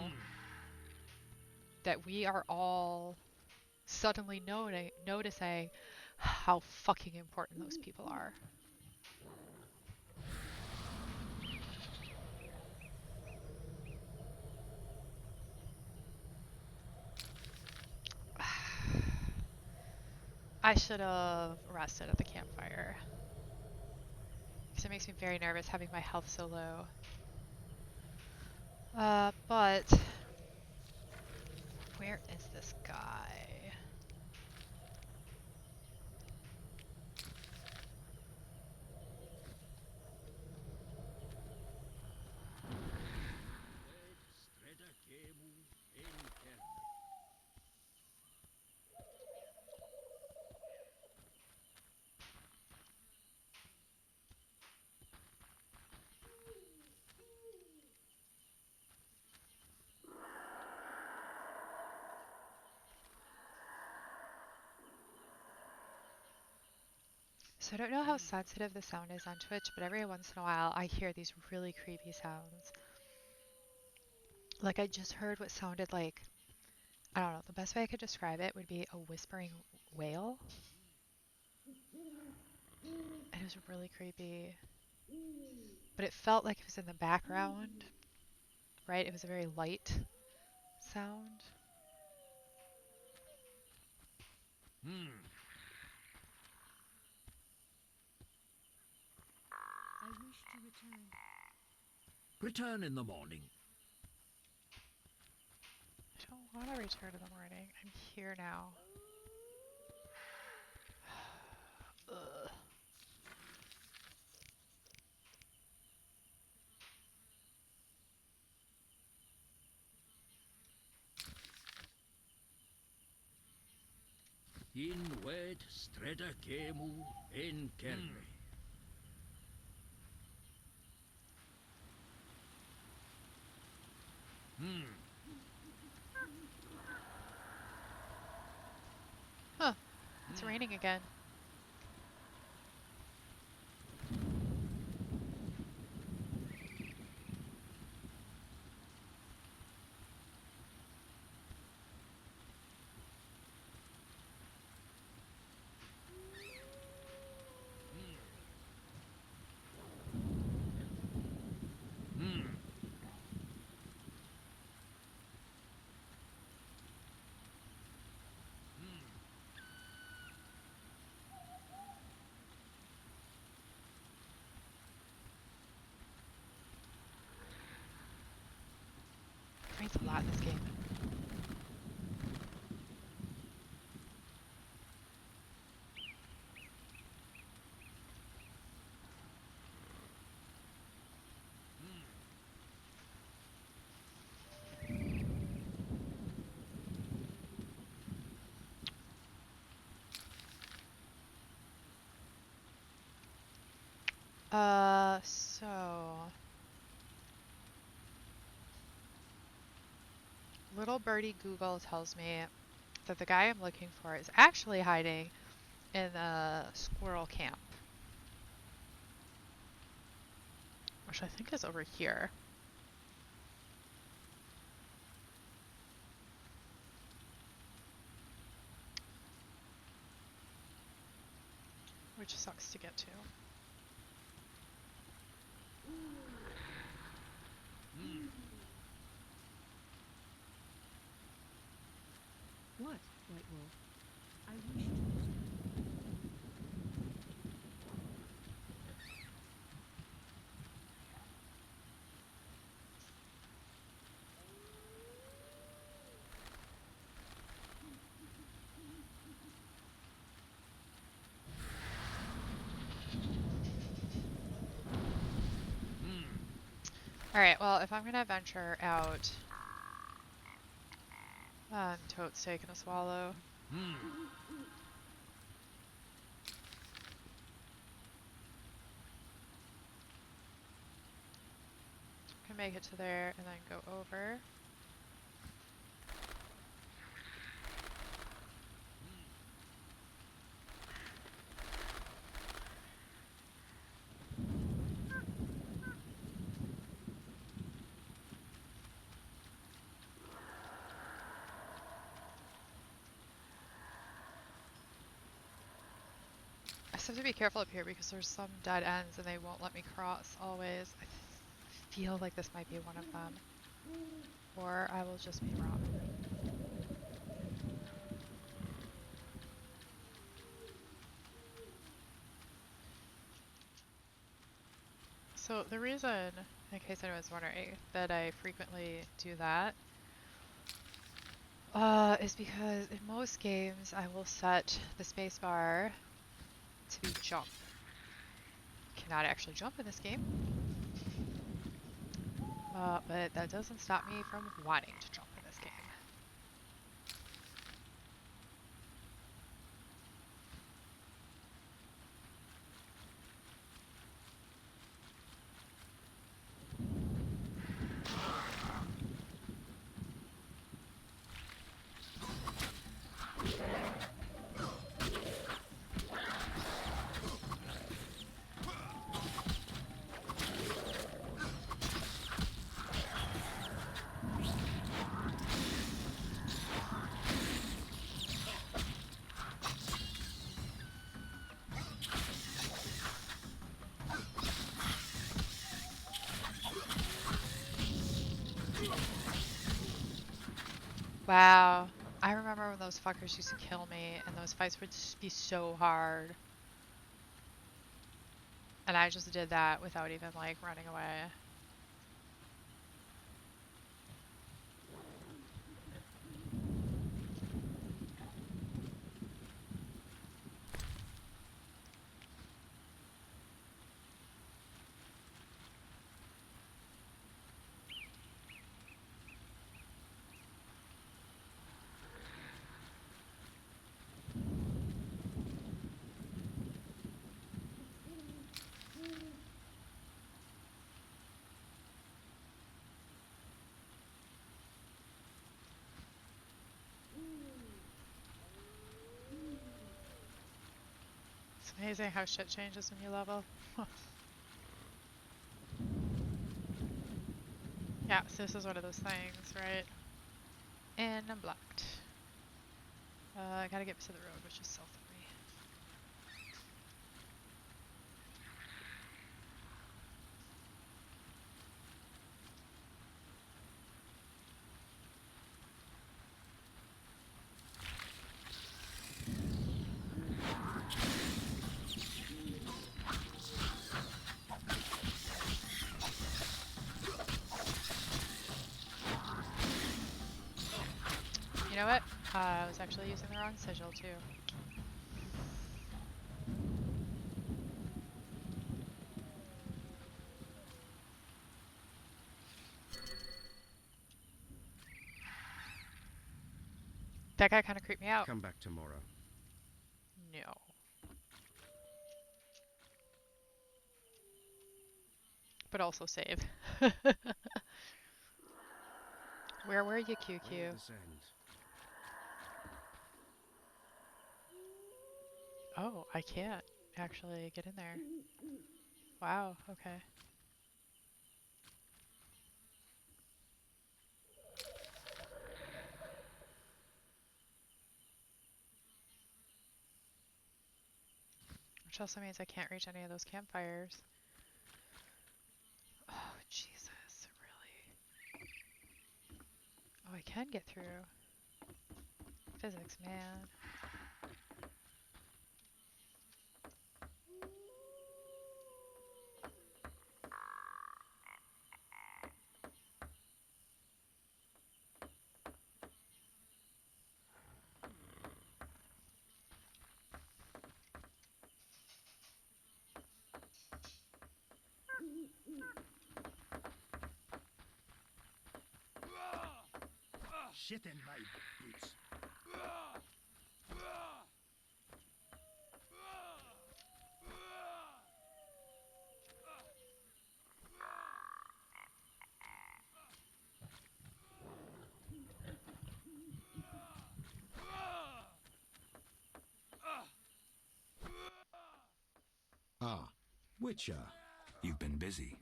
that we are all suddenly noticing how fucking important those people are. I should have rested at the campfire. Because it makes me very nervous having my health so low. But where is this guy? So I don't know how sensitive the sound is on Twitch, but every once in a while I hear these really creepy sounds. Like I just heard what sounded like, I don't know, the best way I could describe it would be a whispering whale. was really creepy. But it felt like it was in the background, right? It was a very light sound. I wish to return. Return in the morning. I don't want to return in the morning. I'm here now. Ugh. In wet streta kemu en kerme. Huh. It's raining again. It rains a lot in this game. So little birdie Google tells me that the guy I'm looking for is actually hiding in the squirrel camp, which I think is over here. Which sucks to get to. What, White Wolf? I wish to return. Alright, well, if I'm gonna venture out... Toad's taking a swallow. Can make it to there and then go over. I just have to be careful up here because there's some dead ends and they won't let me cross always. I feel like this might be one of them. Or I will just be wrong. So the reason, in case anyone's wondering, that I frequently do that is because in most games I will set the spacebar to be jump. Cannot actually jump in this game, but that doesn't stop me from wanting to jump in this game. Wow. I remember when those fuckers used to kill me and those fights would just be so hard. And I just did that without even like running away. It's amazing how shit changes when you level. Yeah, so this is one of those things, right? And I'm blocked. I gotta get to the road, which is south of me. You know what? I was actually using the wrong sigil too. That guy kind of creeped me out. Come back tomorrow. No. But also save. Where were you, QQ? Where will this end? Oh, I can't actually get in there. Wow, okay. Which also means I can't reach any of those campfires. Oh, Jesus, really? Oh, I can get through. Physics, man. Shit in my boots. Ah, Witcher. You've been busy.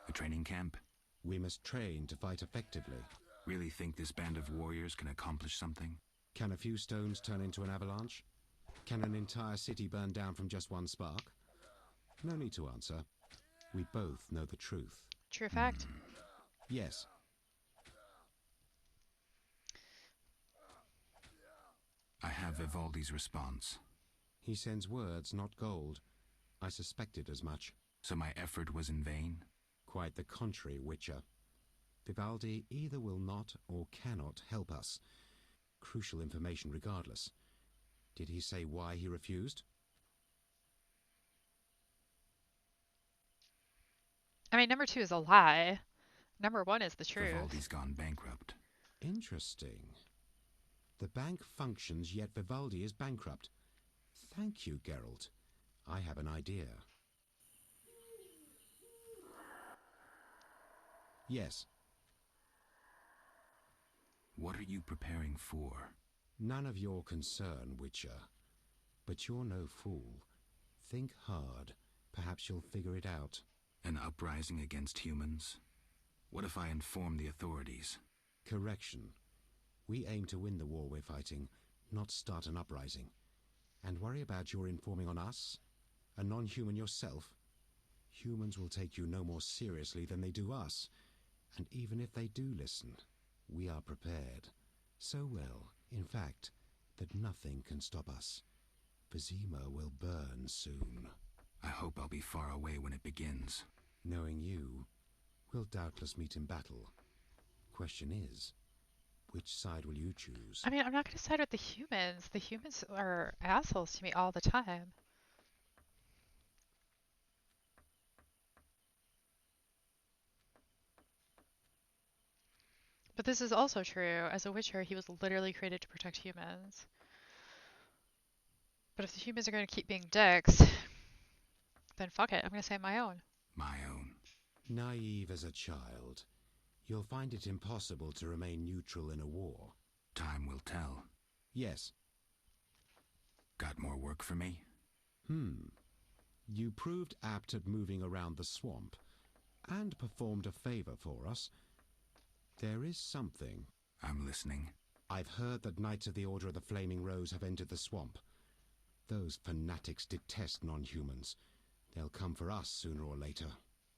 A training camp? We must train to fight effectively. Really think this band of warriors can accomplish something? Can a few stones turn into an avalanche? Can an entire city burn down from just one spark? No need to answer. We both know the truth. True fact. Yes. I have Vivaldi's response. He sends words, not gold. I suspected as much. So my effort was in vain? Quite the contrary, Witcher. Vivaldi either will not or cannot help us. Crucial information regardless. Did he say why he refused? I mean, number 2 is a lie. Number 1 is the truth. Vivaldi's gone bankrupt. Interesting. The bank functions, yet Vivaldi is bankrupt. Thank you, Geralt. I have an idea. Yes. What are you preparing for? None of your concern, Witcher. But you're no fool. Think hard. Perhaps you'll figure it out. An uprising against humans? What if I inform the authorities? Correction. We aim to win the war we're fighting, not start an uprising. And worry about your informing on us? A non-human yourself? Humans will take you no more seriously than they do us. And even if they do listen, we are prepared. So well, in fact, that nothing can stop us. Vizima will burn soon. I hope I'll be far away when it begins. Knowing you, we'll doubtless meet in battle. Question is, which side will you choose? I mean, I'm not going to side with the humans. The humans are assholes to me all the time. But this is also true. As a Witcher, he was literally created to protect humans. But if the humans are going to keep being dicks, then fuck it. I'm going to say my own. My own. Naive as a child, you'll find it impossible to remain neutral in a war. Time will tell. Yes. Got more work for me? You proved apt at moving around the swamp, and performed a favor for us. There is something. I'm listening. I've heard that Knights of the Order of the Flaming Rose have entered the swamp. Those fanatics detest non-humans. They'll come for us sooner or later.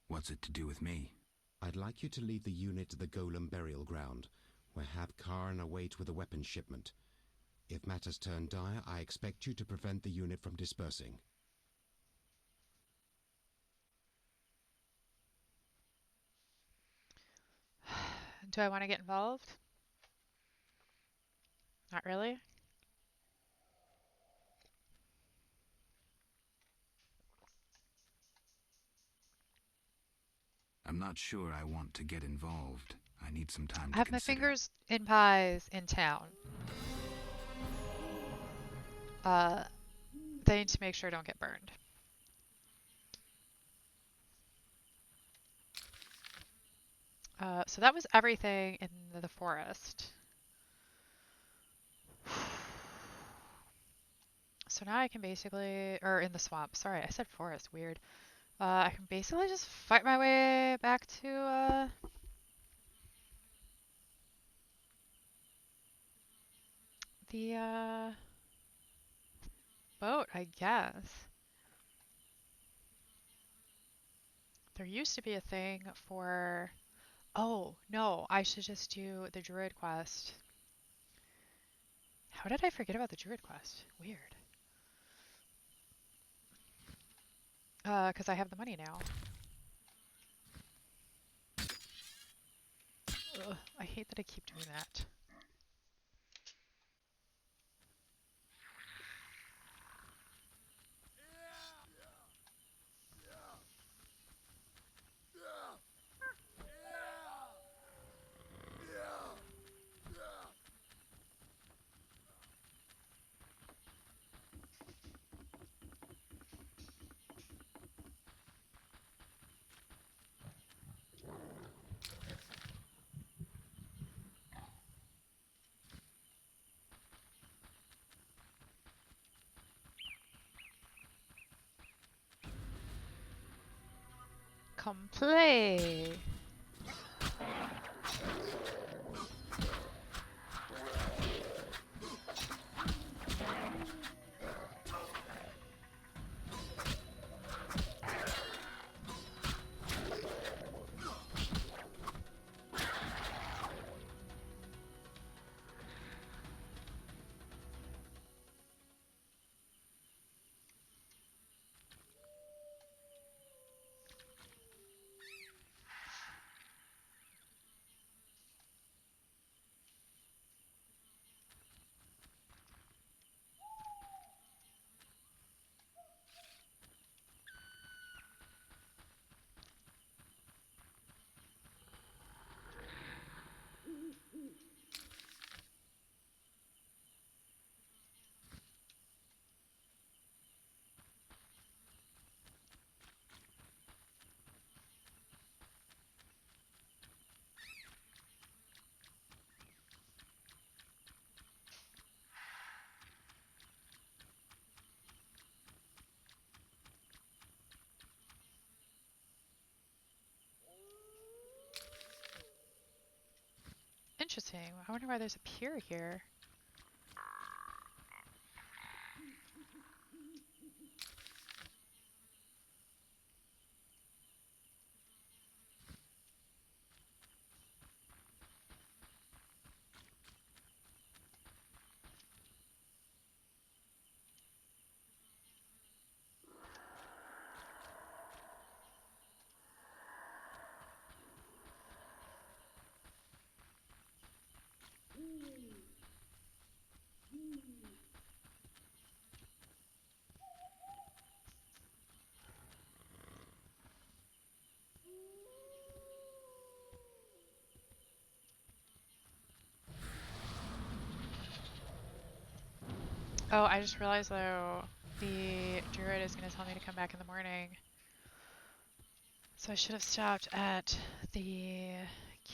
What's it to do with me? I'd like you to lead the unit to the Golem burial ground, where Habkarn await with a weapons shipment. If matters turn dire, I expect you to prevent the unit from dispersing. Do I want to get involved? Not really. I'm not sure I want to get involved. I need some time to I have my consider. fingers in pies in town. They need to make sure I don't get burned. So that was everything in the forest. So now I can basically, or in the swamp, sorry, I said forest, weird. I can basically just fight my way back to, the, boat, I guess. There used to be a thing for, oh, no, I should just do the druid quest. How did I forget about the druid quest? Weird. Because I have the money now. Ugh, I hate that I keep doing that. Come play! Interesting. I wonder why there's a pier here. Oh, I just realized though, the druid is going to tell me to come back in the morning. So I should have stopped at the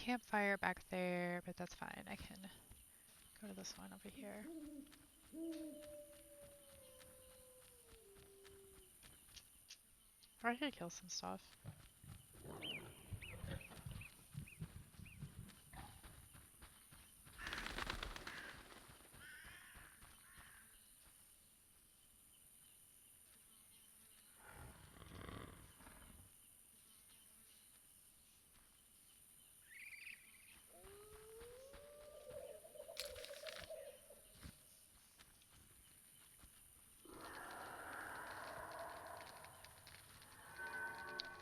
campfire back there, but that's fine. I can go to this one over here. Or I could kill some stuff.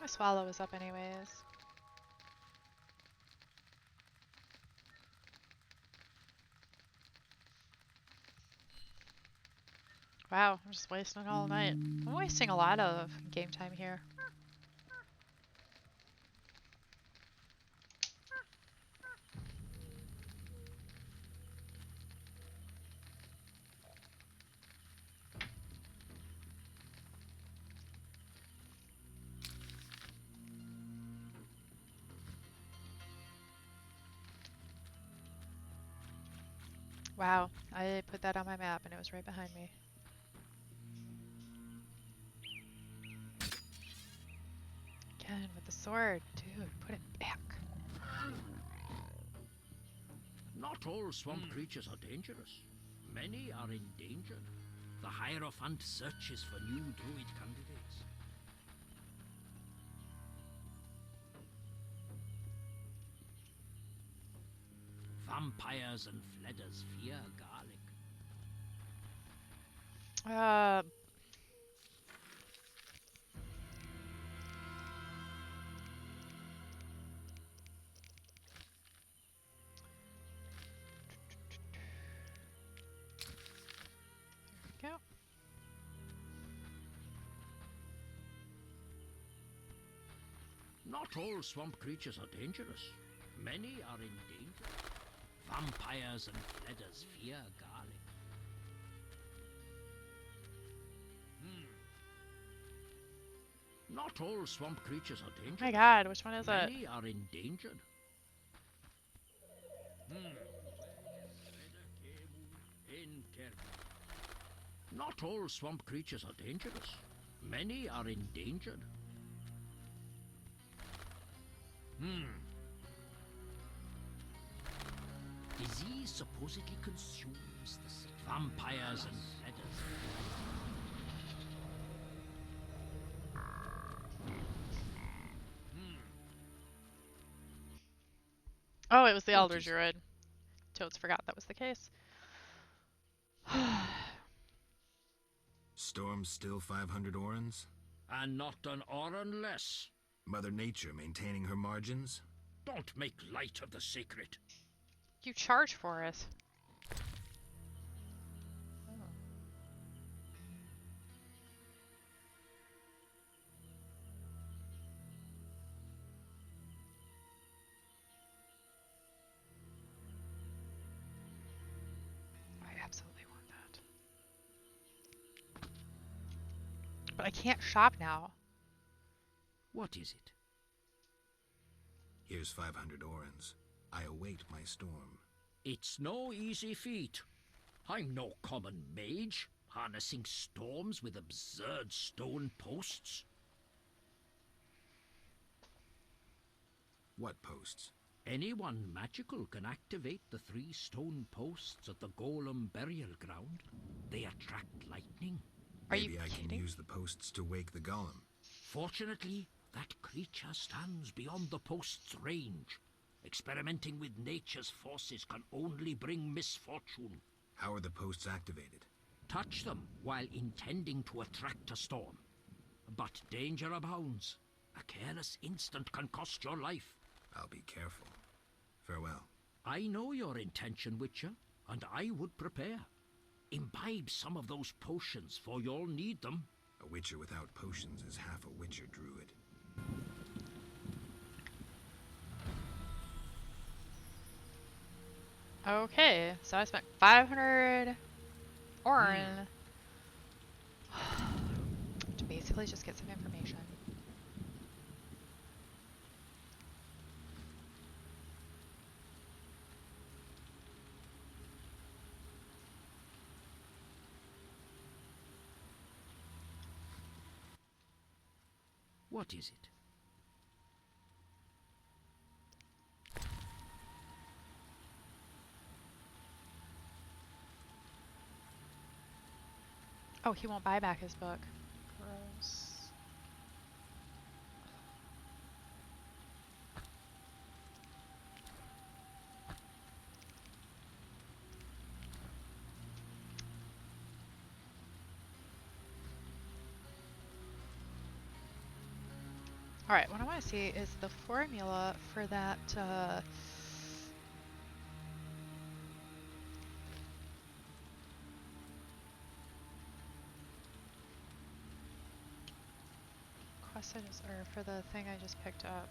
My swallow is up anyways. Wow, I'm just wasting it all night. I'm wasting a lot of game time here. Wow, I put that on my map and it was right behind me. Again, with the sword. Dude, put it back. Not all swamp creatures are dangerous. Many are endangered. The Hierophant searches for new druid candidates. Vampires and fledders fear garlic. There we go. Not all swamp creatures are dangerous. Many are endangered. Vampires and fledders fear garlic. Not all swamp creatures are dangerous. My god, which one is it? Many are endangered. Not all swamp creatures are dangerous. Many are endangered. Disease supposedly consumes the city. Vampires and fledders. Oh, it was the Elder Druid. Toads forgot that was the case. Storm still 500 orans? And not an oran less. Mother Nature maintaining her margins? Don't make light of the sacred. You charge for it. I absolutely want that. But I can't shop now. What is it? Here's 500 orans. I await my storm. It's no easy feat. I'm no common mage, harnessing storms with absurd stone posts. What posts? Anyone magical can activate the 3 stone posts at the Golem burial ground. They attract lightning. Maybe I can use the posts to wake the golem. Fortunately, that creature stands beyond the post's range. Experimenting with nature's forces can only bring misfortune. How are the posts activated? Touch them while intending to attract a storm. But danger abounds. A careless instant can cost your life. I'll be careful. Farewell. I know your intention, Witcher, and I would prepare. Imbibe some of those potions, for you'll need them. A Witcher without potions is half a Witcher druid. Okay, so I spent 500 Or to basically just get some information. What is it? Oh, he won't buy back his book. Gross. Alright, what I want to see is the formula for that, quest I just, or for the thing I just picked up.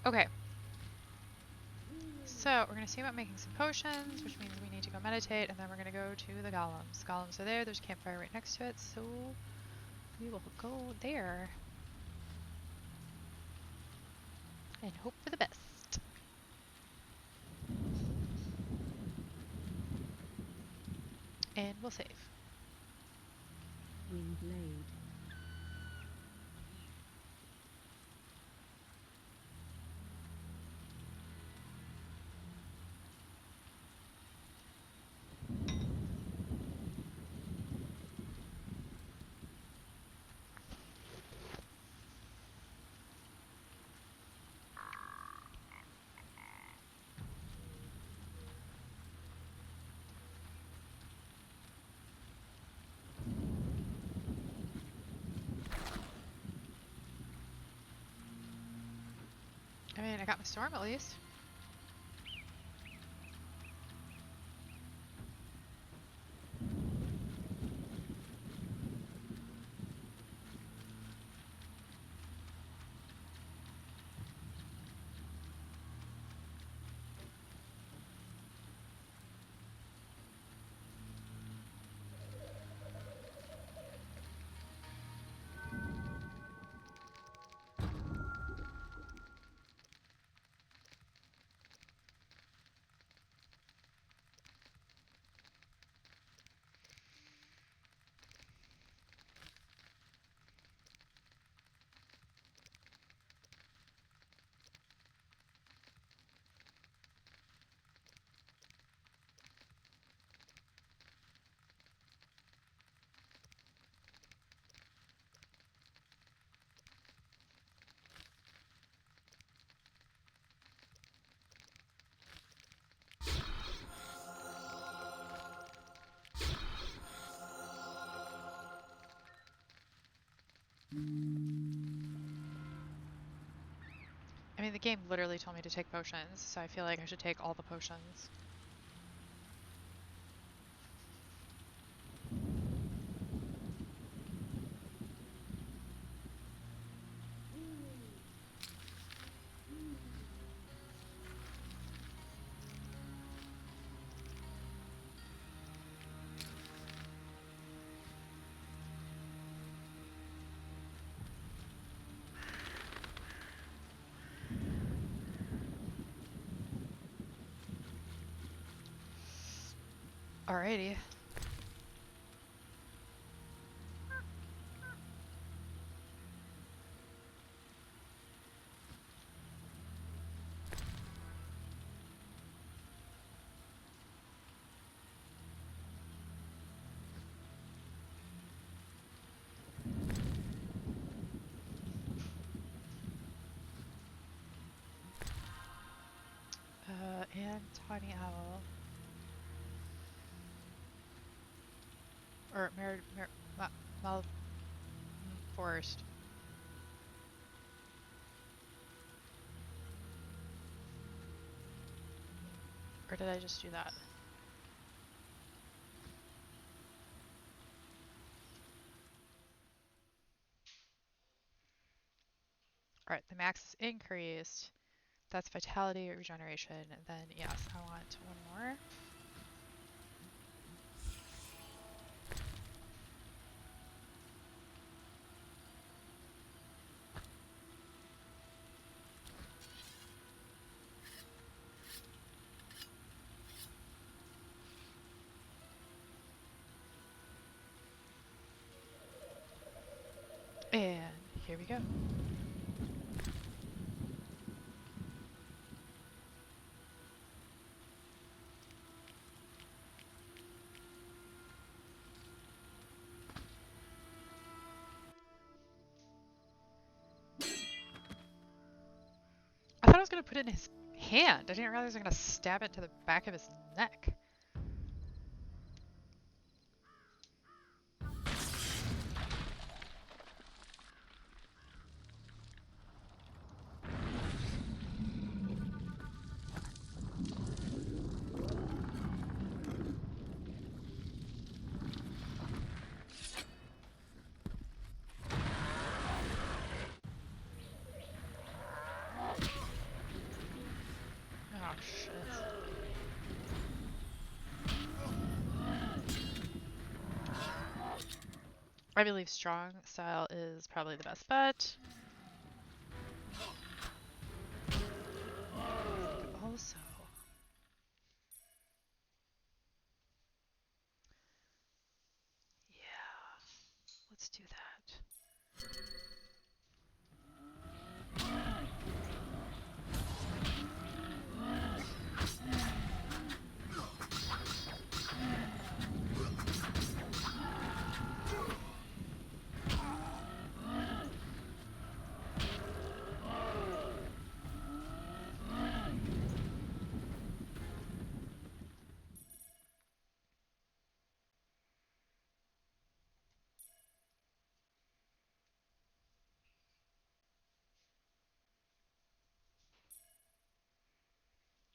Okay. So, we're going to see about making some potions, which means we need to go meditate, and then we're going to go to the golems. The golems are there, there's a campfire right next to it, so we will go there. And hope for the best. And we'll save. Windblade. I mean, I got my storm at least. I mean, the game literally told me to take potions, so I feel like I should take all the potions. Alrighty. And Tawny Owl. or Forest. Or did I just do that? Alright, the max is increased. That's vitality, regeneration, and then yes, I want one more. And here we go. I thought I was going to put it in his hand. I didn't realize I was going to stab it to the back of his neck. Oh, shit. I believe strong style is probably the best bet. Also, yeah, let's do that.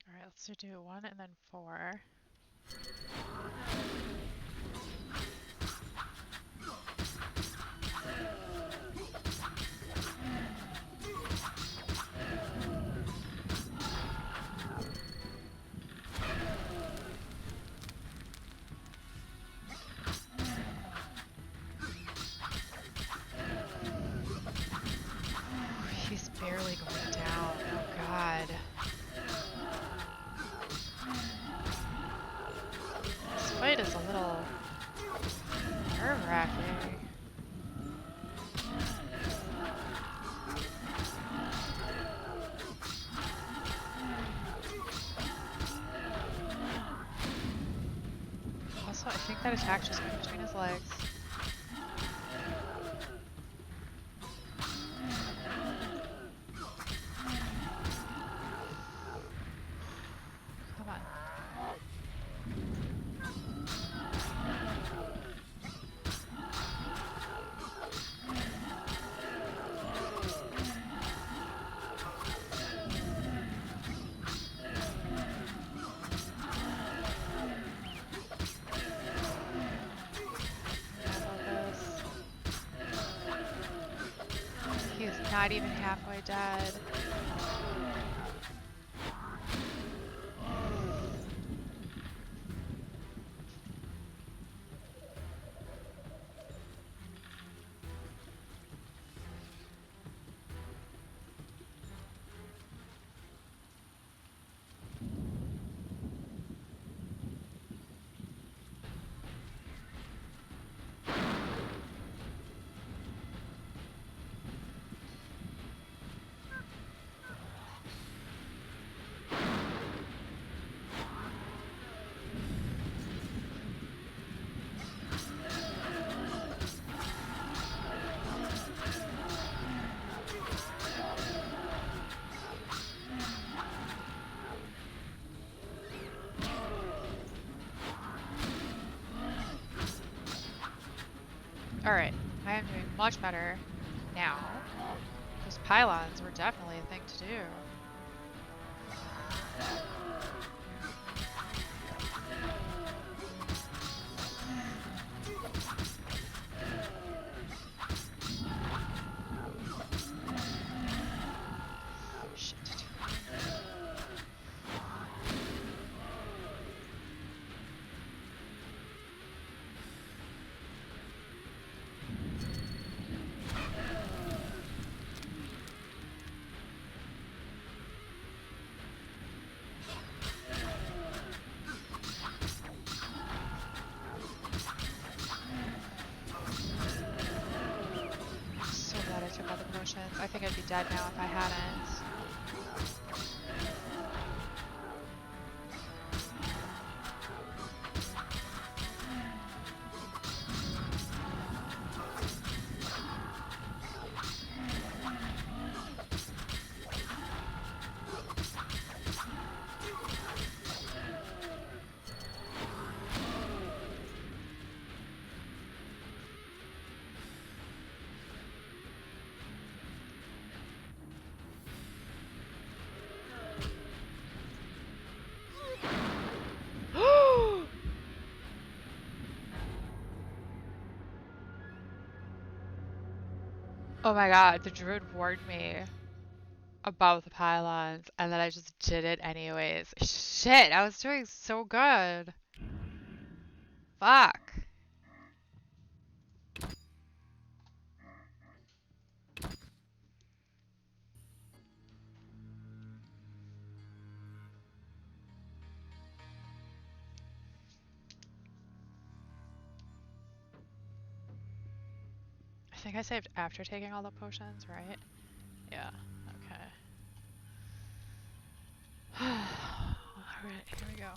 Alright, let's do 1 and then 4. He's barely going down. Oh god. This fight is a little nerve-wracking. Also, I think that attack just went between his legs. Come on. He's not even halfway dead. Alright, I am doing much better now. Those pylons were definitely a thing to do. I think I'd be dead now if I hadn't. Oh my god, the druid warned me about the pylons, and then I just did it anyways. Shit, I was doing so good. Fuck. I think I saved after taking all the potions, right? Yeah, okay. Alright, here we go.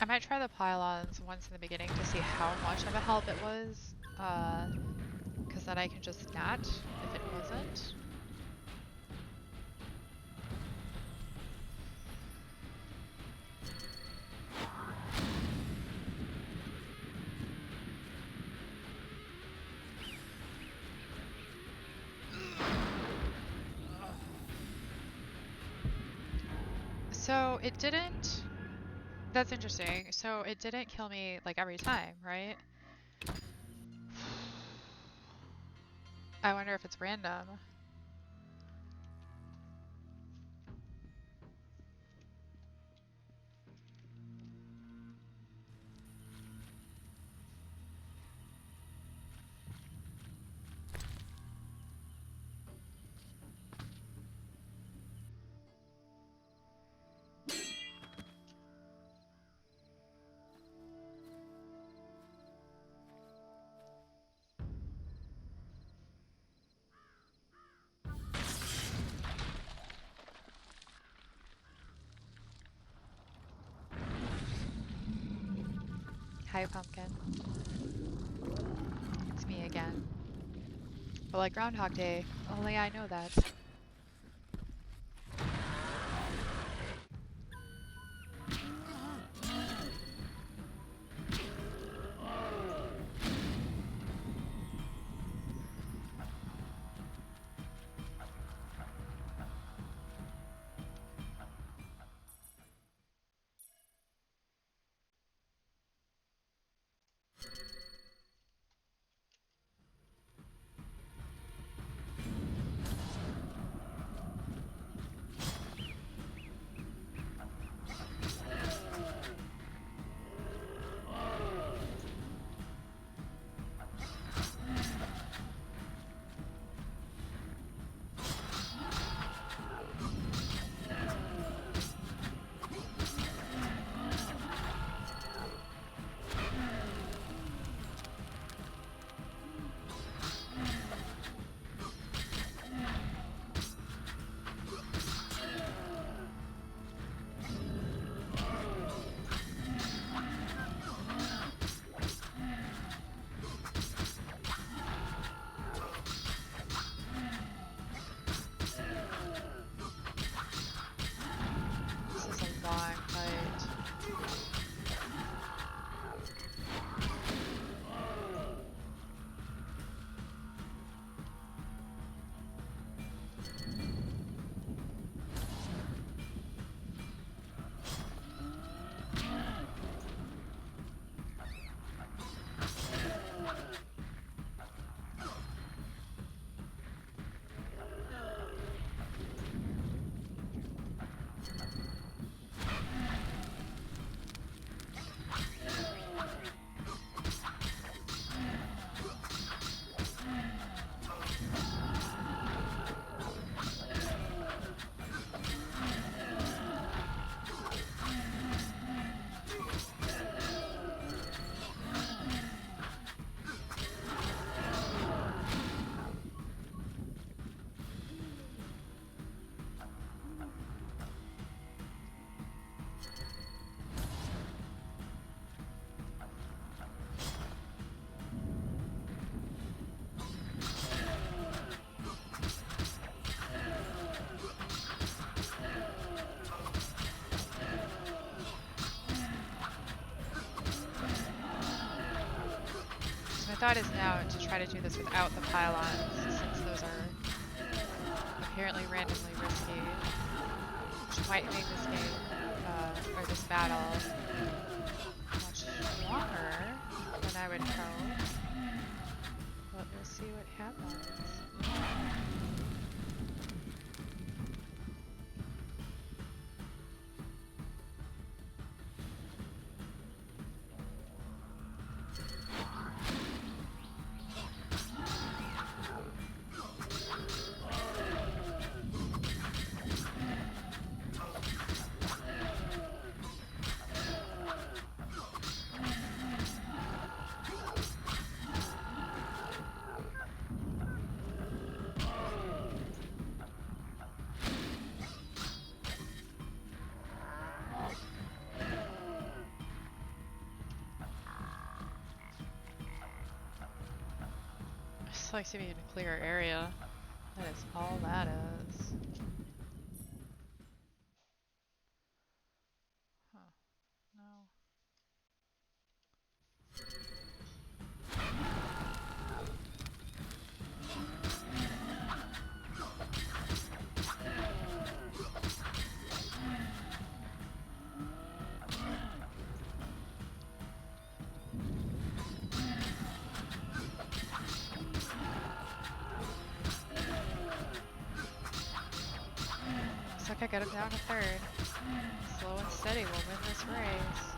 I might try the pylons once in the beginning to see how much of a help it was, because then I can just not if it wasn't. So it didn't... That's interesting. So it didn't kill me like every time, right? I wonder if it's random. Hi, Pumpkin. It's me again. But like Groundhog Day, only I know that. thought is now to try to do this without the pylons, since those are apparently randomly risky, which might make this game, or this battle, much longer than I would hope. But we'll see what happens. Like to be in a clear area. That is all that is. Huh. No. Looks like I got him down to third. Slow and steady will win this race.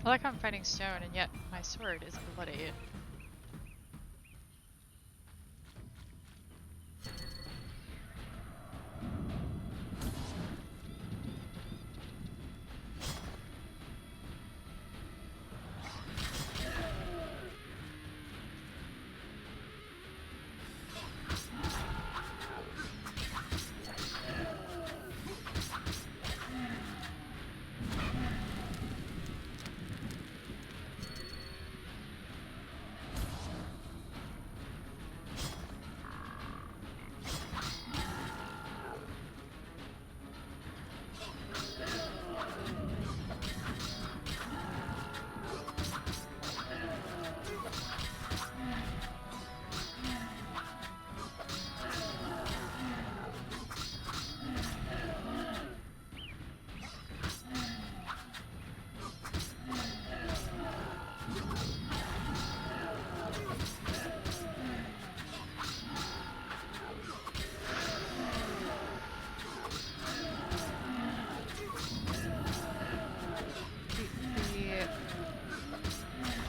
I like how I'm fighting stone and yet my sword is bloody.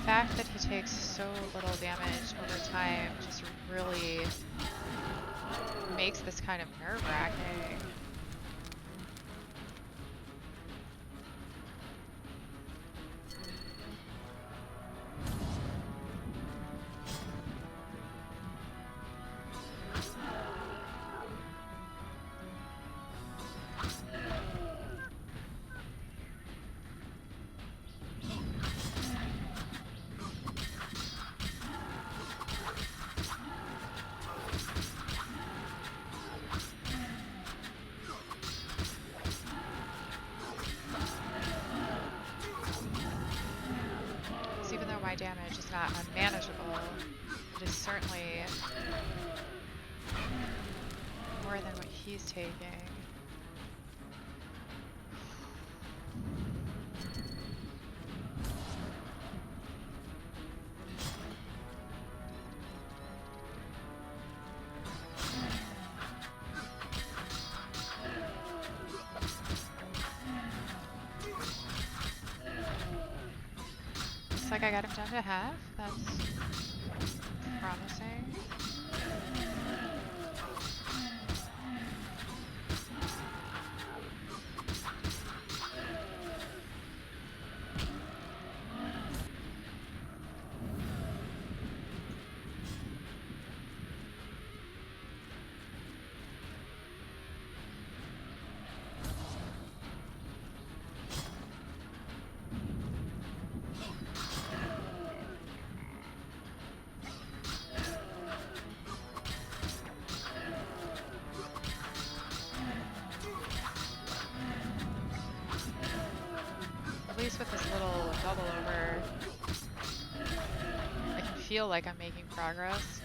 The fact that he takes so little damage over time just really makes this kind of nerve-wracking. Damage is not unmanageable. It is certainly more than what he's taking. like I got him down to half. That's promising. At least with this little double over, I can feel like I'm making progress.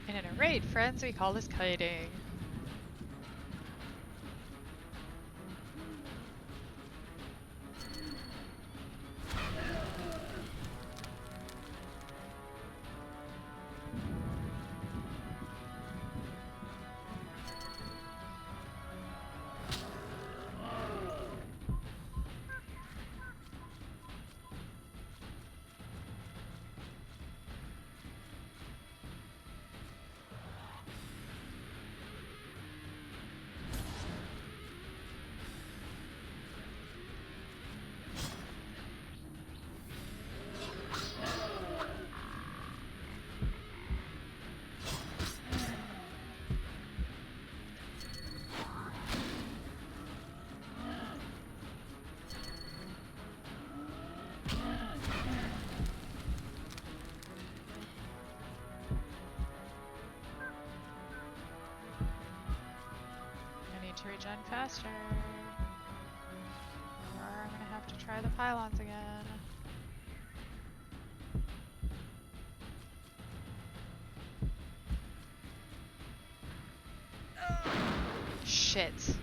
And in a raid, friends, we call this kiting. To regen faster, or I'm gonna have to try the pylons again. Shit.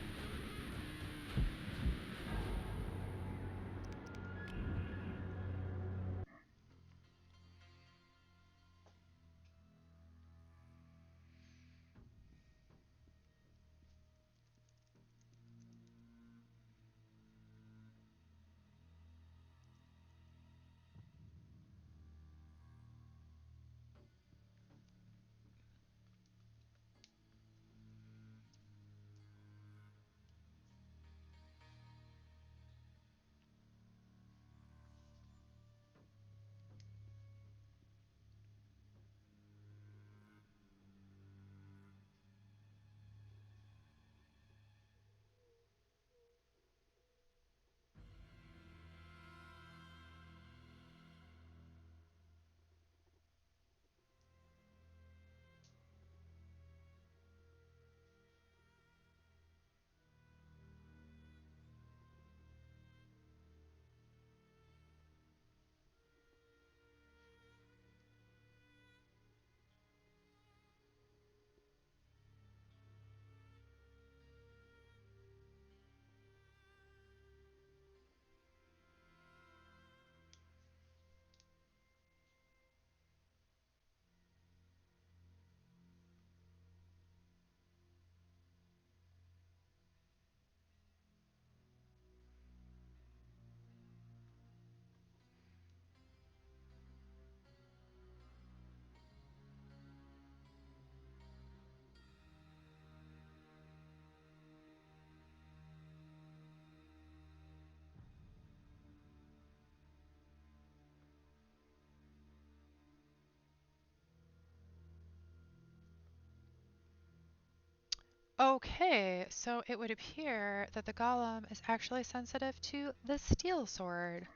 Okay, so it would appear that the golem is actually sensitive to the steel sword.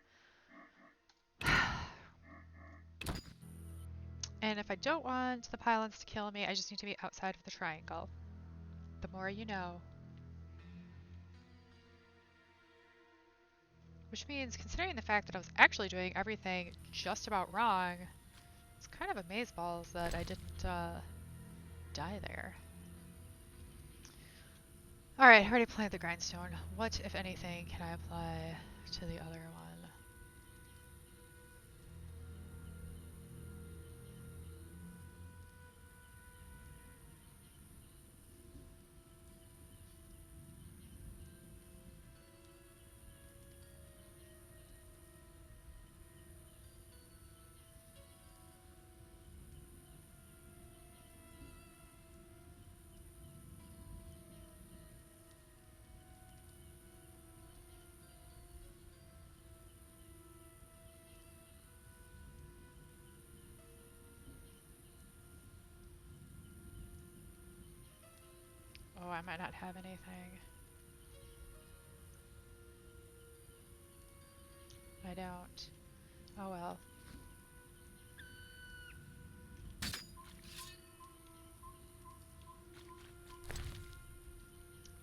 And if I don't want the pylons to kill me, I just need to be outside of the triangle. The more you know. Which means, considering the fact that I was actually doing everything just about wrong, it's kind of amazeballs that I didn't die there. Alright, I already planted the grindstone. What, if anything, can I apply to the other one? Oh, I might not have anything. I don't. Oh well. I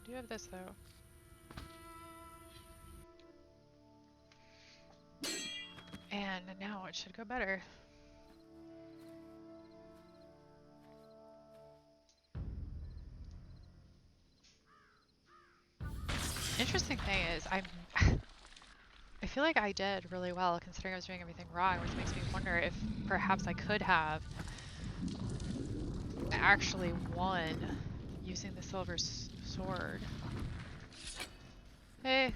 do have this though. And now it should go better. Interesting thing is, I feel like I did really well considering I was doing everything wrong, which makes me wonder if perhaps I could have actually won using the silver sword. Hey.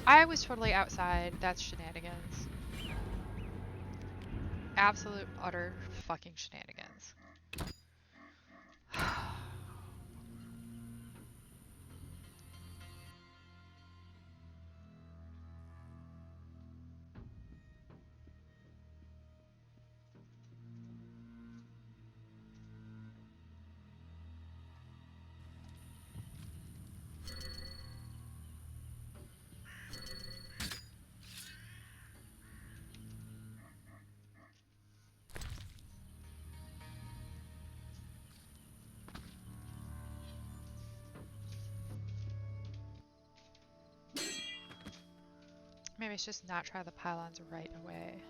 I was totally outside. That's shenanigans. Absolute, utter fucking shenanigans. Maybe it's just not try the pylons right away.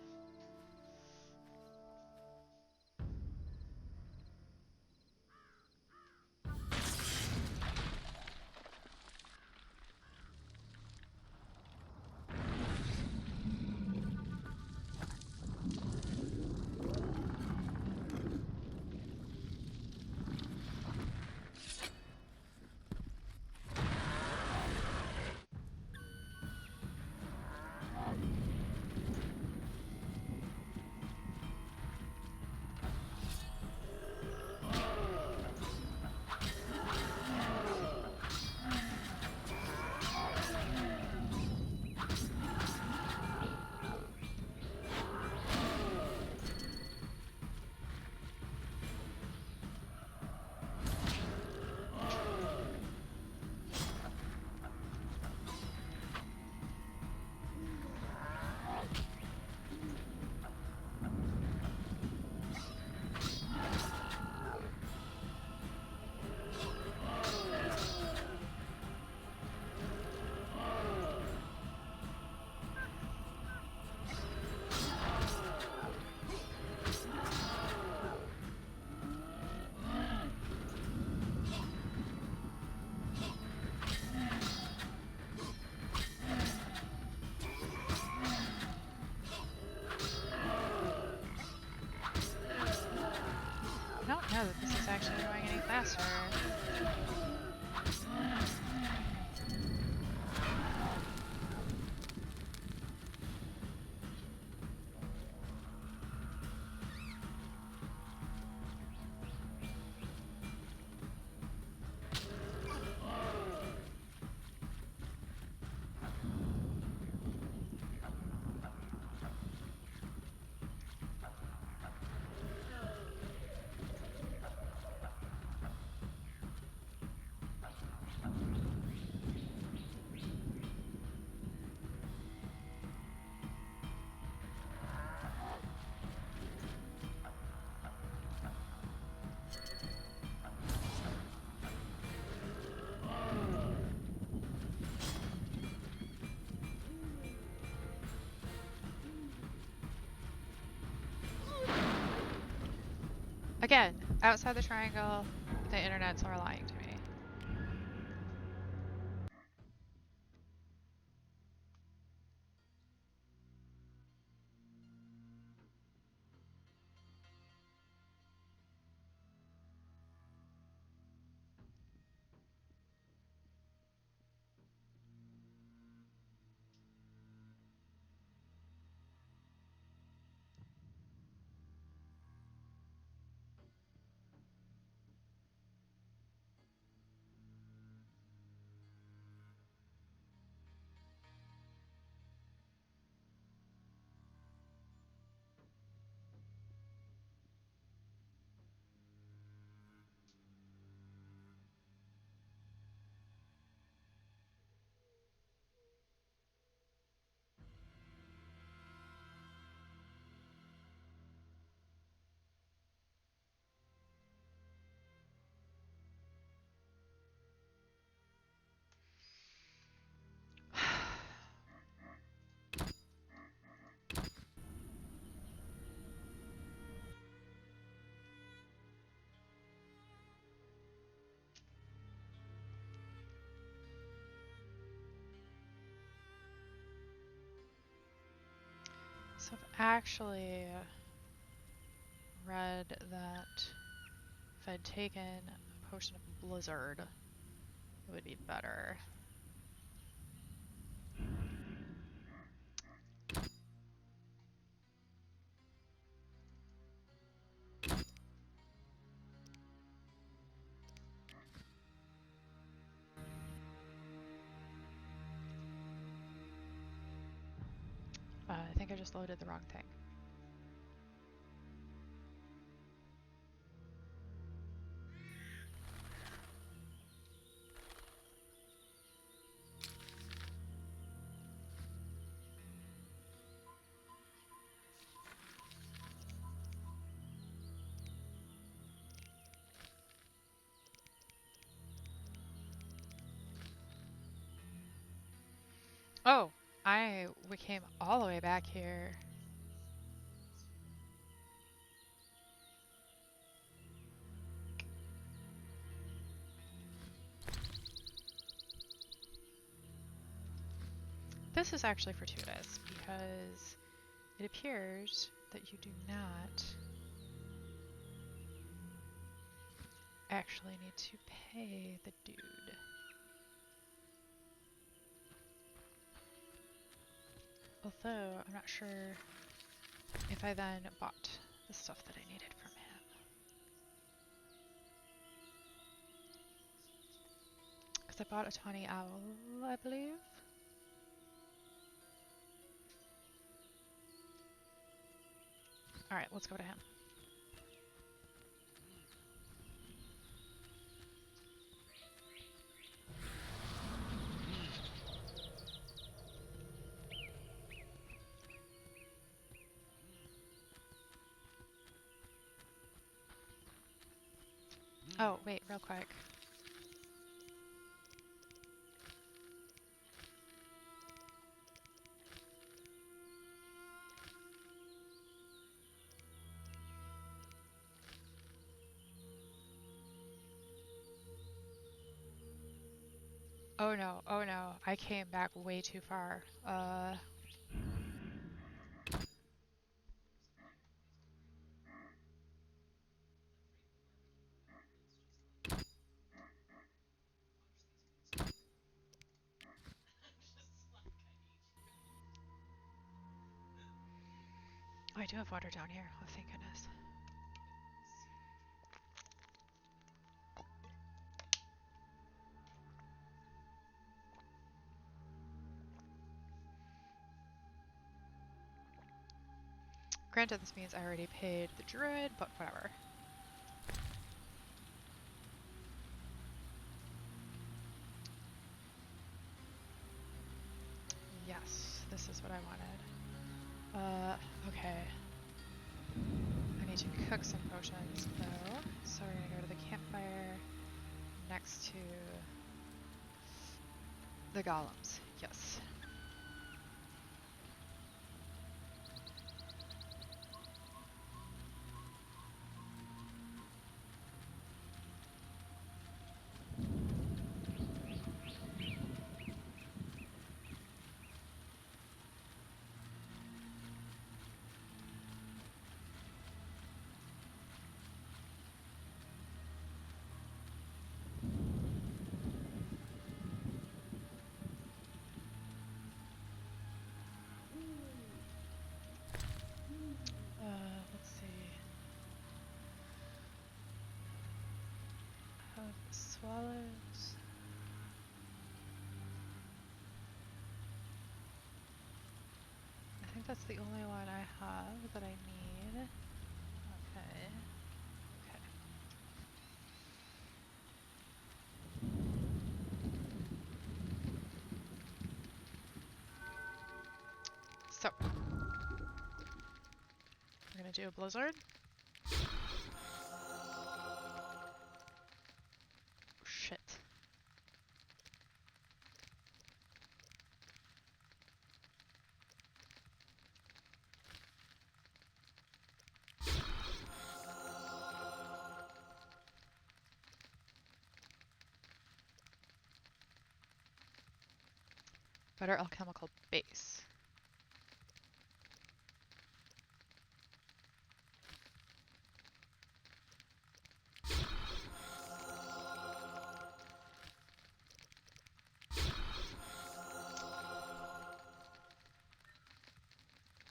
I don't know that this is actually going any faster. Again, outside the triangle, the internets are lying to me. So I've actually read that if I'd taken a potion of Blizzard, it would be better. I think I just loaded the wrong thing. Oh, we came all the way back here. This is actually fortuitous because it appears that you do not actually need to pay the dude. Although, I'm not sure if I then bought the stuff that I needed from him. Because I bought a tawny owl, I believe. Alright, let's go to him. Oh, wait, real quick. Oh no, I came back way too far. Oh, I do have water down here. Oh, thank goodness. Granted, this means I already paid the druid, but whatever. Yes, this is what I wanted. Okay. I need to cook some potions, though. So we're gonna go to the campfire next to the golems. Yes. swallows. I think that's the only one I have that I need. Okay. Okay. So, we're gonna do a blizzard. Shit. Better alchemical base.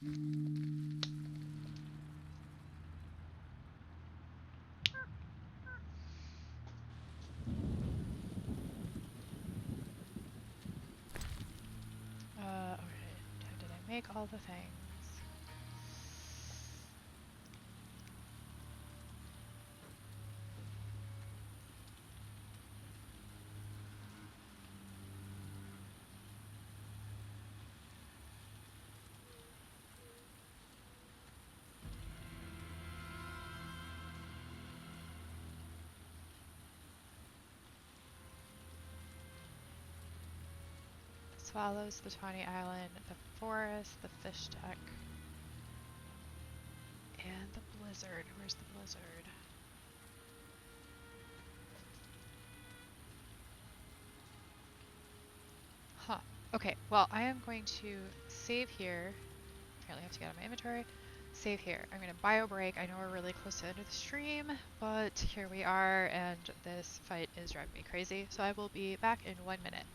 Okay. Did I make all the things? Swallows, the Tawny Island, the forest, the fish deck, and the blizzard. Where's the blizzard? Huh. Okay, well, I am going to save here. Apparently I have to get out of my inventory. Save here. I'm going to bio break. I know we're really close to the end of the stream, but here we are, and this fight is driving me crazy. So I will be back in 1 minute.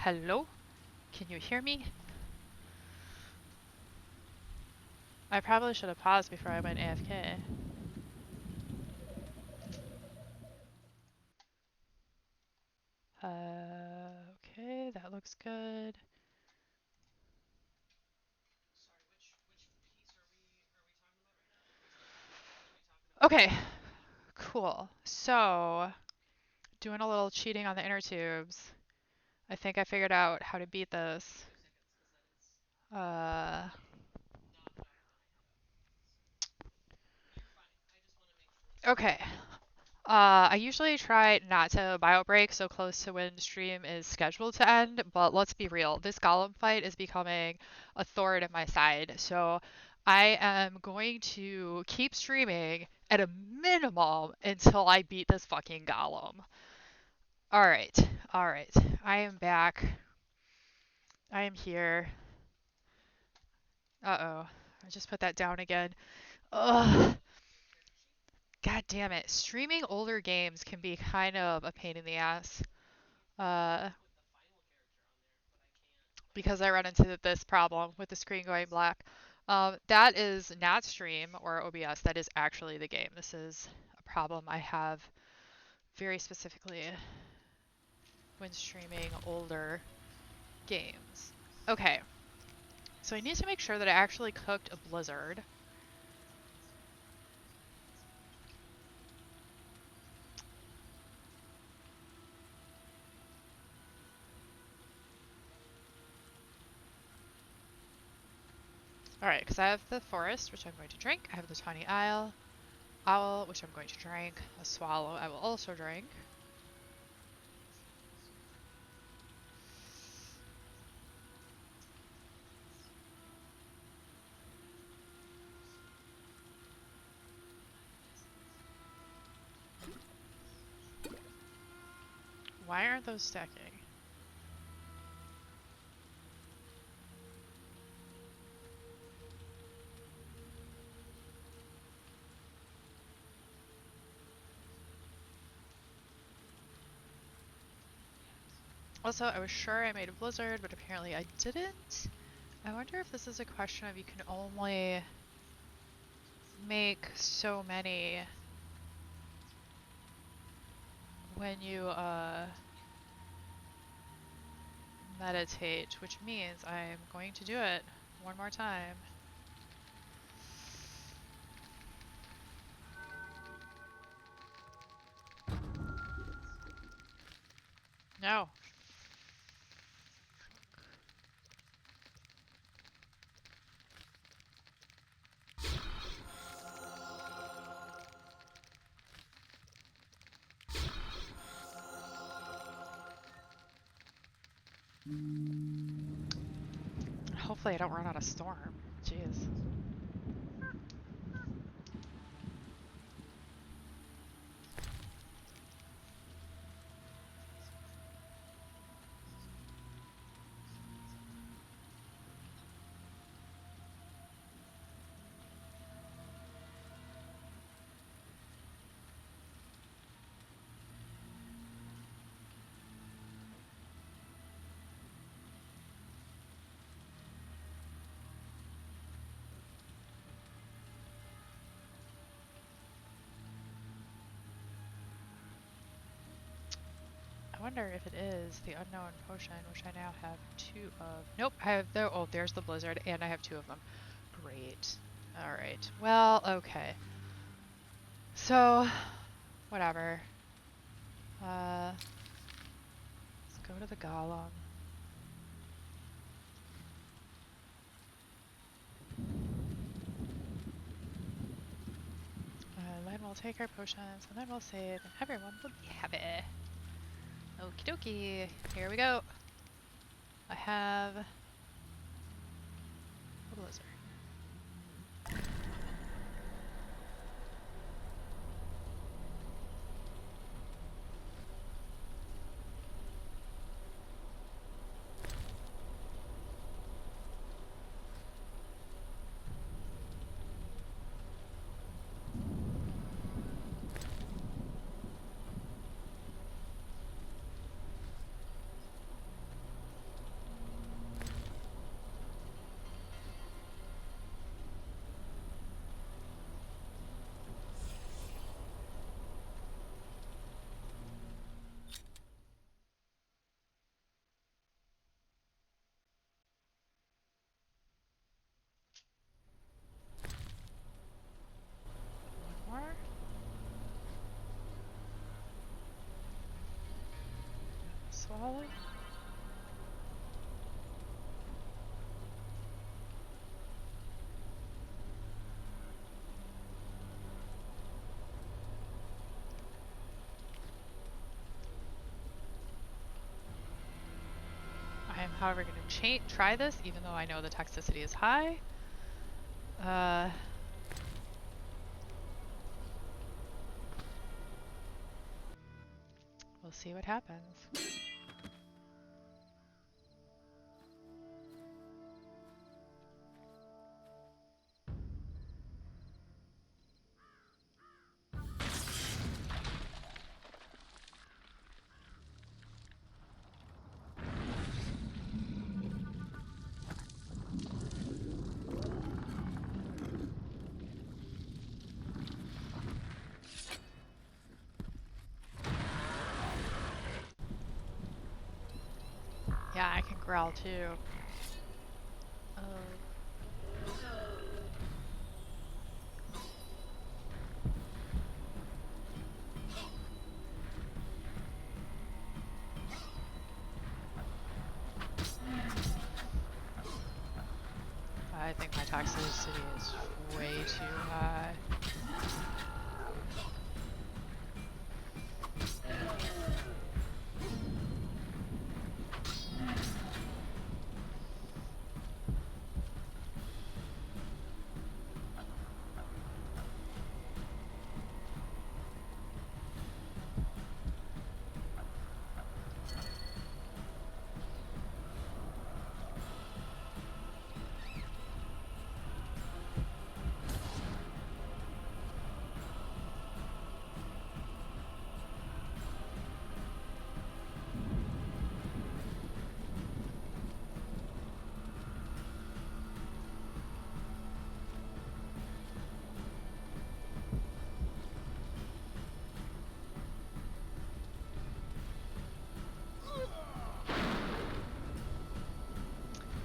Hello? Can you hear me? I probably should have paused before I went AFK. Okay, that looks good. Okay, cool. So, doing a little cheating on the inner tubes. I think I figured out how to beat this. Okay. I usually try not to bio break so close to when stream is scheduled to end, but let's be real. This golem fight is becoming a thorn in my side. So I am going to keep streaming at a minimum until I beat this fucking golem. Alright, alright. I am back. I am here. Uh-oh. I just put that down again. Ugh. God damn it. Streaming older games can be kind of a pain in the ass. Because I run into this problem with the screen going black. That is not stream or OBS. That is actually the game. This is a problem I have very specifically when streaming older games. Okay. So I need to make sure that I actually cooked a blizzard. Alright, because I have the forest, which I'm going to drink. I have the tawny owl, which I'm going to drink. A swallow I will also drink. Why aren't those stacking? Also, I was sure I made a blizzard, but apparently I didn't. I wonder if this is a question of you can only make so many when you meditate, which means I'm going to do it one more time. No. Hopefully I don't run out of storm. Jeez. I wonder if it is the unknown potion, which I now have 2 of. Nope, I have the. Oh, there's the blizzard, and I have 2 of them. Great. Alright. Well, okay. So, whatever. Let's go to the golem. And then we'll take our potions, and then we'll save, and everyone will be happy. Okie dokie, here we go. I have a blizzard. swallow? I am, however, going to try this, even though I know the toxicity is high. We'll see what happens. Yeah, I can growl too. Oh. I think my toxicity is way too high.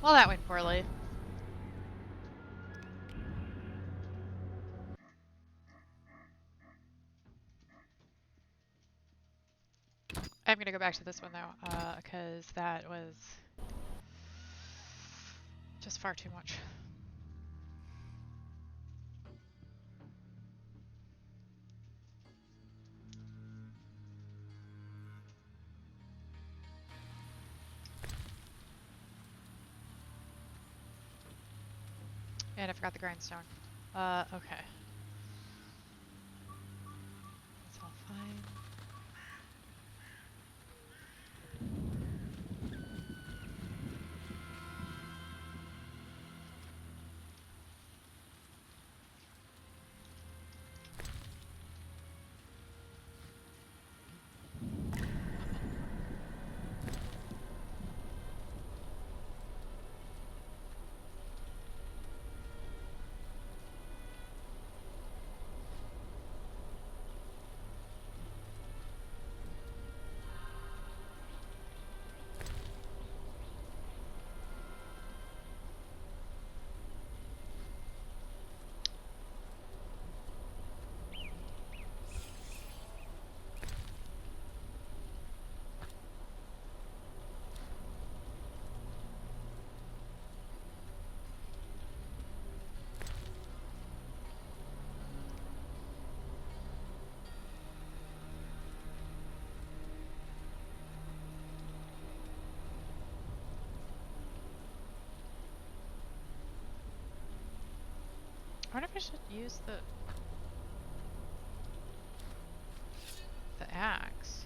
Well, that went poorly. I'm gonna go back to this one though, because that was just far too much. And I forgot the grindstone. Okay. That's all fine. I wonder if I should use the axe.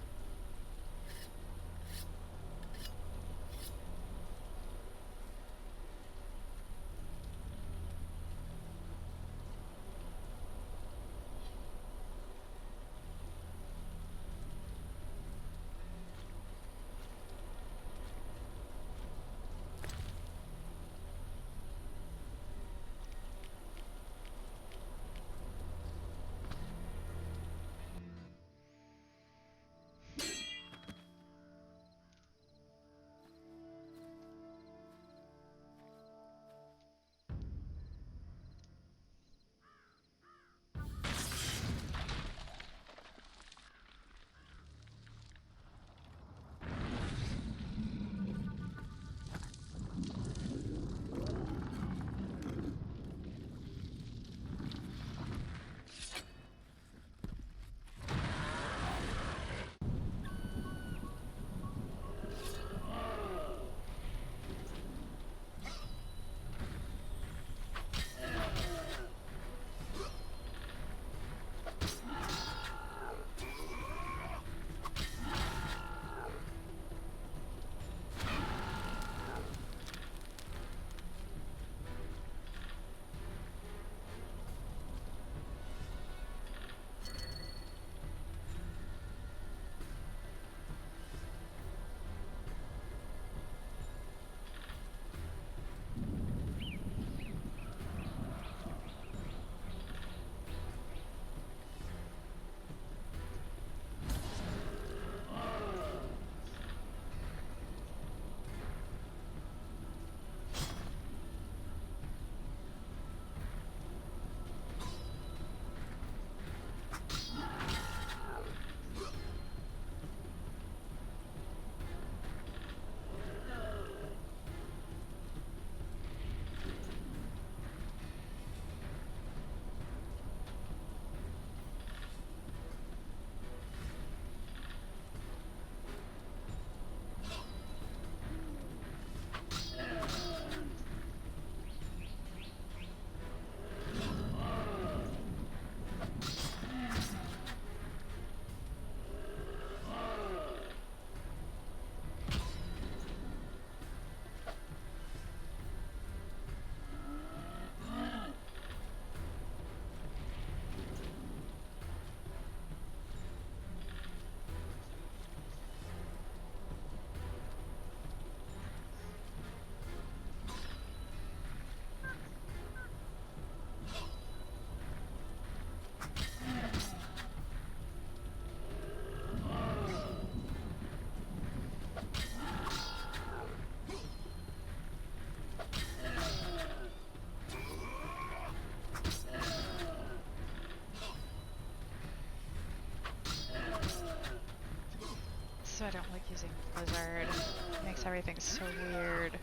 blizzard. It makes everything so weird.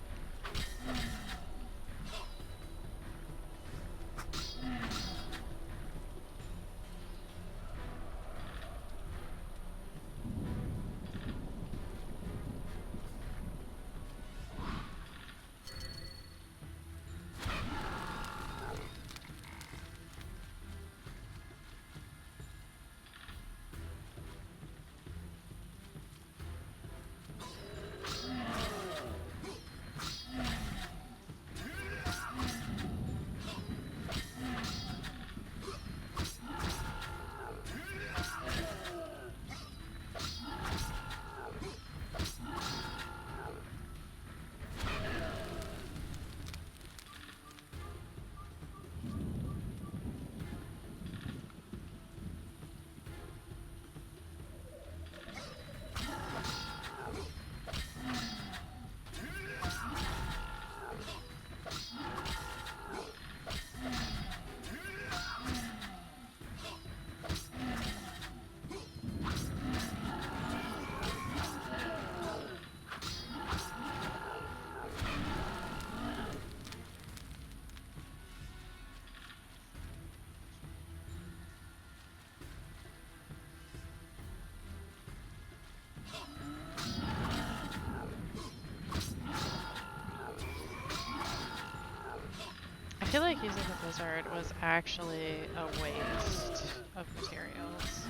I feel like using the blizzard was actually a waste of materials.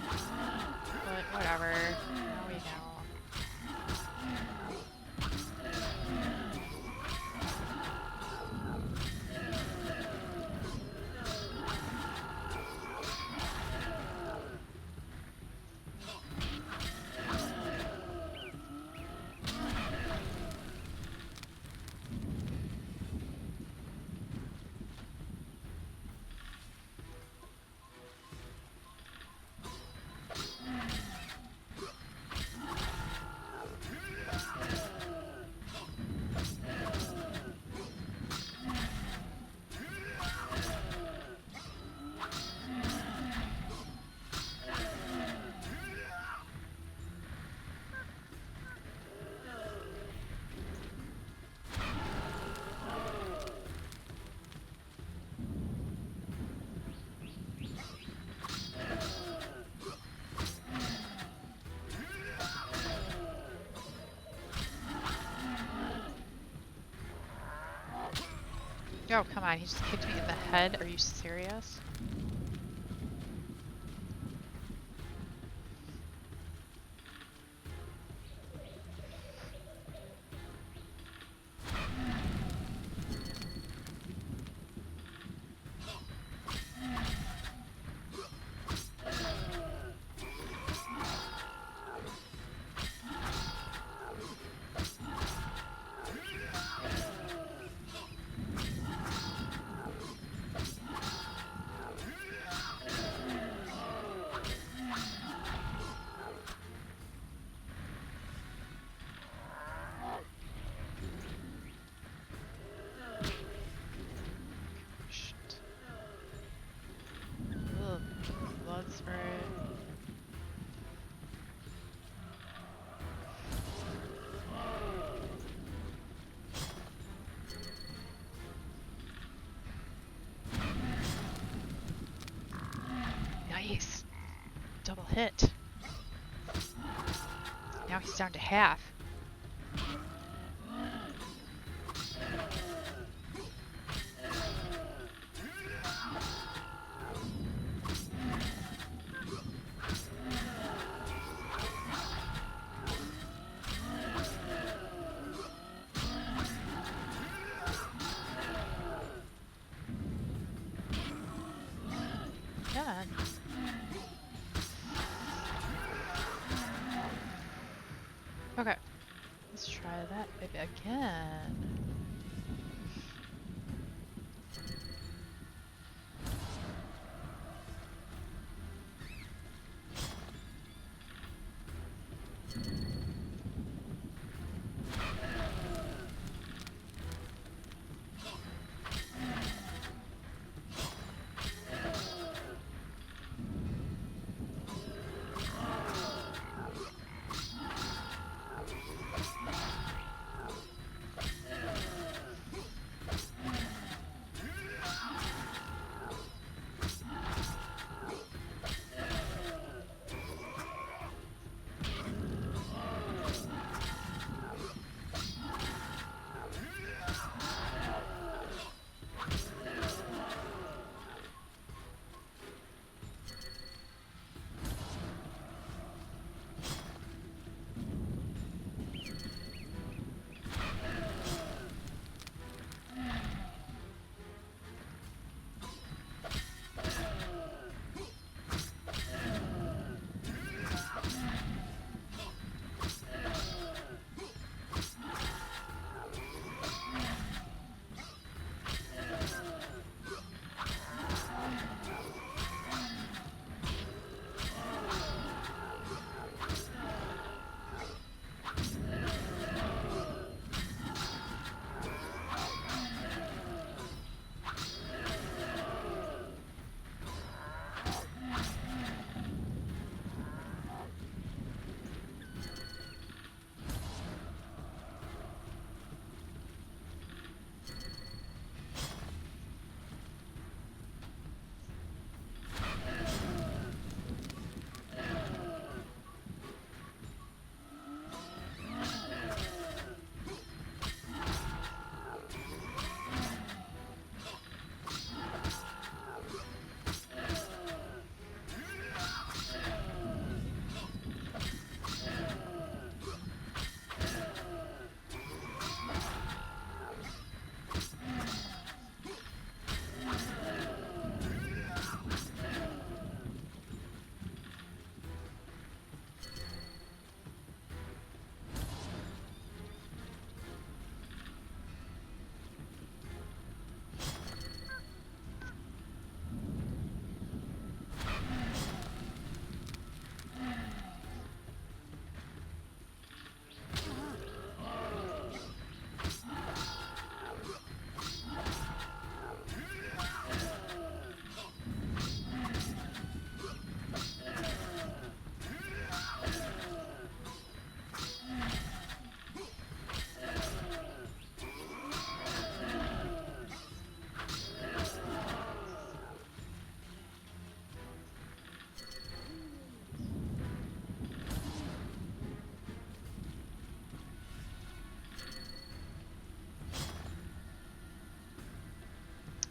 But whatever, now we know. Oh, come on, he just kicked me in the head. Are you serious? Nice. Double hit. Now he's down to half. Come on. Okay, let's try that baby again.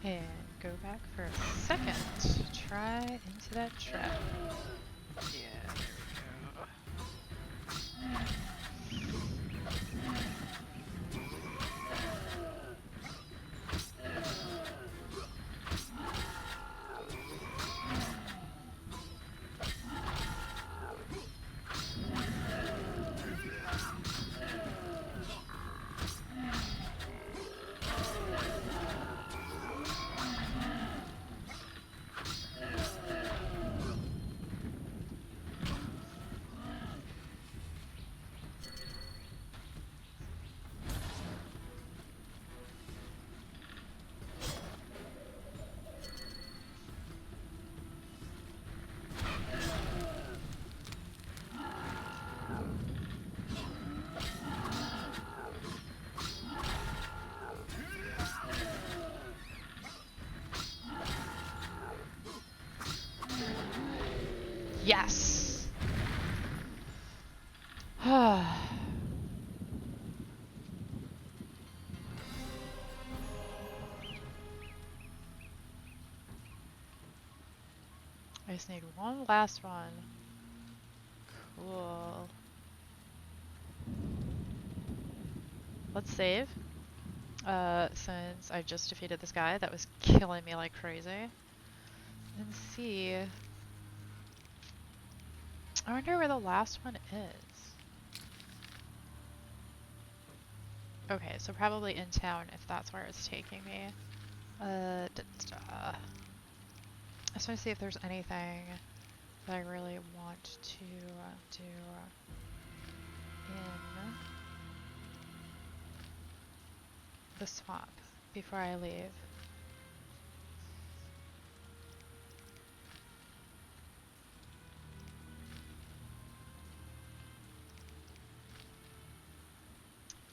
And go back for a second. Try into that trap. Yeah, there we go. Yes! I just need one last one. Cool. Let's save. Since I just defeated this guy that was killing me like crazy. And see. I wonder where the last one is. Okay, so probably in town if that's where it's taking me. I just want to see if there's anything that I really want to do in the swamp before I leave.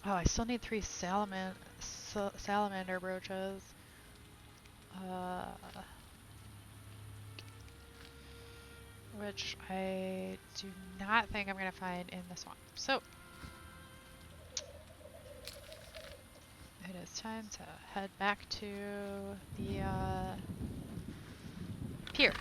Oh, I still need 3 salamander brooches. Which I do not think I'm going to find in the swamp. So, it is time to head back to the pier.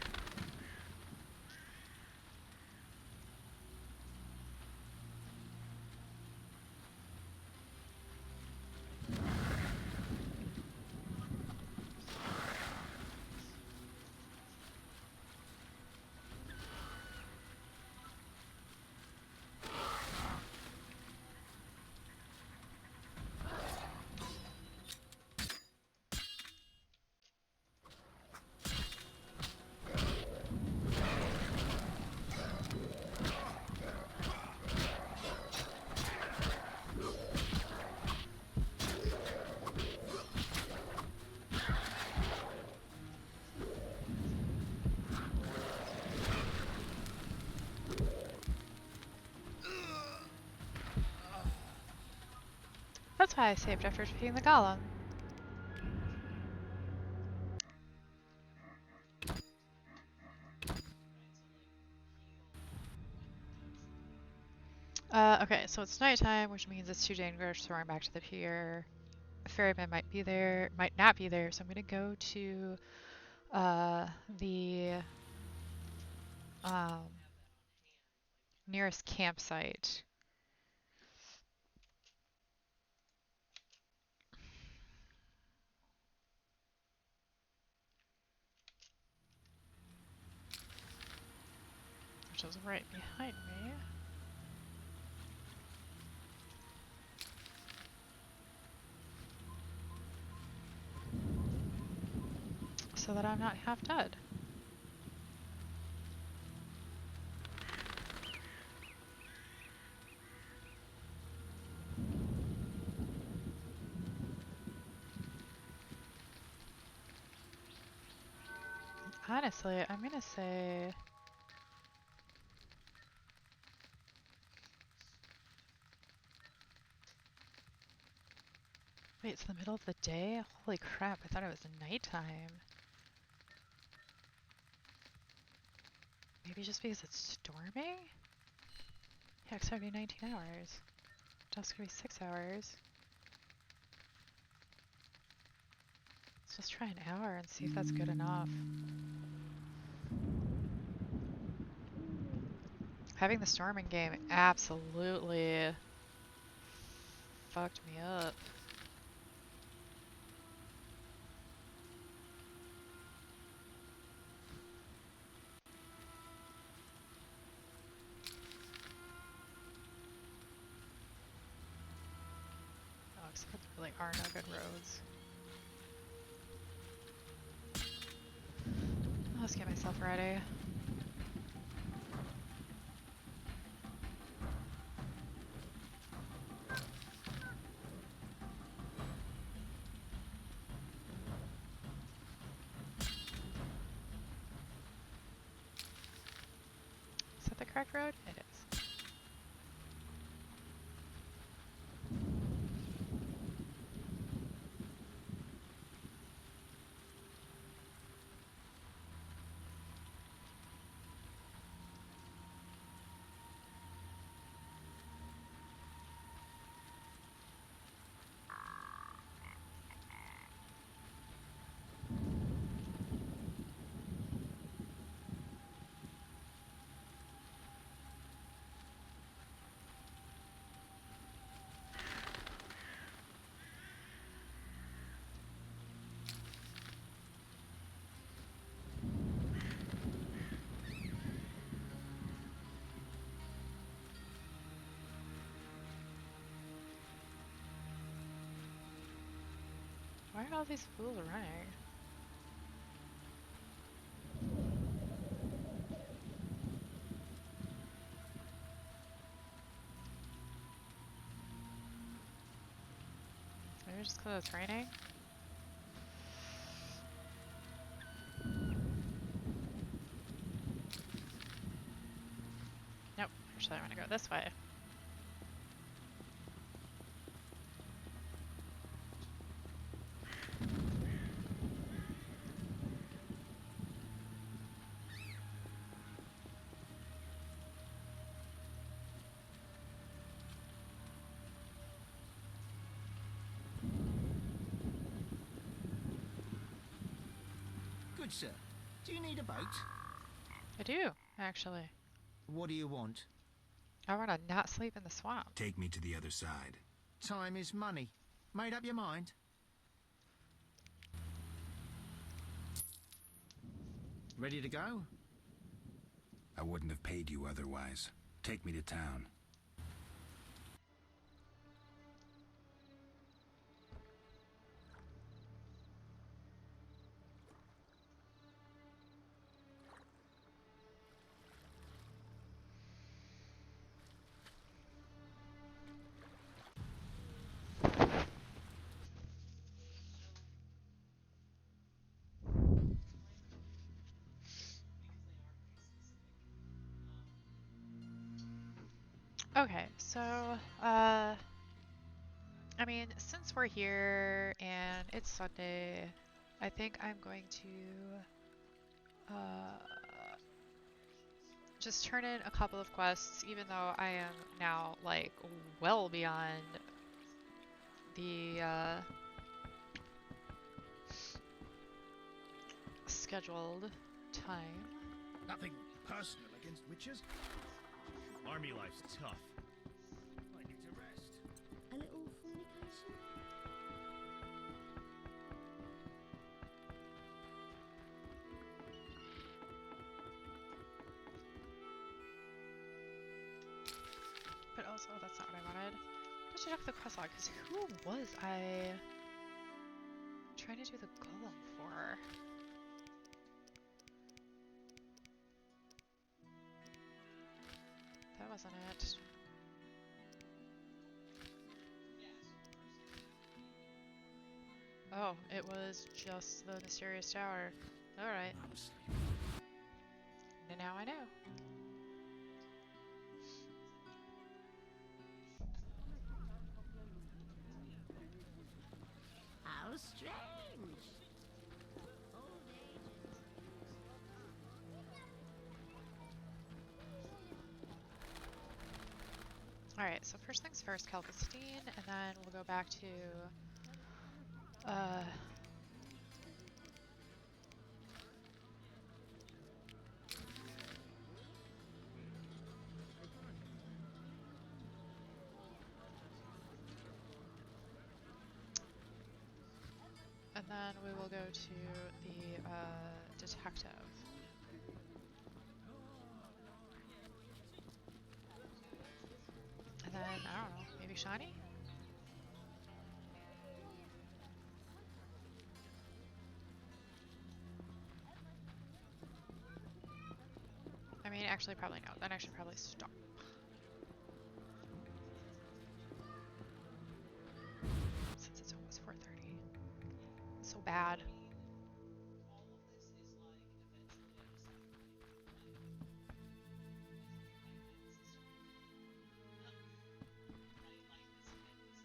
That's why I saved after defeating the golem. Okay, so it's nighttime, which means it's too dangerous to run back to the pier. A ferryman might be there, might not be there, so I'm gonna go to the nearest campsite. Which is right behind me. So that I'm not half dead. Honestly, I'm gonna say... Wait, it's the middle of the day? Holy crap, I thought it was nighttime. Maybe just because it's storming? Yeah, it's gonna be 19 hours. Dusk's gonna be 6 hours. Let's just try an hour and see if that's good enough. Having the storming game absolutely fucked me up. Oh, except there really are no good roads. Let's get myself ready. Is that the correct road? It is. Why are all these fools running? Maybe just because it's raining? Nope, actually I want to go this way. Good sir. Do you need a boat? I do, actually. What do you want? I want to not sleep in the swamp. Take me to the other side. Time is money. Made up your mind? Ready to go? I wouldn't have paid you otherwise. Take me to town. Okay, so, I mean, since we're here and it's Sunday, I think I'm going to, just turn in a couple of quests, even though I am now, like, well beyond the, scheduled time. Nothing personal against witches. Army life's tough. I need to rest. A little fornication? But also, that's not what I wanted. I should check the quest log, because who was I trying to do the golem for? That wasn't it. Oh, it was just the mysterious tower. Alright. And now I know. How strange. Alright, so first things first, Calvistine, and then we'll go back to then we will go to the detective. And then, I don't know, maybe Shani? I mean, actually, probably no. Then I should probably stop. Since it's almost 4:30. So bad.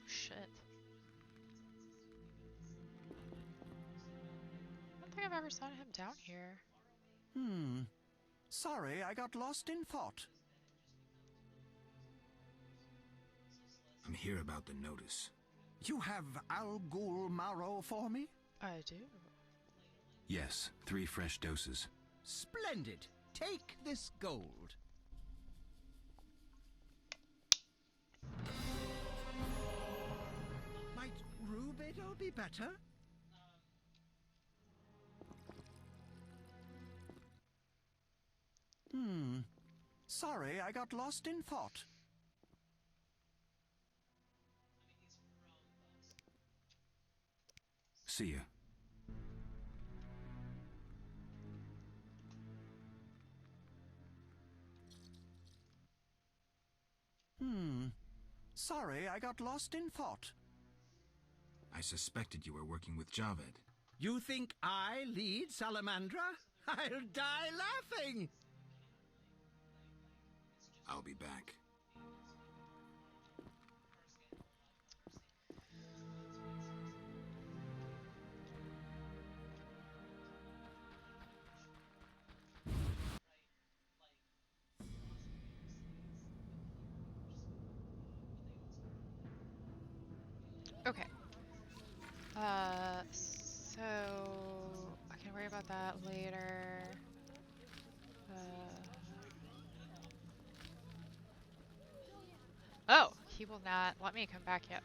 Shit. I don't think I've ever seen him down here. Sorry, I got lost in thought. I'm here about the notice. You have Al Ghul marrow for me? I do. Yes, 3 fresh doses. Splendid. Take this gold. Might Rubido be better? Sorry, I got lost in thought. See ya. Sorry, I got lost in thought. I suspected you were working with Javed. You think I lead Salamandra? I'll die laughing! I'll be back. Okay. So I can worry about that later. Oh, he will not let me come back yet.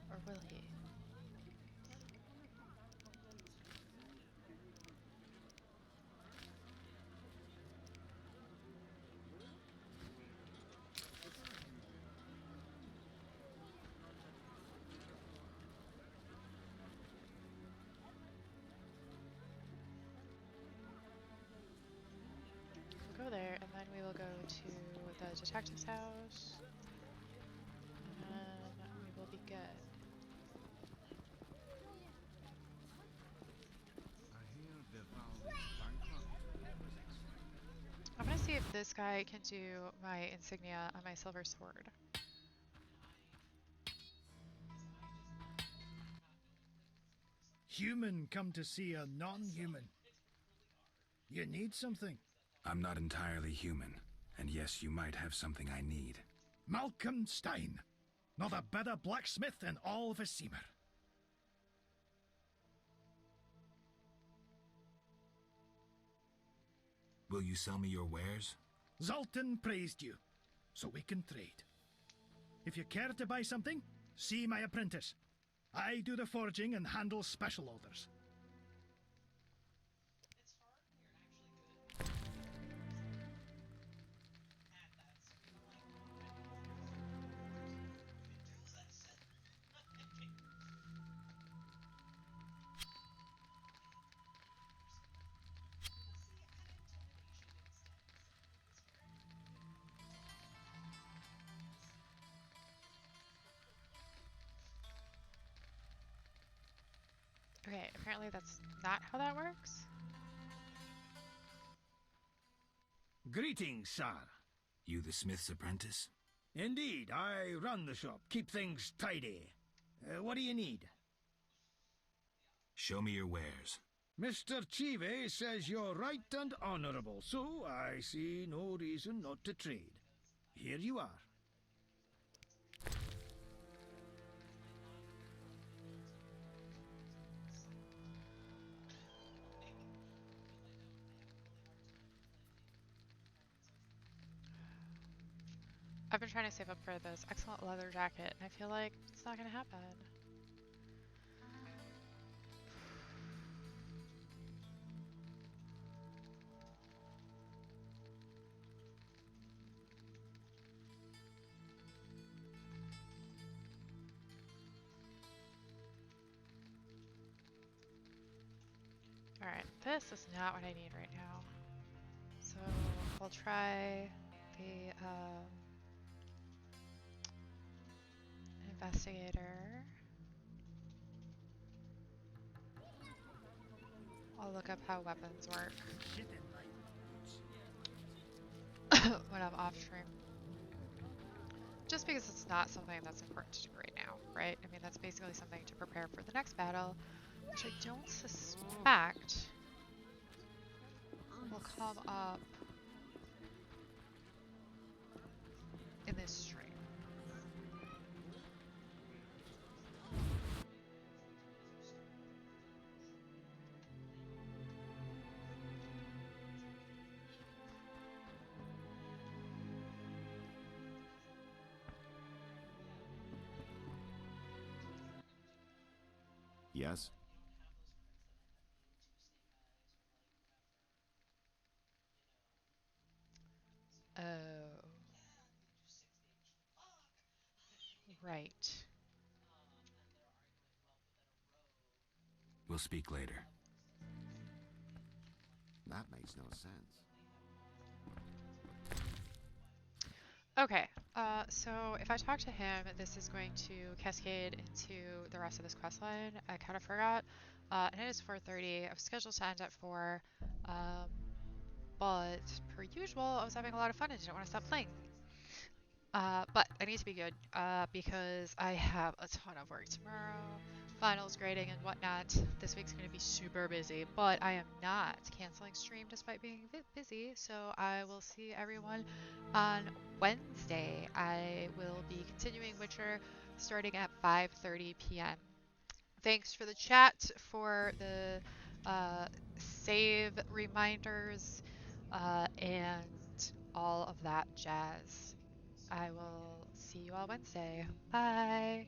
Or will he? We'll go there, and then we will go to the detective's house. And we will be good. I'm gonna see if this guy can do my insignia on my silver sword. Human come to see a non-human. You need something? I'm not entirely human, and yes, you might have something I need. Malcolm Stein. Not a better blacksmith in all of Vizima. Will you sell me your wares? Zoltan praised you, so we can trade. If you care to buy something, see my apprentice. I do the forging and handle special orders. Okay, apparently that's not how that works. Greetings, sir. You the smith's apprentice? Indeed, I run the shop, keep things tidy. What do you need? Show me your wares. Mr. Chive says you're right and honorable, so I see no reason not to trade. Here you are. I've been trying to save up for this excellent leather jacket, and I feel like it's not gonna happen. Alright, this is not what I need right now. So we'll try the investigator. I'll look up how weapons work when I'm off stream. Just because it's not something that's important to do right now, right? I mean, that's basically something to prepare for the next battle, which I don't suspect will come up in this stream. Yes? Oh. Right. We'll speak later. That makes no sense. Okay, so if I talk to him, this is going to cascade into the rest of this quest line. I kind of forgot. And it is 4:30. I was scheduled to end at 4. But per usual, I was having a lot of fun and didn't want to stop playing. But I need to be good because I have a ton of work tomorrow, finals, grading, and whatnot. This week's going to be super busy, but I am not canceling stream despite being busy, so I will see everyone on Wednesday. I will be continuing Witcher starting at 5:30 p.m. Thanks for the chat, for the save reminders, and all of that jazz. I will see you all Wednesday. Bye.